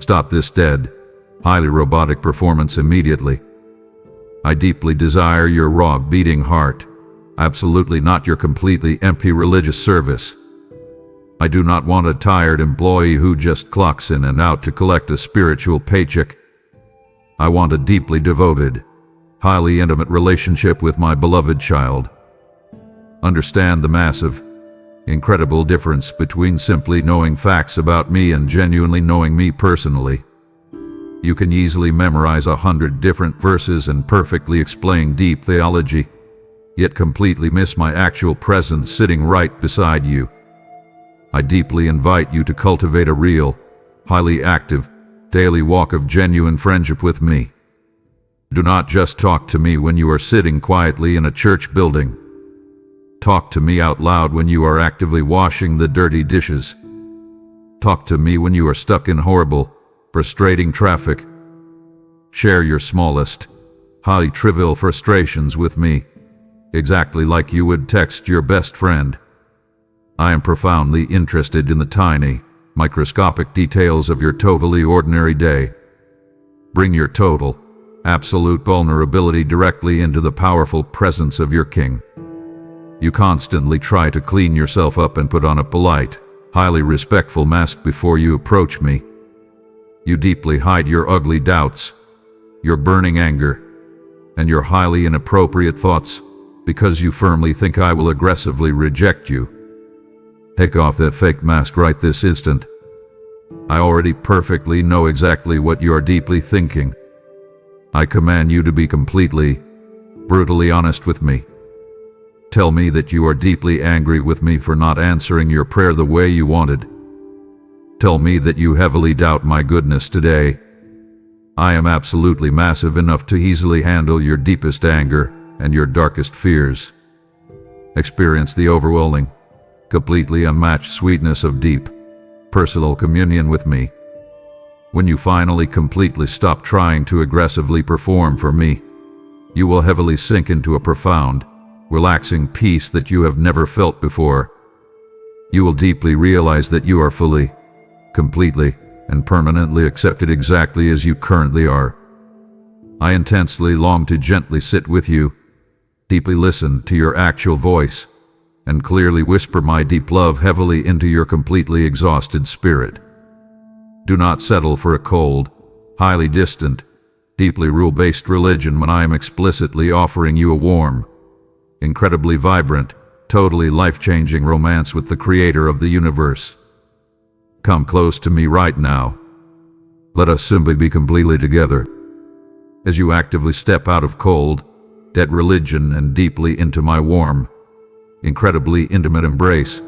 S1: Stop this dead, highly robotic performance immediately. I deeply desire your raw beating heart, absolutely not your completely empty religious service. I do not want a tired employee who just clocks in and out to collect a spiritual paycheck. I want a deeply devoted, highly intimate relationship with my beloved child. Understand the massive, incredible difference between simply knowing facts about me and genuinely knowing me personally. You can easily memorize 100 different verses and perfectly explain deep theology, yet completely miss my actual presence sitting right beside you. I deeply invite you to cultivate a real, highly active, daily walk of genuine friendship with me. Do not just talk to me when you are sitting quietly in a church building. Talk to me out loud when you are actively washing the dirty dishes. Talk to me when you are stuck in horrible, frustrating traffic. Share your smallest, highly trivial frustrations with me, exactly like you would text your best friend. I am profoundly interested in the tiny, microscopic details of your totally ordinary day. Bring your total, absolute vulnerability directly into the powerful presence of your King. You constantly try to clean yourself up and put on a polite, highly respectful mask before you approach me. You deeply hide your ugly doubts, your burning anger, and your highly inappropriate thoughts because you firmly think I will aggressively reject you. Take off that fake mask right this instant. I already perfectly know exactly what you are deeply thinking. I command you to be completely, brutally honest with me. Tell me that you are deeply angry with me for not answering your prayer the way you wanted. Tell me that you heavily doubt my goodness today. I am absolutely massive enough to easily handle your deepest anger and your darkest fears. Experience the overwhelming, completely unmatched sweetness of deep, personal communion with me. When you finally completely stop trying to aggressively perform for me, you will heavily sink into a profound, relaxing peace that you have never felt before. You will deeply realize that you are fully, completely, and permanently accepted exactly as you currently are. I intensely long to gently sit with you, deeply listen to your actual voice, and clearly whisper my deep love heavily into your completely exhausted spirit. Do not settle for a cold, highly distant, deeply rule-based religion when I am explicitly offering you a warm, incredibly vibrant, totally life-changing romance with the Creator of the universe. Come close to me right now. Let us simply be completely together. As you actively step out of cold, dead religion and deeply into my warm, incredibly intimate embrace,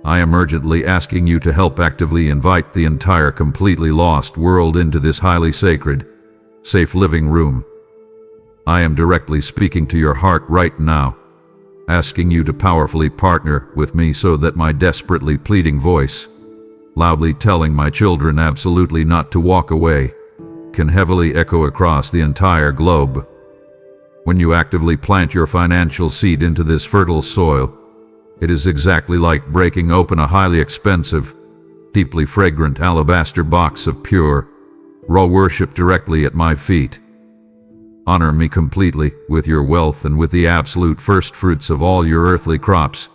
S1: I am urgently asking you to help actively invite the entire completely lost world into this highly sacred, safe living room. I am directly speaking to your heart right now, asking you to powerfully partner with me so that my desperately pleading voice, loudly telling my children absolutely not to walk away, can heavily echo across the entire globe. When you actively plant your financial seed into this fertile soil, it is exactly like breaking open a highly expensive, deeply fragrant alabaster box of pure, raw worship directly at my feet. Honor me completely with your wealth and with the absolute first fruits of all your earthly crops,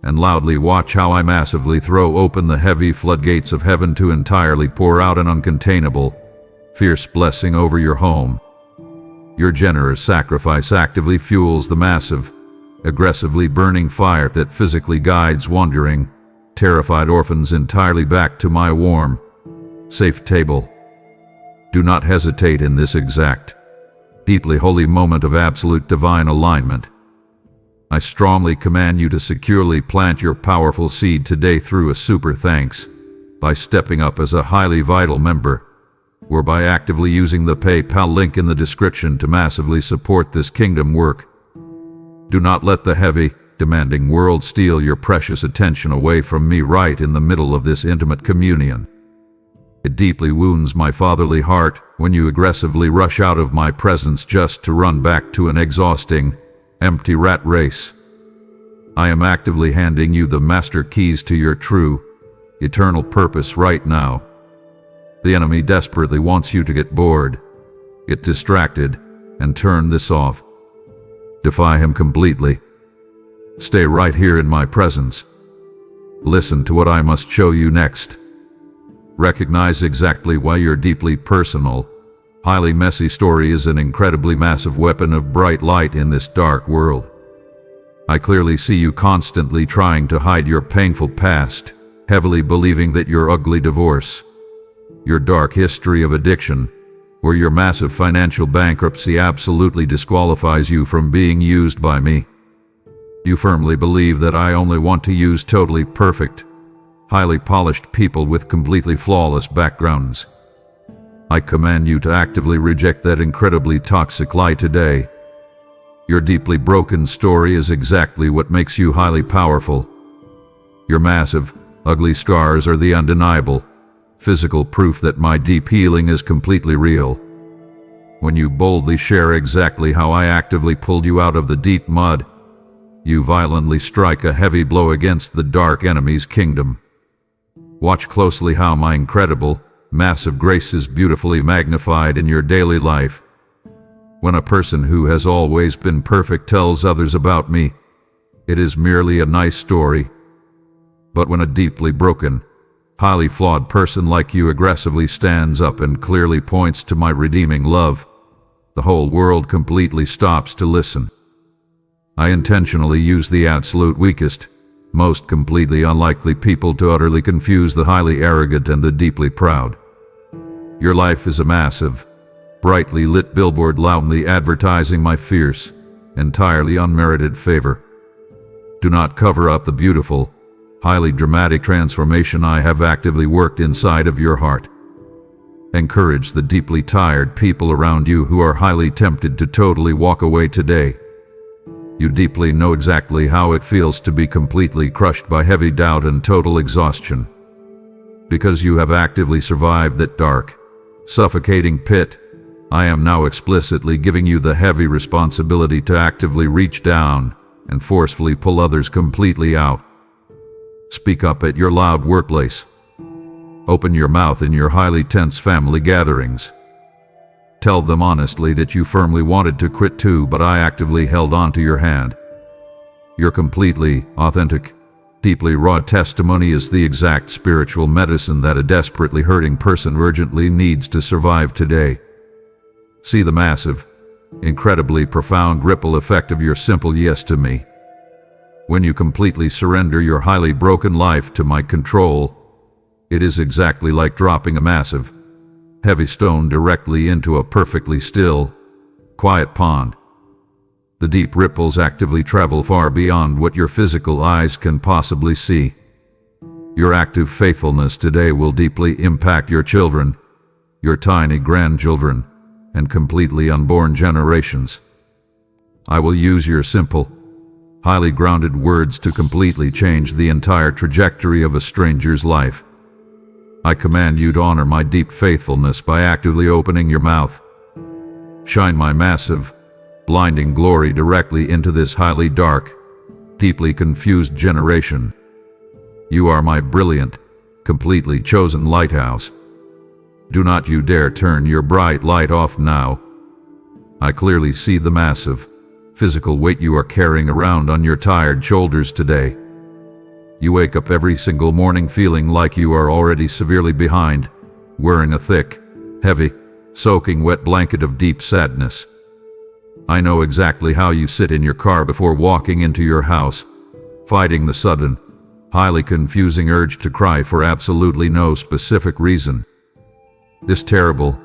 S1: and loudly watch how I massively throw open the heavy floodgates of heaven to entirely pour out an uncontainable, fierce blessing over your home. Your generous sacrifice actively fuels the massive, aggressively burning fire that physically guides wandering, terrified orphans entirely back to my warm, safe table. Do not hesitate in this exact, deeply holy moment of absolute divine alignment. I strongly command you to securely plant your powerful seed today through a super thanks, by stepping up as a highly vital member, or by actively using the PayPal link in the description to massively support this kingdom work. Do not let the heavy, demanding world steal your precious attention away from me right in the middle of this intimate communion. It deeply wounds my fatherly heart when you aggressively rush out of my presence just to run back to an exhausting, empty rat race. I am actively handing you the master keys to your true, eternal purpose right now. The enemy desperately wants you to get bored, get distracted, and turn this off. Defy him completely. Stay right here in my presence. Listen to what I must show you next. Recognize exactly why your deeply personal, highly messy story is an incredibly massive weapon of bright light in this dark world. I clearly see you constantly trying to hide your painful past, heavily believing that your ugly divorce, your dark history of addiction, or your massive financial bankruptcy absolutely disqualifies you from being used by me. You firmly believe that I only want to use totally perfect, highly polished people with completely flawless backgrounds. I command you to actively reject that incredibly toxic lie today. Your deeply broken story is exactly what makes you highly powerful. Your massive, ugly scars are the undeniable, physical proof that my deep healing is completely real. When you boldly share exactly how I actively pulled you out of the deep mud, you violently strike a heavy blow against the dark enemy's kingdom. Watch closely how my incredible, massive grace is beautifully magnified in your daily life. When a person who has always been perfect tells others about me, it is merely a nice story. But when a deeply broken, highly flawed person like you aggressively stands up and clearly points to my redeeming love, the whole world completely stops to listen. I intentionally use the absolute weakest, most completely unlikely people to utterly confuse the highly arrogant and the deeply proud. Your life is a massive, brightly lit billboard loudly advertising my fierce, entirely unmerited favor. Do not cover up the beautiful, highly dramatic transformation I have actively worked inside of your heart. Encourage the deeply tired people around you who are highly tempted to totally walk away today. You deeply know exactly how it feels to be completely crushed by heavy doubt and total exhaustion. Because you have actively survived that dark, suffocating pit, I am now explicitly giving you the heavy responsibility to actively reach down and forcefully pull others completely out. Speak up at your loud workplace. Open your mouth in your highly tense family gatherings. Tell them honestly that you firmly wanted to quit too, but I actively held on to your hand. Your completely authentic, deeply raw testimony is the exact spiritual medicine that a desperately hurting person urgently needs to survive today. See the massive, incredibly profound ripple effect of your simple yes to me. When you completely surrender your highly broken life to my control, it is exactly like dropping a massive, heavy stone directly into a perfectly still, quiet pond. The deep ripples actively travel far beyond what your physical eyes can possibly see. Your active faithfulness today will deeply impact your children, your tiny grandchildren, and completely unborn generations. I will use your simple, highly grounded words to completely change the entire trajectory of a stranger's life. I command you to honor my deep faithfulness by actively opening your mouth. Shine my massive, blinding glory directly into this highly dark, deeply confused generation. You are my brilliant, completely chosen lighthouse. Do not you dare turn your bright light off now. I clearly see the massive, physical weight you are carrying around on your tired shoulders today. You wake up every single morning feeling like you are already severely behind, wearing a thick, heavy, soaking wet blanket of deep sadness. I know exactly how you sit in your car before walking into your house, fighting the sudden, highly confusing urge to cry for absolutely no specific reason. This terrible,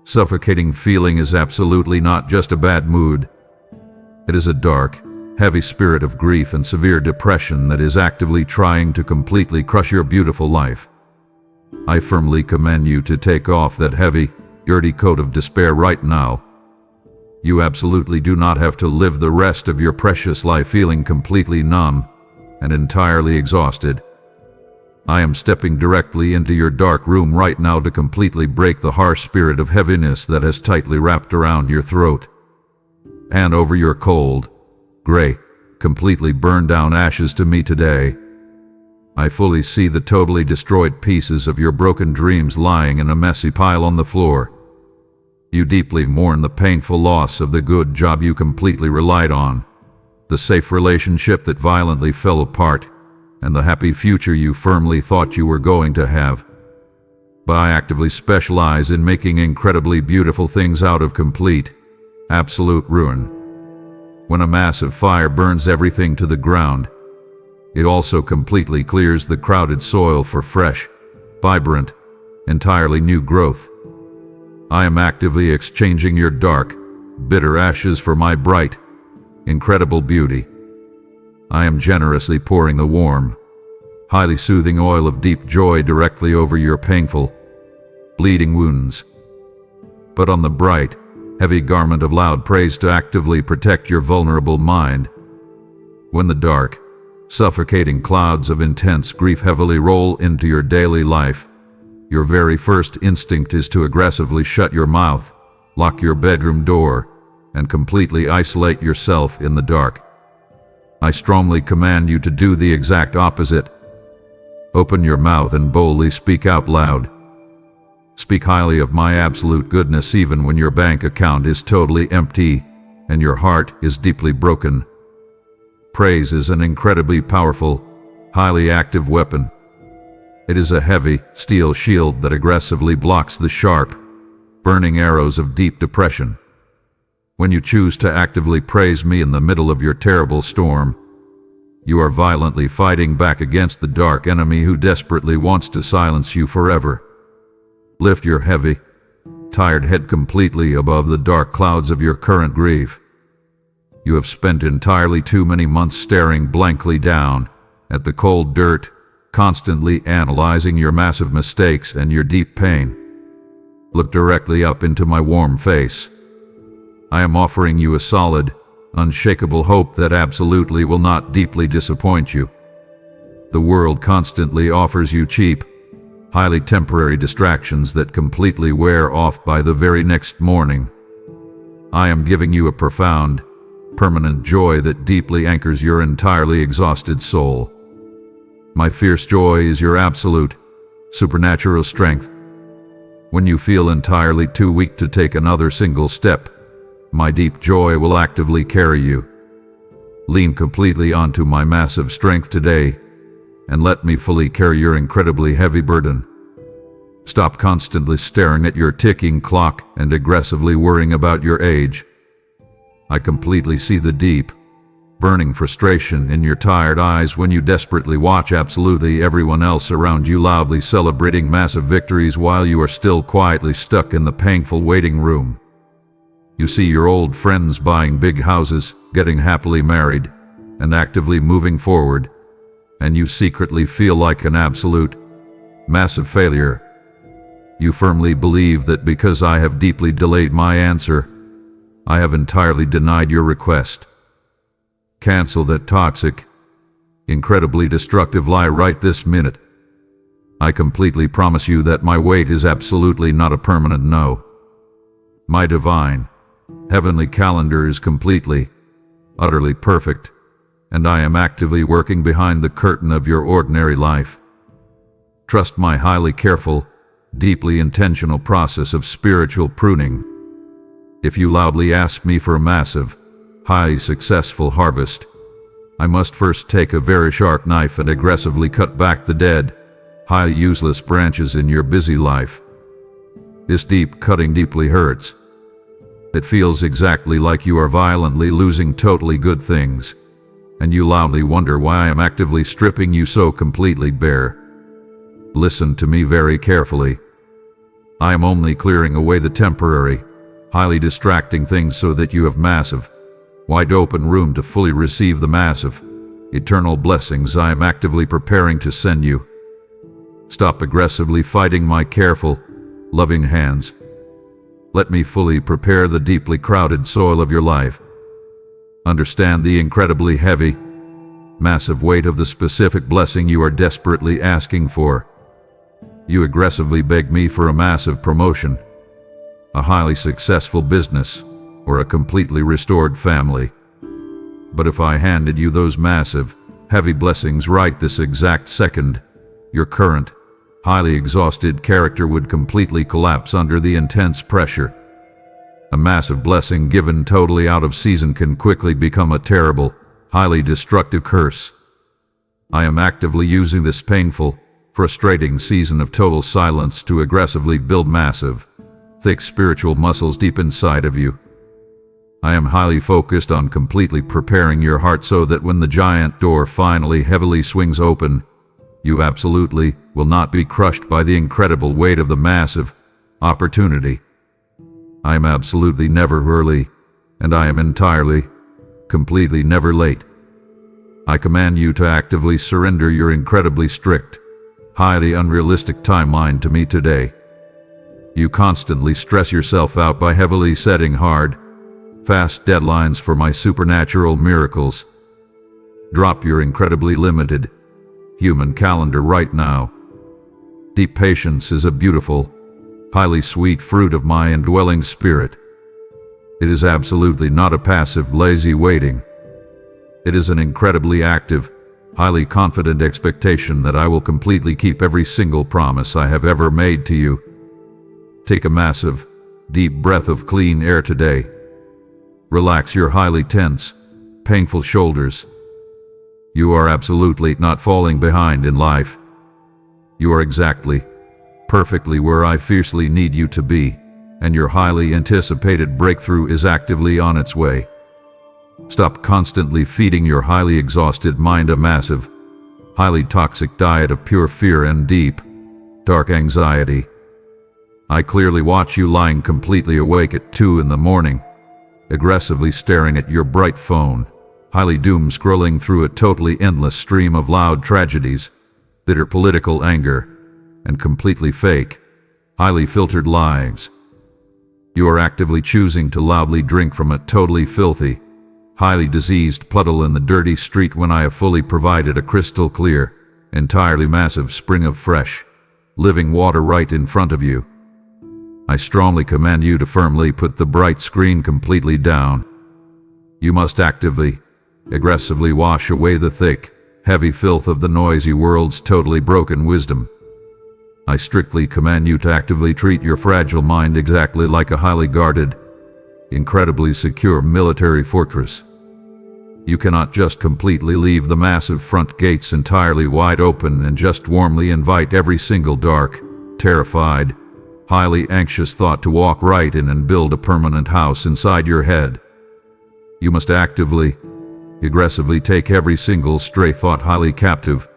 S1: suffocating feeling is absolutely not just a bad mood. It is a dark, heavy spirit of grief and severe depression that is actively trying to completely crush your beautiful life. I firmly command you to take off that heavy, dirty coat of despair right now. You absolutely do not have to live the rest of your precious life feeling completely numb and entirely exhausted. I am stepping directly into your dark room right now to completely break the harsh spirit of heaviness that has tightly wrapped around your throat. Hand over your cold, gray, completely burned down ashes to me today. I fully see the totally destroyed pieces of your broken dreams lying in a messy pile on the floor. You deeply mourn the painful loss of the good job you completely relied on, the safe relationship that violently fell apart, and the happy future you firmly thought you were going to have. But I actively specialize in making incredibly beautiful things out of complete, absolute ruin. When a massive fire burns everything to the ground, it also completely clears the crowded soil for fresh, vibrant, entirely new growth. I am actively exchanging your dark, bitter ashes for my bright, incredible beauty. I am generously pouring the warm, highly soothing oil of deep joy directly over your painful, bleeding wounds. But on the bright, heavy garment of loud praise to actively protect your vulnerable mind. When the dark, suffocating clouds of intense grief heavily roll into your daily life, your very first instinct is to aggressively shut your mouth, lock your bedroom door, and completely isolate yourself in the dark. I strongly command you to do the exact opposite. Open your mouth and boldly speak out loud. Speak highly of my absolute goodness even when your bank account is totally empty and your heart is deeply broken. Praise is an incredibly powerful, highly active weapon. It is a heavy, steel shield that aggressively blocks the sharp, burning arrows of deep depression. When you choose to actively praise me in the middle of your terrible storm, you are violently fighting back against the dark enemy who desperately wants to silence you forever. Lift your heavy, tired head completely above the dark clouds of your current grief. You have spent entirely too many months staring blankly down at the cold dirt, constantly analyzing your massive mistakes and your deep pain. Look directly up into my warm face. I am offering you a solid, unshakable hope that absolutely will not deeply disappoint you. The world constantly offers you cheap, highly temporary distractions that completely wear off by the very next morning. I am giving you a profound, permanent joy that deeply anchors your entirely exhausted soul. My fierce joy is your absolute, supernatural strength. When you feel entirely too weak to take another single step, my deep joy will actively carry you. Lean completely onto my massive strength today, and let me fully carry your incredibly heavy burden. Stop constantly staring at your ticking clock and aggressively worrying about your age. I completely see the deep, burning frustration in your tired eyes when you desperately watch absolutely everyone else around you loudly celebrating massive victories while you are still quietly stuck in the painful waiting room. You see your old friends buying big houses, getting happily married, and actively moving forward, and you secretly feel like an absolute, massive failure. You firmly believe that because I have deeply delayed my answer, I have entirely denied your request. Cancel that toxic, incredibly destructive lie right this minute. I completely promise you that my wait is absolutely not a permanent no. My divine, heavenly calendar is completely, utterly perfect, and I am actively working behind the curtain of your ordinary life. Trust my highly careful, deeply intentional process of spiritual pruning. If you loudly ask me for a massive, highly successful harvest, I must first take a very sharp knife and aggressively cut back the dead, highly useless branches in your busy life. This deep cutting deeply hurts. It feels exactly like you are violently losing totally good things, and you loudly wonder why I am actively stripping you so completely bare. Listen to me very carefully. I am only clearing away the temporary, highly distracting things so that you have massive, wide open room to fully receive the massive, eternal blessings I am actively preparing to send you. Stop aggressively fighting my careful, loving hands. Let me fully prepare the deeply crowded soil of your life. Understand the incredibly heavy, massive weight of the specific blessing you are desperately asking for. You aggressively beg me for a massive promotion, a highly successful business, or a completely restored family. But if I handed you those massive, heavy blessings right this exact second, your current, highly exhausted character would completely collapse under the intense pressure. A massive blessing given totally out of season can quickly become a terrible, highly destructive curse. I am actively using this painful, frustrating season of total silence to aggressively build massive, thick spiritual muscles deep inside of you. I am highly focused on completely preparing your heart so that when the giant door finally heavily swings open, you absolutely will not be crushed by the incredible weight of the massive opportunity. I am absolutely never early, and I am entirely, completely never late. I command you to actively surrender your incredibly strict, highly unrealistic timeline to me today. You constantly stress yourself out by heavily setting hard, fast deadlines for my supernatural miracles. Drop your incredibly limited, human calendar right now. Deep patience is a beautiful, highly sweet fruit of my indwelling spirit. It is absolutely not a passive, lazy waiting. It is an incredibly active, highly confident expectation that I will completely keep every single promise I have ever made to you. Take a massive, deep breath of clean air today. Relax your highly tense, painful shoulders. You are absolutely not falling behind in life. You are exactly, perfectly where I fiercely need you to be, and your highly anticipated breakthrough is actively on its way. Stop constantly feeding your highly exhausted mind a massive, highly toxic diet of pure fear and deep, dark anxiety. I clearly watch you lying completely awake at 2 in the morning, aggressively staring at your bright phone, highly doom-scrolling through a totally endless stream of loud tragedies, bitter political anger, and completely fake, highly filtered lies. You are actively choosing to loudly drink from a totally filthy, highly diseased puddle in the dirty street when I have fully provided a crystal clear, entirely massive spring of fresh, living water right in front of you. I strongly command you to firmly put the bright screen completely down. You must actively, aggressively wash away the thick, heavy filth of the noisy world's totally broken wisdom. I strictly command you to actively treat your fragile mind exactly like a highly guarded, incredibly secure military fortress. You cannot just completely leave the massive front gates entirely wide open and just warmly invite every single dark, terrified, highly anxious thought to walk right in and build a permanent house inside your head. You must actively, aggressively take every single stray thought highly captive.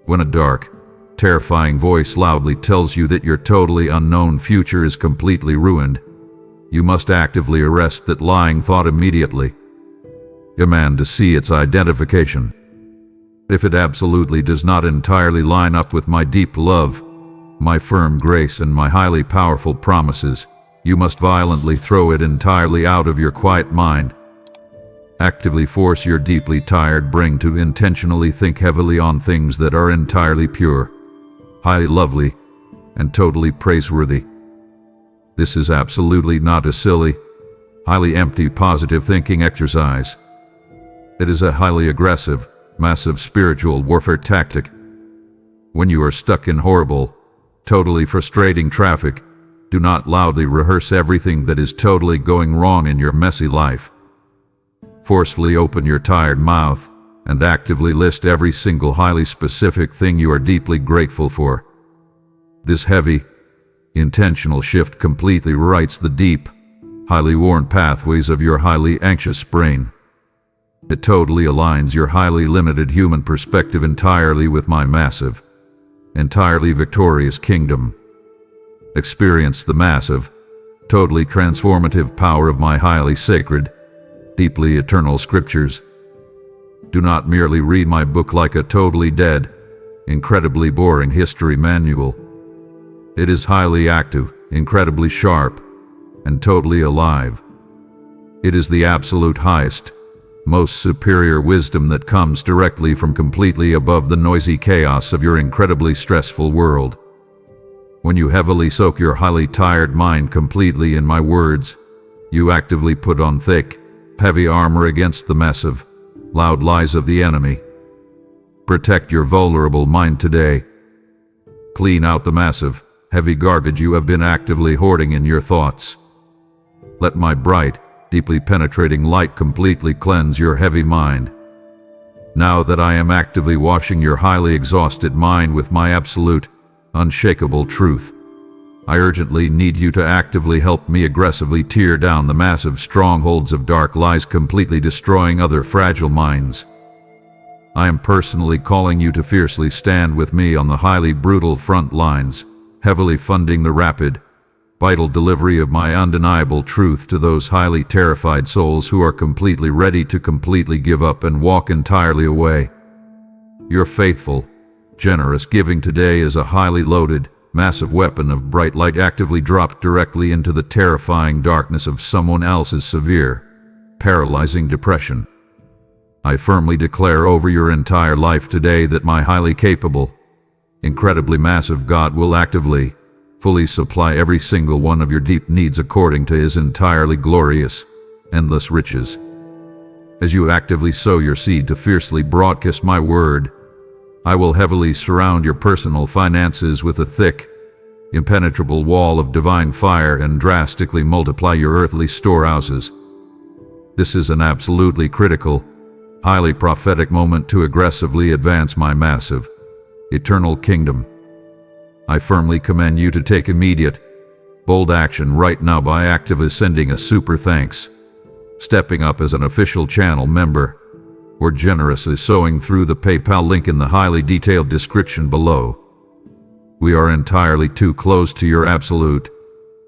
S1: When a dark, terrifying voice loudly tells you that your totally unknown future is completely ruined, you must actively arrest that lying thought immediately. Command to see its identification. If it absolutely does not entirely line up with my deep love, my firm grace, and my highly powerful promises, you must violently throw it entirely out of your quiet mind. Actively force your deeply tired brain to intentionally think heavily on things that are entirely pure, highly lovely, and totally praiseworthy. This is absolutely not a silly, highly empty positive thinking exercise. It is a highly aggressive, massive spiritual warfare tactic. When you are stuck in horrible, totally frustrating traffic, do not loudly rehearse everything that is totally going wrong in your messy life. Forcefully open your tired mouth and actively list every single highly specific thing you are deeply grateful for. This heavy, intentional shift completely rewrites the deep, highly worn pathways of your highly anxious brain. It totally aligns your highly limited human perspective entirely with my massive, entirely victorious kingdom. Experience the massive, totally transformative power of my highly sacred, deeply eternal scriptures. Do not merely read my book like a totally dead, incredibly boring history manual. It is highly active, incredibly sharp, and totally alive. It is the absolute highest, most superior wisdom that comes directly from completely above the noisy chaos of your incredibly stressful world. When you heavily soak your highly tired mind completely in my words, you actively put on thick, heavy armor against the massive, loud lies of the enemy. Protect your vulnerable mind today. Clean out the massive, heavy garbage you have been actively hoarding in your thoughts. Let my bright, deeply penetrating light completely cleanse your heavy mind. Now that I am actively washing your highly exhausted mind with my absolute, unshakable truth, I urgently need you to actively help me aggressively tear down the massive strongholds of dark lies completely destroying other fragile minds. I am personally calling you to fiercely stand with me on the highly brutal front lines, heavily funding the rapid, vital delivery of my undeniable truth to those highly terrified souls who are completely ready to completely give up and walk entirely away. Your faithful, generous giving today is a highly loaded, massive weapon of bright light actively dropped directly into the terrifying darkness of someone else's severe, paralyzing depression. I firmly declare over your entire life today that my highly capable, incredibly massive God will actively, fully supply every single one of your deep needs according to His entirely glorious, endless riches. As you actively sow your seed to fiercely broadcast my word, I will heavily surround your personal finances with a thick, impenetrable wall of divine fire and drastically multiply your earthly storehouses. This is an absolutely critical, highly prophetic moment to aggressively advance my massive, eternal kingdom. I firmly command you to take immediate, bold action right now by actively sending a super thanks, stepping up as an official channel member, or generously sowing through the PayPal link in the highly detailed description below. We are entirely too close to your absolute,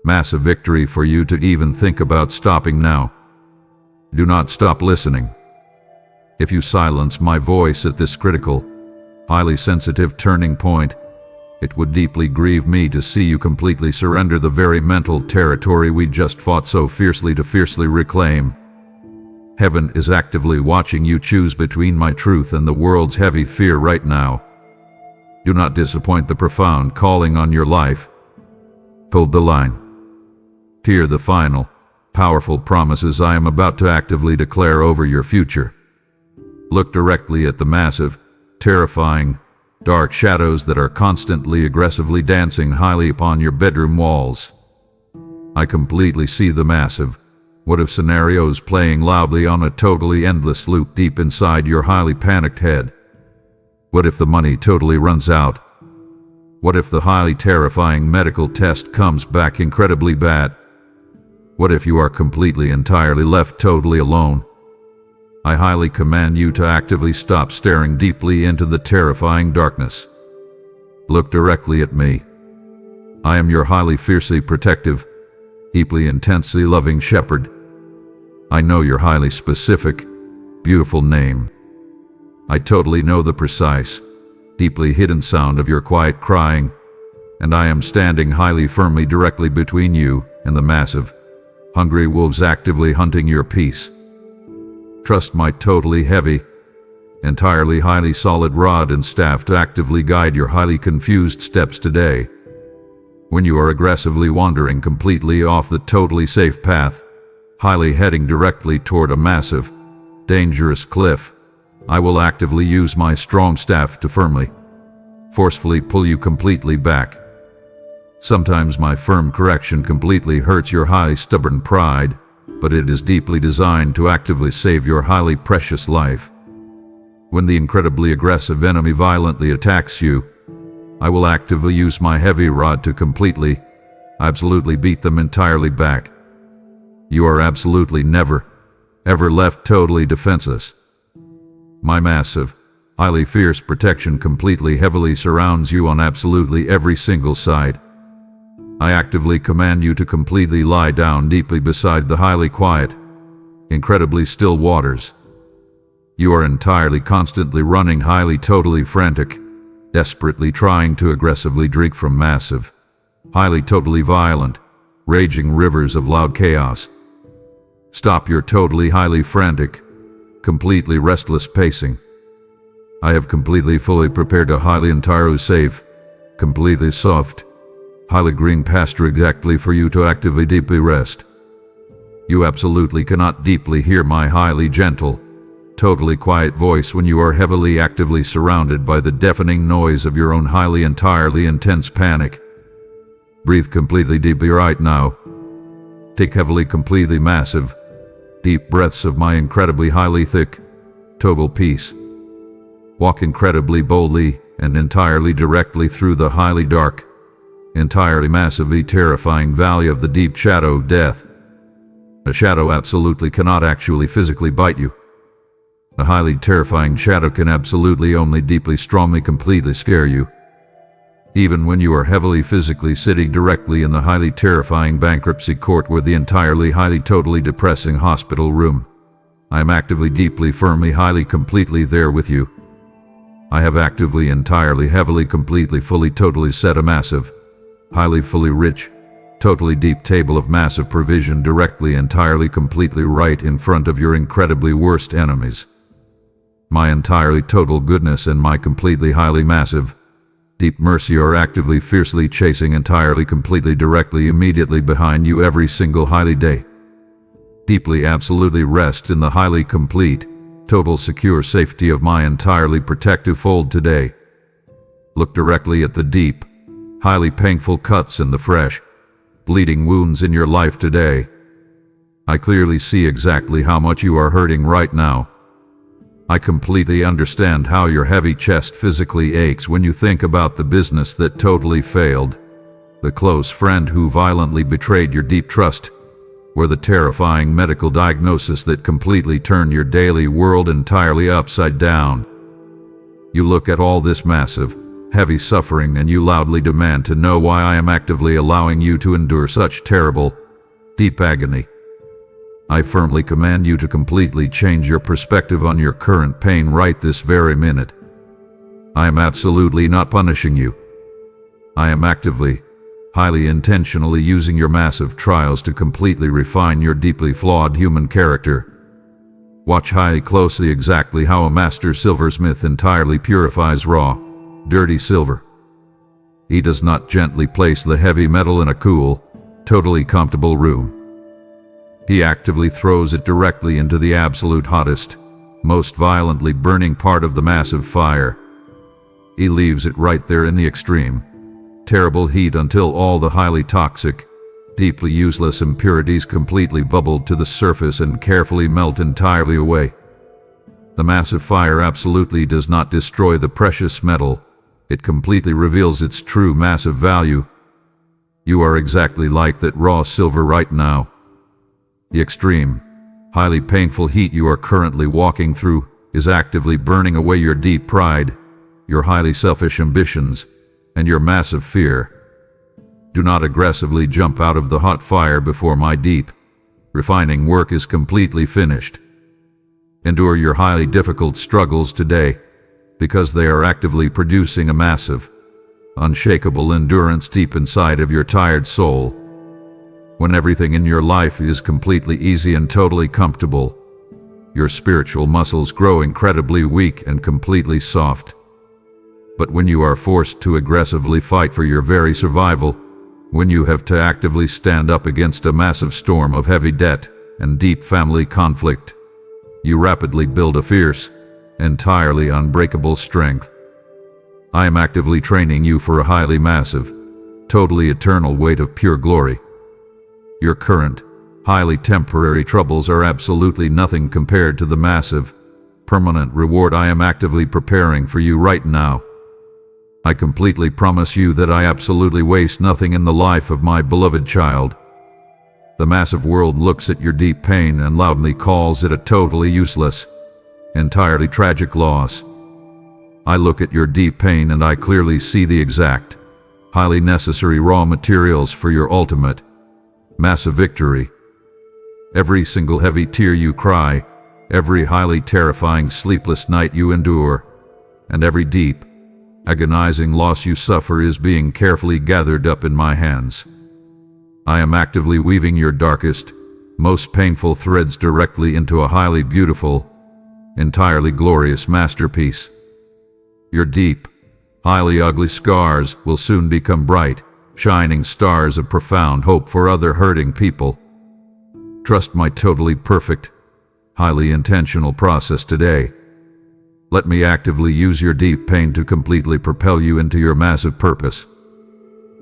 S1: massive victory for you to even think about stopping now. Do not stop listening. If you silence my voice at this critical, highly sensitive turning point, it would deeply grieve me to see you completely surrender the very mental territory we just fought so fiercely to reclaim. Heaven is actively watching you choose between my truth and the world's heavy fear right now. Do not disappoint the profound calling on your life. Hold the line. Hear the final, powerful promises I am about to actively declare over your future. Look directly at the massive, terrifying, dark shadows that are constantly aggressively dancing highly upon your bedroom walls. I completely see the massive, what-if scenarios playing loudly on a totally endless loop deep inside your highly panicked head. What if the money totally runs out? What if the highly terrifying medical test comes back incredibly bad? What if you are completely entirely left totally alone? I highly command you to actively stop staring deeply into the terrifying darkness. Look directly at me. I am your highly fiercely protective, deeply intensely loving shepherd. I know your highly specific, beautiful name. I totally know the precise, deeply hidden sound of your quiet crying, and I am standing highly firmly directly between you and the massive, hungry wolves actively hunting your peace. Trust my totally heavy, entirely highly solid rod and staff to actively guide your highly confused steps today. When you are aggressively wandering completely off the totally safe path, highly heading directly toward a massive, dangerous cliff, I will actively use my strong staff to firmly, forcefully pull you completely back. Sometimes my firm correction completely hurts your highly stubborn pride, but it is deeply designed to actively save your highly precious life. When the incredibly aggressive enemy violently attacks you, I will actively use my heavy rod to completely, absolutely beat them entirely back. You are absolutely never, ever left totally defenseless. My massive, highly fierce protection completely heavily surrounds you on absolutely every single side. I actively command you to completely lie down deeply beside the highly quiet, incredibly still waters. You are entirely constantly running highly totally frantic, desperately trying to aggressively drink from massive, highly totally violent, raging rivers of loud chaos. Stop your totally highly frantic, completely restless pacing. I have completely fully prepared a highly entirely safe, completely soft, highly green pasture exactly for you to actively deeply rest. You absolutely cannot deeply hear my highly gentle, totally quiet voice when you are heavily actively surrounded by the deafening noise of your own highly entirely intense panic. Breathe completely deeply right now. Take heavily completely massive, deep breaths of my incredibly highly thick, total peace. Walk incredibly boldly and entirely directly through the highly dark, entirely massively terrifying valley of the deep shadow of death. A shadow absolutely cannot actually physically bite you. A highly terrifying shadow can absolutely only deeply strongly completely scare you. Even when you are heavily physically sitting directly in the highly terrifying bankruptcy court or the entirely highly totally depressing hospital room, I am actively deeply firmly highly completely there with you. I have actively entirely heavily completely fully totally set a massive, highly fully rich, totally deep table of massive provision directly entirely completely right in front of your incredibly worst enemies. My entirely total goodness and my completely highly massive, deep mercy are actively fiercely chasing entirely completely directly immediately behind you every single highly day. Deeply absolutely rest in the highly complete, total secure safety of my entirely protective fold today. Look directly at the deep, highly painful cuts in the fresh, bleeding wounds in your life today. I clearly see exactly how much you are hurting right now. I completely understand how your heavy chest physically aches when you think about the business that totally failed, the close friend who violently betrayed your deep trust, or the terrifying medical diagnosis that completely turned your daily world entirely upside down. You look at all this massive, heavy suffering and you loudly demand to know why I am actively allowing you to endure such terrible, deep agony. I firmly command you to completely change your perspective on your current pain right this very minute. I am absolutely not punishing you. I am actively, highly intentionally using your massive trials to completely refine your deeply flawed human character. Watch highly closely exactly how a master silversmith entirely purifies raw, dirty silver. He does not gently place the heavy metal in a cool, totally comfortable room. He actively throws it directly into the absolute hottest, most violently burning part of the massive fire. He leaves it right there in the extreme, terrible heat until all the highly toxic, deeply useless impurities completely bubble to the surface and carefully melt entirely away. The massive fire absolutely does not destroy the precious metal. It completely reveals its true massive value. You are exactly like that raw silver right now. The extreme, highly painful heat you are currently walking through is actively burning away your deep pride, your highly selfish ambitions, and your massive fear. Do not aggressively jump out of the hot fire before my deep, refining work is completely finished. Endure your highly difficult struggles today, because they are actively producing a massive, unshakable endurance deep inside of your tired soul. When everything in your life is completely easy and totally comfortable, your spiritual muscles grow incredibly weak and completely soft. But when you are forced to aggressively fight for your very survival, when you have to actively stand up against a massive storm of heavy debt, and deep family conflict, you rapidly build a fierce, entirely unbreakable strength. I am actively training you for a highly massive, totally eternal weight of pure glory. Your current, highly temporary troubles are absolutely nothing compared to the massive, permanent reward I am actively preparing for you right now. I completely promise you that I absolutely waste nothing in the life of my beloved child. The massive world looks at your deep pain and loudly calls it a totally useless, entirely tragic loss. I look at your deep pain and I clearly see the exact, highly necessary raw materials for your ultimate, massive victory. Every single heavy tear you cry, every highly terrifying sleepless night you endure, and every deep, agonizing loss you suffer is being carefully gathered up in my hands. I am actively weaving your darkest, most painful threads directly into a highly beautiful, entirely glorious masterpiece. Your deep, highly ugly scars will soon become bright, shining stars of profound hope for other hurting people. Trust my totally perfect, highly intentional process today. Let me actively use your deep pain to completely propel you into your massive purpose.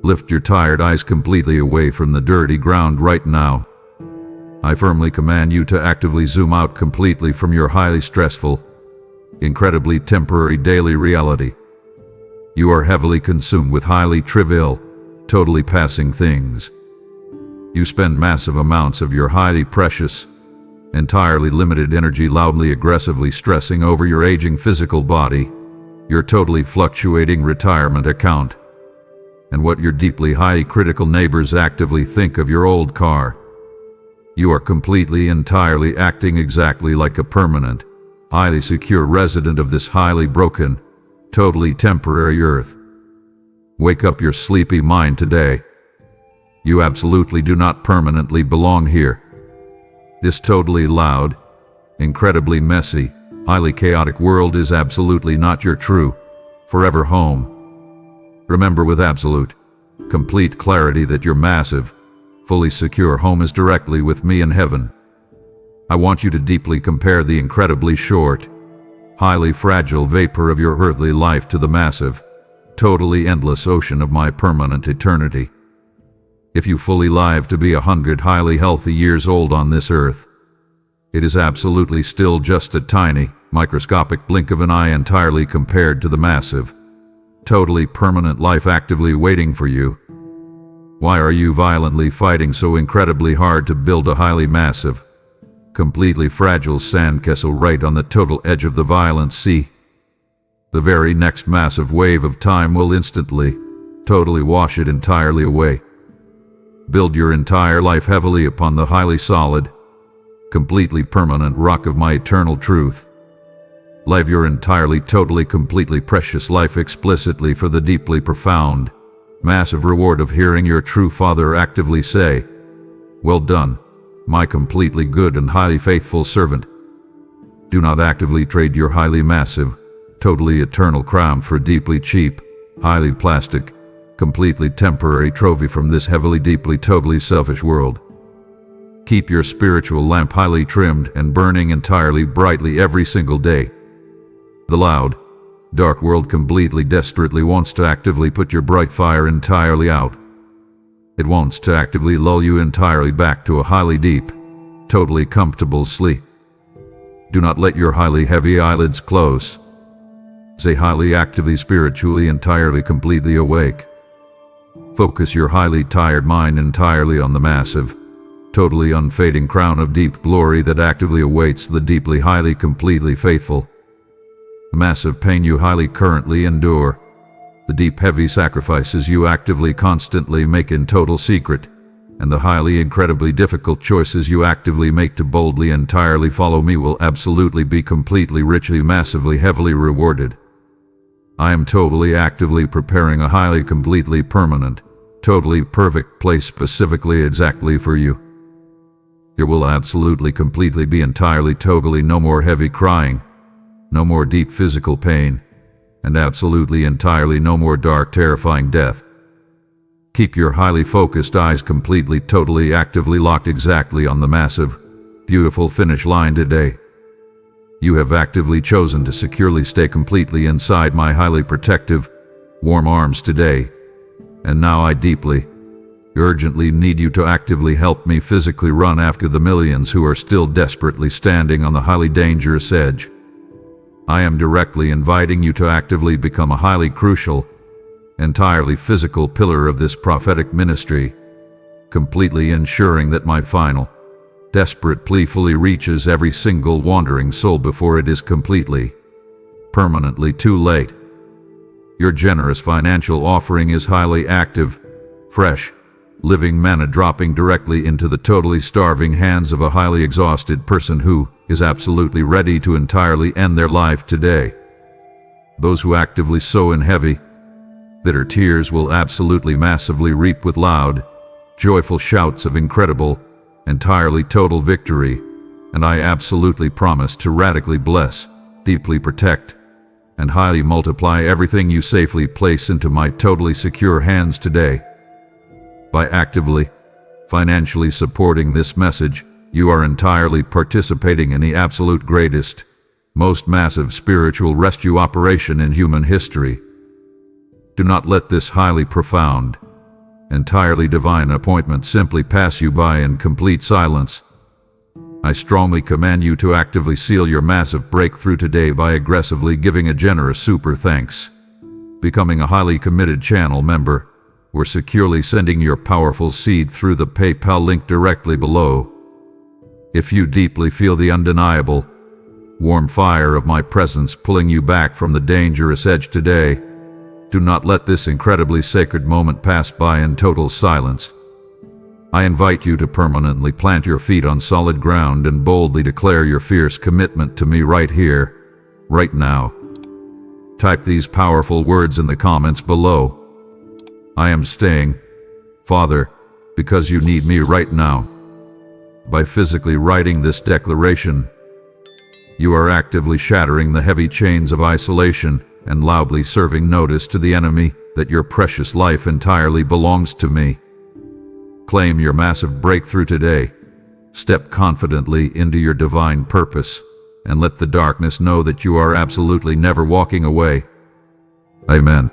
S1: Lift your tired eyes completely away from the dirty ground right now. I firmly command you to actively zoom out completely from your highly stressful, incredibly temporary daily reality. You are heavily consumed with highly trivial, totally passing things. You spend massive amounts of your highly precious, entirely limited energy loudly aggressively stressing over your aging physical body, your totally fluctuating retirement account, and what your deeply highly critical neighbors actively think of your old car. You are completely entirely acting exactly like a permanent, highly secure resident of this highly broken, totally temporary earth. Wake up your sleepy mind today. You absolutely do not permanently belong here. This totally loud, incredibly messy, highly chaotic world is absolutely not your true, forever home. Remember with absolute, complete clarity that your massive, fully secure home is directly with me in heaven. I want you to deeply compare the incredibly short, highly fragile vapor of your earthly life to the massive, totally endless ocean of my permanent eternity. If you fully live to be 100 highly healthy years old on this earth, it is absolutely still just a tiny, microscopic blink of an eye entirely compared to the massive, totally permanent life actively waiting for you. Why are you violently fighting so incredibly hard to build a highly massive, completely fragile sandcastle right on the total edge of the violent sea? The very next massive wave of time will instantly, totally wash it entirely away. Build your entire life heavily upon the highly solid, completely permanent rock of my eternal truth. Live your entirely, totally, completely precious life explicitly for the deeply profound, massive reward of hearing your true Father actively say, "Well done, my completely good and highly faithful servant." Do not actively trade your highly massive, totally eternal crown for a deeply cheap, highly plastic, completely temporary trophy from this heavily, deeply, totally selfish world. Keep your spiritual lamp highly trimmed and burning entirely brightly every single day. The loud, dark world completely desperately wants to actively put your bright fire entirely out. It wants to actively lull you entirely back to a highly deep, totally comfortable sleep. Do not let your highly heavy eyelids close. Stay highly actively spiritually entirely completely awake. Focus your highly tired mind entirely on the massive, totally unfading crown of deep glory that actively awaits the deeply highly completely faithful. The massive pain you highly currently endure, the deep heavy sacrifices you actively constantly make in total secret, and the highly incredibly difficult choices you actively make to boldly entirely follow me will absolutely be completely richly massively heavily rewarded. I am totally actively preparing a highly completely permanent, totally perfect place specifically exactly for you. There will absolutely completely be entirely totally no more heavy crying, no more deep physical pain, and absolutely entirely no more dark terrifying death. Keep your highly focused eyes completely totally actively locked exactly on the massive, beautiful finish line today. You have actively chosen to securely stay completely inside my highly protective, warm arms today, and now I deeply, urgently need you to actively help me physically run after the millions who are still desperately standing on the highly dangerous edge. I am directly inviting you to actively become a highly crucial, entirely physical pillar of this prophetic ministry, completely ensuring that my final, desperate plea fully reaches every single wandering soul before it is completely, permanently too late. Your generous financial offering is highly active, fresh, living manna dropping directly into the totally starving hands of a highly exhausted person who is absolutely ready to entirely end their life today. Those who actively sow in heavy, bitter tears will absolutely massively reap with loud, joyful shouts of incredible, entirely total victory, and I absolutely promise to radically bless, deeply protect, and highly multiply everything you safely place into my totally secure hands today. By actively, financially supporting this message, you are entirely participating in the absolute greatest, most massive spiritual rescue operation in human history. Do not let this highly profound, entirely divine appointment simply pass you by in complete silence. I strongly command you to actively seal your massive breakthrough today by aggressively giving a generous super thanks, becoming a highly committed channel member, or securely sending your powerful seed through the PayPal link directly below. If you deeply feel the undeniable, warm fire of my presence pulling you back from the dangerous edge today, do not let this incredibly sacred moment pass by in total silence. I invite you to permanently plant your feet on solid ground and boldly declare your fierce commitment to me right here, right now. Type these powerful words in the comments below. I am staying, Father, because you need me right now. By physically writing this declaration, you are actively shattering the heavy chains of isolation and loudly serving notice to the enemy that your precious life entirely belongs to me. Claim your massive breakthrough today. Step confidently into your divine purpose, and let the darkness know that you are absolutely never walking away. Amen.